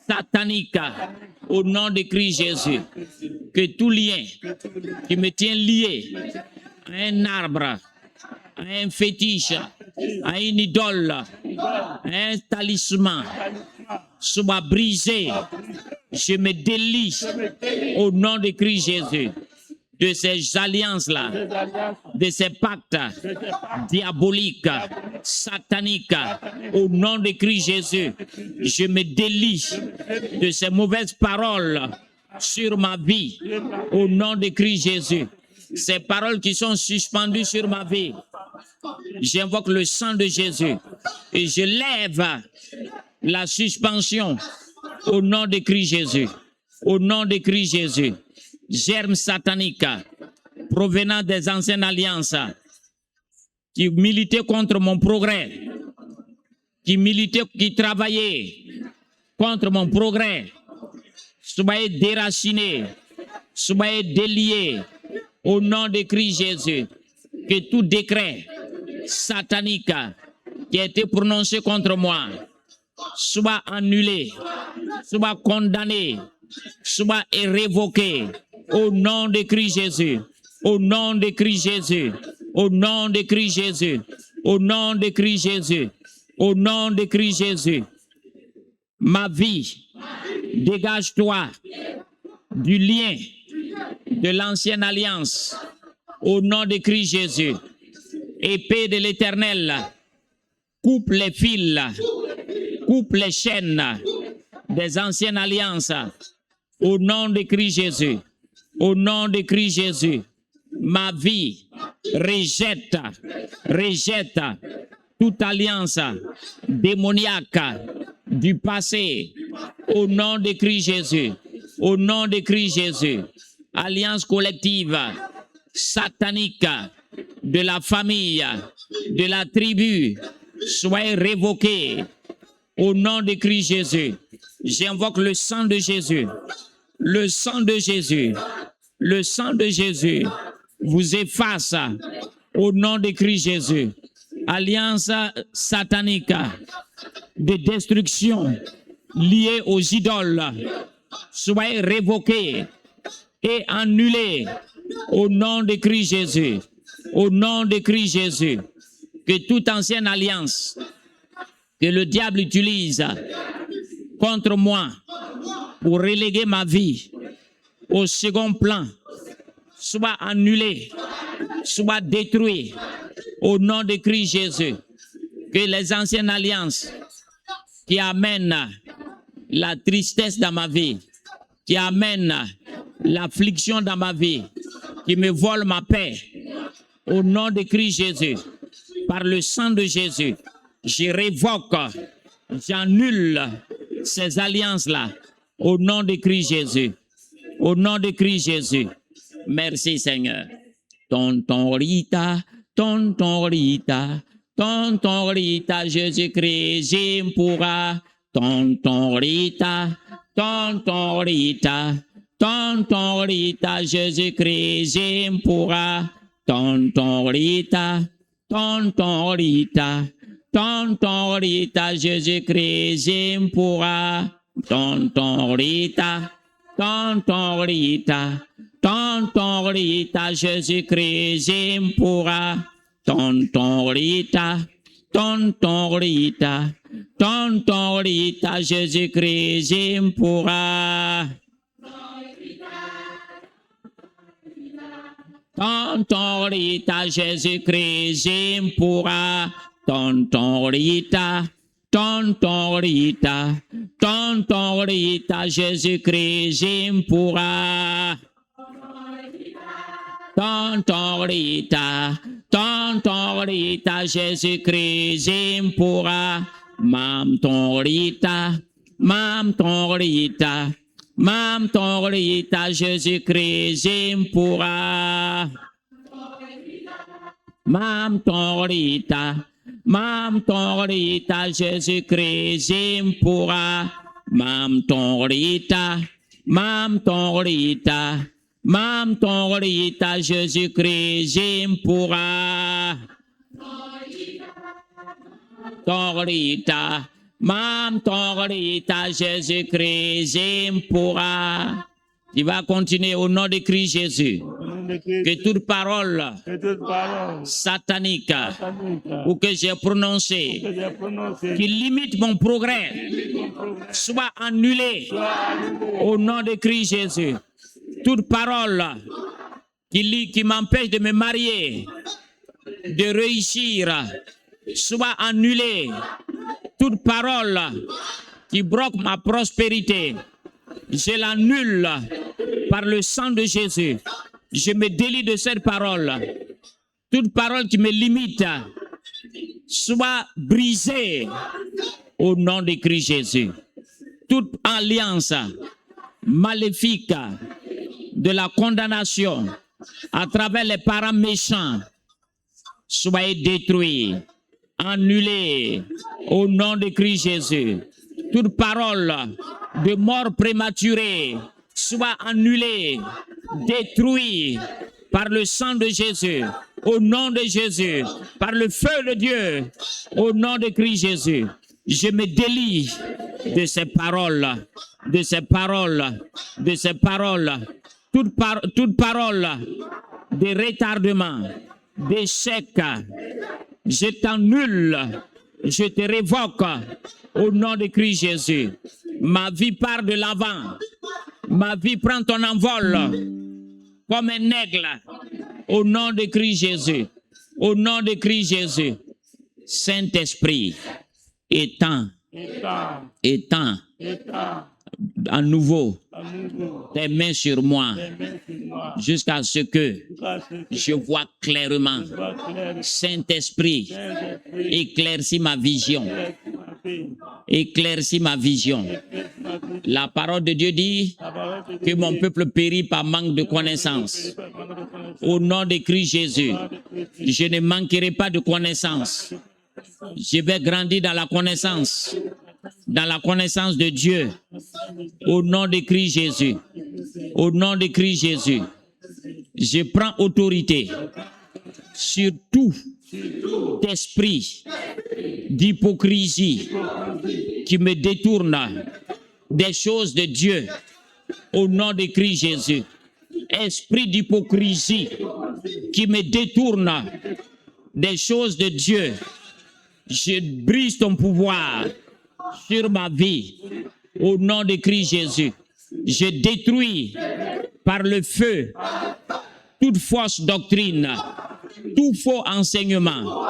Speaker 1: satanique. Au nom de Christ Jésus, que tout lien qui me tient lié à un arbre, à un fétiche, à une idole, à un talisman, soit brisé. Je me délie au nom de Christ Jésus de ces alliances-là, de ces pactes diaboliques, sataniques. Au nom de Christ Jésus, je me délie de ces mauvaises paroles sur ma vie. Au nom de Christ Jésus, ces paroles qui sont suspendues sur ma vie, j'invoque le sang de Jésus et je lève la suspension au nom de Christ Jésus. Au nom de Christ Jésus. Germe satanique provenant des anciennes alliances qui militaient contre mon progrès, qui travaillaient contre mon progrès, soyez déracinés, soyez déliés au nom de Christ Jésus. Que tout décret satanique qui a été prononcé contre moi soit annulé, soit condamné, soit révoqué. Au nom de Christ Jésus, au nom de Christ Jésus, au nom de Christ Jésus, au nom de Christ Jésus, au nom de Christ Jésus. Ma vie, dégage-toi du lien de l'ancienne alliance. Au nom de Christ Jésus, épée de l'Éternel, coupe les fils, coupe les chaînes des anciennes alliances. Au nom de Christ Jésus. Au nom de Christ Jésus, ma vie rejette toute alliance démoniaque du passé. Au nom de Christ Jésus, au nom de Christ Jésus, alliance collective, satanique, de la famille, de la tribu, soyez révoquée. Au nom de Christ Jésus, j'invoque le sang de Jésus. Le sang de Jésus, le sang de Jésus vous efface au nom de Christ Jésus. Alliance satanique de destruction liée aux idoles, soyez révoquée et annulée au nom de Christ Jésus. Au nom de Christ Jésus, que toute ancienne alliance que le diable utilise contre moi pour reléguer ma vie au second plan, soit annulé, soit détruit au nom de Christ Jésus. Que les anciennes alliances qui amènent la tristesse dans ma vie, qui amènent l'affliction dans ma vie, qui me volent ma paix, au nom de Christ Jésus, par le sang de Jésus, je révoque, j'annule ces alliances-là. Au nom de Christ Jésus. Au nom de Christ Jésus. Merci Seigneur. Tonton Rita, Jésus-Christ, j'impoura. Tonton Rita, Jésus-Christ, j'impoura. Tonton Rita, Jésus-Christ, j'impoura. Tonton Rita, tonton Rita, Jésus-Christ, Jimpura, tonton Rita, Jésus-Christ, Jimpura. Tonton Rita, Jésus-Christ, Jimpura, tonton Rita, Jésus-Christ, Jimpura. Tonton Rita, Jésus-Christ, Jimpura. Mam ton Rita, Jésus-Christ, Jimpura. Mam ton Rita, Jésus-Christ, Jimpura. Mam ton Rita, Jésus-Christ, Jimpura. Ton Rita, Jésus-Christ, Jimpura. Tu vas continuer au nom de Christ Jésus. Que toute parole satanique ou que j'ai prononcée qui limite mon progrès soit annulée au nom de Christ Jésus. Toute parole qui m'empêche de me marier, de réussir, soit annulée. Toute parole qui bloque ma prospérité, je l'annule par le sang de Jésus. Je me délie de cette parole. Toute parole qui me limite soit brisée au nom de Christ Jésus. Toute alliance maléfique de la condamnation à travers les parents méchants soit détruite, annulée au nom de Christ Jésus. Toute parole de mort prématurée soit annulée, détruite par le sang de Jésus, au nom de Jésus, par le feu de Dieu, au nom de Christ Jésus. Je me délie de ces paroles, toute parole de retardement, d'échec, je t'annule, je te révoque au nom de Christ Jésus. Ma vie part de l'avant, ma vie prend ton envol comme un aigle au nom de Christ Jésus. Au nom de Christ Jésus. Saint-Esprit, étends à nouveau tes mains sur moi jusqu'à ce que je vois clairement. Saint-Esprit, éclaircis ma vision. Éclaircis ma vision. La parole de Dieu dit que mon peuple périt par manque de connaissance. Au nom de Christ Jésus, je ne manquerai pas de connaissance. Je vais grandir dans la connaissance de Dieu. Au nom de Christ Jésus. Au nom de Christ Jésus. Je prends autorité sur tout esprit d'hypocrisie qui me détourne des choses de Dieu. Au nom de Christ Jésus. Esprit d'hypocrisie qui me détourne des choses de Dieu. Je brise ton pouvoir sur ma vie. Au nom de Christ Jésus. Je détruis par le feu toute fausse doctrine, tout faux enseignement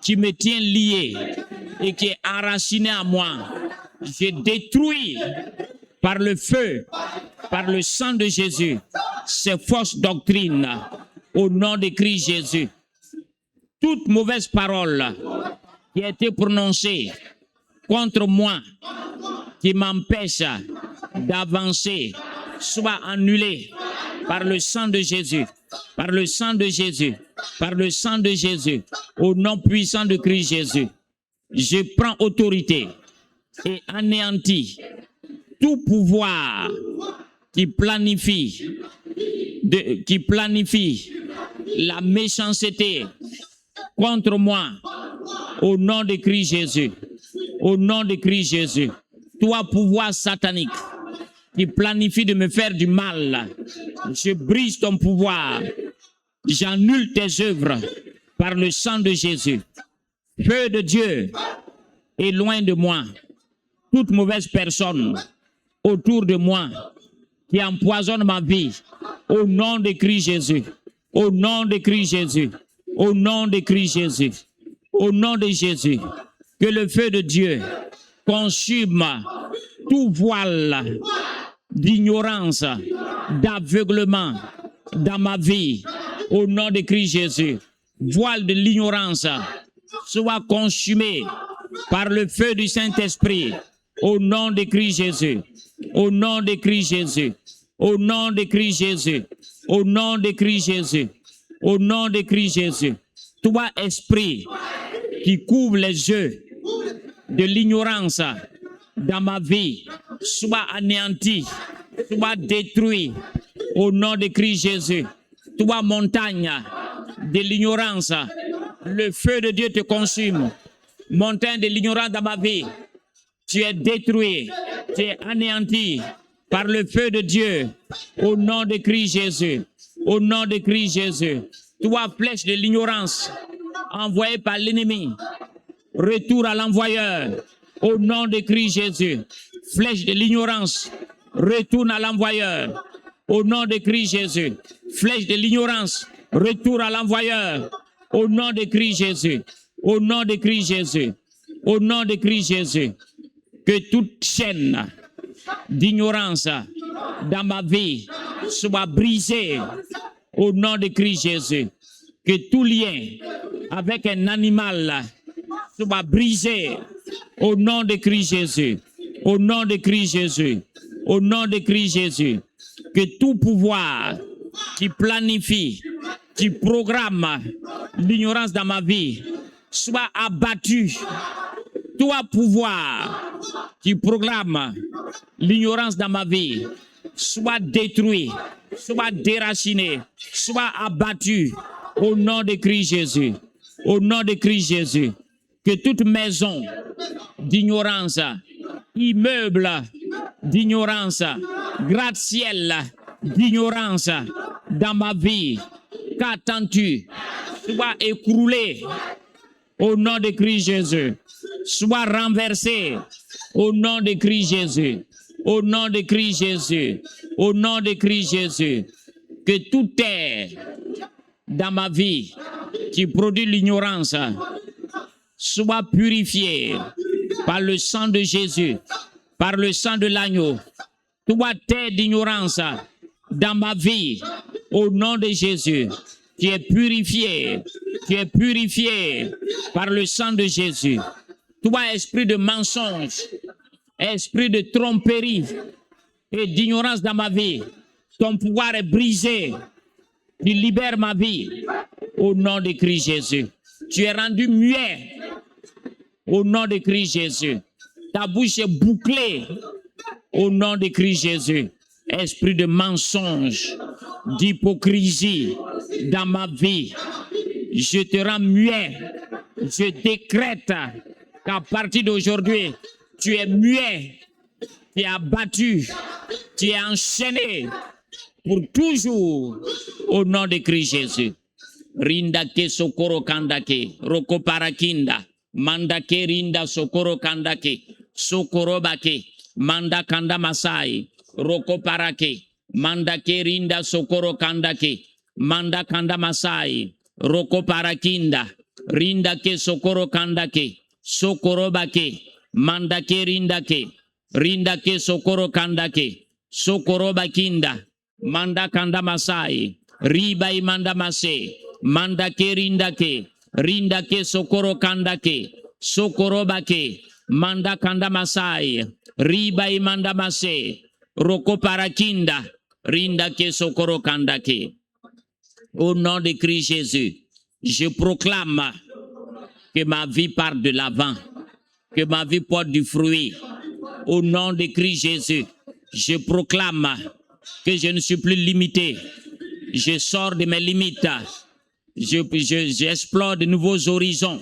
Speaker 1: qui me tient lié et qui est enraciné à moi. Je détruis par le feu, par le sang de Jésus, ces fausses doctrines au nom de Christ Jésus. Toute mauvaise parole qui a été prononcée contre moi, qui m'empêche d'avancer, soit annulée par le sang de Jésus, par le sang de Jésus, par le sang de Jésus, au nom puissant de Christ Jésus. Je prends autorité et anéantis tout pouvoir qui planifie la méchanceté contre moi, au nom de Christ Jésus. Au nom de Christ Jésus. Toi, pouvoir satanique qui planifie de me faire du mal, je brise ton pouvoir. J'annule tes œuvres par le sang de Jésus. Feu de Dieu est loin de moi. Toute mauvaise personne autour de moi qui empoisonne ma vie, au nom de Christ Jésus, au nom de Christ Jésus, au nom de Christ Jésus, au nom de Jésus, que le feu de Dieu consume tout voile d'ignorance, d'aveuglement dans ma vie, au nom de Christ Jésus. Voile de l'ignorance soit consumé par le feu du Saint-Esprit, au nom de Christ Jésus, au nom de Christ Jésus, au nom de Christ Jésus, au nom de Christ Jésus, au nom de Christ Jésus. Toi, esprit qui couvre les yeux de l'ignorance dans ma vie, soit anéanti, soit détruit, au nom de Christ Jésus. Toi, montagne de l'ignorance, le feu de Dieu te consume. Montagne de l'ignorance dans ma vie, tu es détruit, tu es anéanti par le feu de Dieu, au nom de Christ Jésus, au nom de Christ Jésus. Toi, flèche de l'ignorance, envoyée par l'ennemi, retour à l'envoyeur, au nom de Christ Jésus. Flèche de l'ignorance, retourne à l'envoyeur, au nom de Christ Jésus. Flèche de l'ignorance, retour à l'envoyeur, au nom de Christ Jésus, au nom de Christ Jésus, au nom de Christ Jésus. Que toute chaîne d'ignorance dans ma vie soit brisée au nom de Christ Jésus. Que tout lien avec un animal soit brisé au nom de Christ Jésus. Au nom de Christ Jésus. Au nom de Christ Jésus. Que tout pouvoir qui planifie, qui programme l'ignorance dans ma vie soit abattu. Toi, pouvoir qui proclame l'ignorance dans ma vie, soit détruit, soit déraciné, soit abattu au nom de Christ Jésus. Au nom de Christ Jésus. Que toute maison d'ignorance, immeuble d'ignorance, gratte-ciel d'ignorance dans ma vie, qu'attends-tu, soit écroulé au nom de Christ Jésus. Soit renversé au nom de Christ Jésus, au nom de Christ Jésus, au nom de Christ Jésus. Que tout est dans ma vie qui produit l'ignorance soit purifié par le sang de Jésus, par le sang de l'agneau. Toi, terre d'ignorance dans ma vie, au nom de Jésus, qui est purifié par le sang de Jésus. Toi, esprit de mensonge, esprit de tromperie et d'ignorance dans ma vie, ton pouvoir est brisé. Tu libères ma vie au nom de Christ Jésus. Tu es rendu muet au nom de Christ Jésus. Ta bouche est bouclée au nom de Christ Jésus. Esprit de mensonge, d'hypocrisie dans ma vie, je te rends muet. Je décrète qu'à partir d'aujourd'hui, tu es muet, tu es abattu, tu es enchaîné pour toujours au nom de Christ Jésus. Rindake sokoro kandake, roko parakinda, mandake rinda sokoro kandake, sokoro bake, manda kanda masai, roko parake, mandake rinda sokoro kandake, manda kanda masai, roko parakinda, rindake sokoro kandake, sokoro bake, mandake rindake sokoro kandake, sokoro bakinda, manda kanda masai, riba imanda mase, mandake rindake sokoro kandake, sokoro bake, manda kanda masai, riba imanda mase, roko parakinda, rindake sokoro kandake. Au nom de Christ Jésus, je proclame que ma vie part de l'avant, que ma vie porte du fruit. Au nom de Christ Jésus, je proclame que je ne suis plus limité. Je sors de mes limites. J'explore de nouveaux horizons.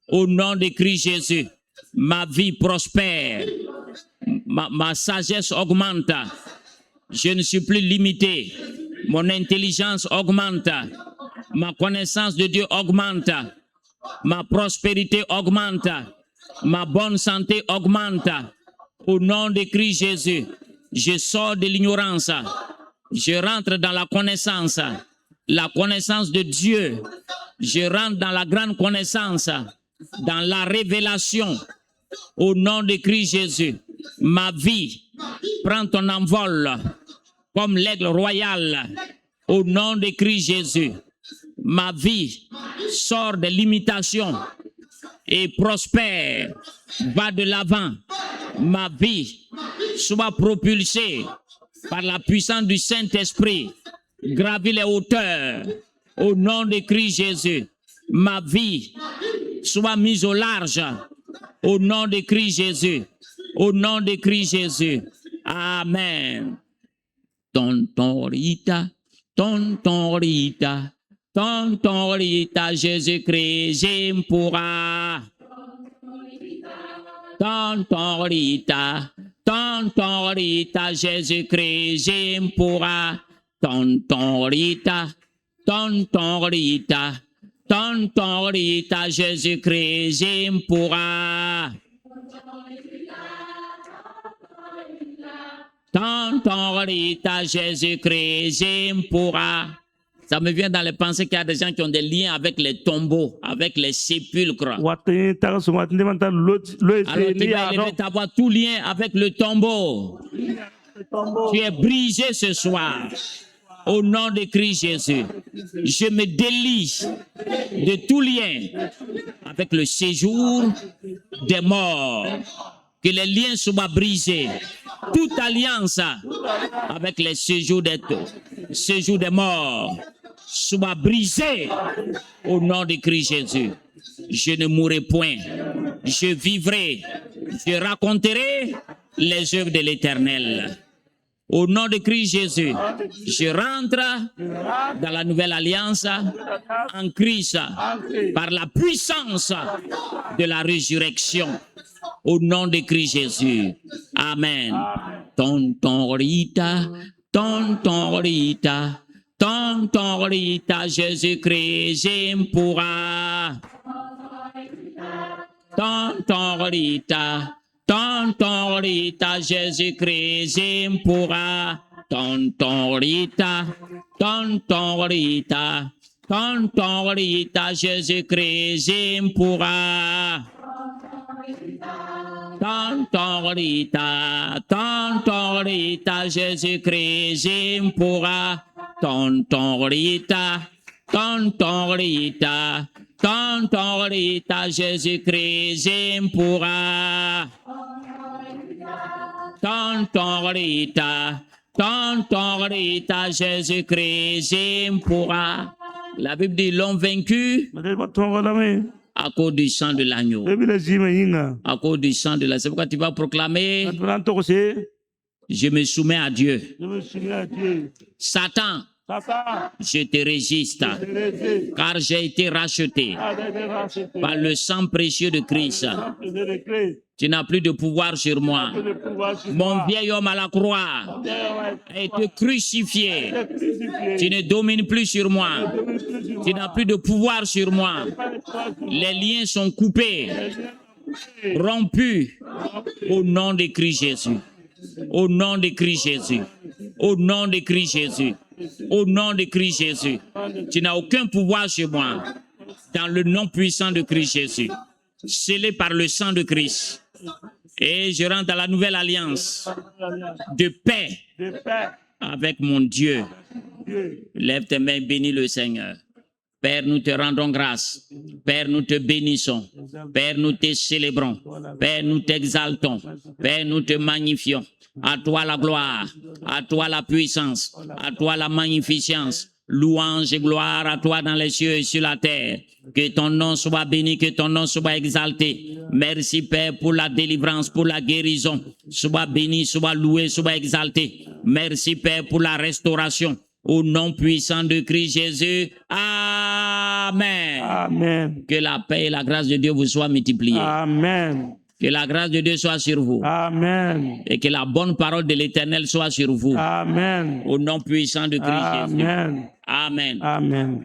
Speaker 1: Au nom de Christ Jésus, ma vie prospère. Ma sagesse augmente. Je ne suis plus limité. Mon intelligence augmente. Ma connaissance de Dieu augmente. Ma prospérité augmente. Ma bonne santé augmente. Au nom de Christ Jésus, je sors de l'ignorance. Je rentre dans la connaissance de Dieu. Je rentre dans la grande connaissance, dans la révélation. Au nom de Christ Jésus, ma vie prend ton envol comme l'aigle royal. Au nom de Christ Jésus, ma vie sort de l'imitation et prospère, va de l'avant. Ma vie soit propulsée par la puissance du Saint-Esprit, gravit les hauteurs. Au nom de Christ Jésus, ma vie soit mise au large. Au nom de Christ Jésus, au nom de Christ Jésus. Amen. Tonton Rita, Jésus-Christ, j'implore. Tonton Rita, Jésus-Christ, j'implore. Tonton Rita, Jésus-Christ, j'implore. Tonton Rita, Jésus-Christ, j'implore. Ça me vient dans les pensées qu'il y a des gens qui ont des liens avec les tombeaux, avec les sépulcres. Alors tu vas élever ta voix, tout lien avec le tombeau. Tu es brisé ce soir. Au nom de Christ Jésus, je me délie de tout lien avec le séjour des morts. Que les liens soient brisés. Toute alliance avec les séjours des morts soit brisée au nom de Christ Jésus. Je ne mourrai point. Je vivrai. Je raconterai les œuvres de l'Éternel. Au nom de Christ Jésus, je rentre dans la nouvelle alliance en Christ par la puissance de la résurrection. Au nom de Christ Jésus. Amen. Tonton Rita, Jésus-Christ, j'implore. Tonton Rita, Jésus-Christ, j'implore. Tonton Rita, Jésus-Christ, j'implore. Tonton Rita, Jésus-Christ, j'implore. Tonton Rita, Jésus-Christ, j'implore. Tonton Rita, Jésus-Christ, j'implore. La Bible dit, l'ont vaincu à cause du sang de l'agneau. À cause du sang de l'agneau. C'est pourquoi tu vas proclamer, je me soumets à Dieu. Satan, je te résiste, car j'ai été racheté par le sang précieux de Christ. Tu n'as plus de pouvoir sur moi. Mon vieil homme à la croix a été crucifié. Tu ne domines plus sur moi. Tu n'as plus de pouvoir sur moi. Les liens sont coupés, rompus au nom de Christ Jésus. Au nom de Christ Jésus. Au nom de Christ Jésus. Au nom de Christ Jésus. Tu n'as aucun pouvoir sur moi. Dans le nom puissant de Christ Jésus. Scellé par le sang de Christ. Et je rentre dans la nouvelle alliance de paix avec mon Dieu. Lève tes mains, bénis le Seigneur. Père, nous te rendons grâce. Père, nous te bénissons. Père, nous te célébrons. Père, nous t'exaltons. Père, nous te magnifions. À toi la gloire, à toi la puissance, à toi la magnificence. Louange et gloire à toi dans les cieux et sur la terre. Que ton nom soit béni, que ton nom soit exalté. Merci Père pour la délivrance, pour la guérison. Sois béni, sois loué, sois exalté. Merci Père pour la restauration. Au nom puissant de Christ Jésus. Amen.
Speaker 2: Amen.
Speaker 1: Que la paix et la grâce de Dieu vous soient multipliées.
Speaker 2: Amen.
Speaker 1: Que la grâce de Dieu soit sur vous.
Speaker 2: Amen.
Speaker 1: Et que la bonne parole de l'Éternel soit sur vous.
Speaker 2: Amen.
Speaker 1: Au nom puissant de Christ Jésus.
Speaker 2: Amen.
Speaker 1: Amen.
Speaker 2: Amen.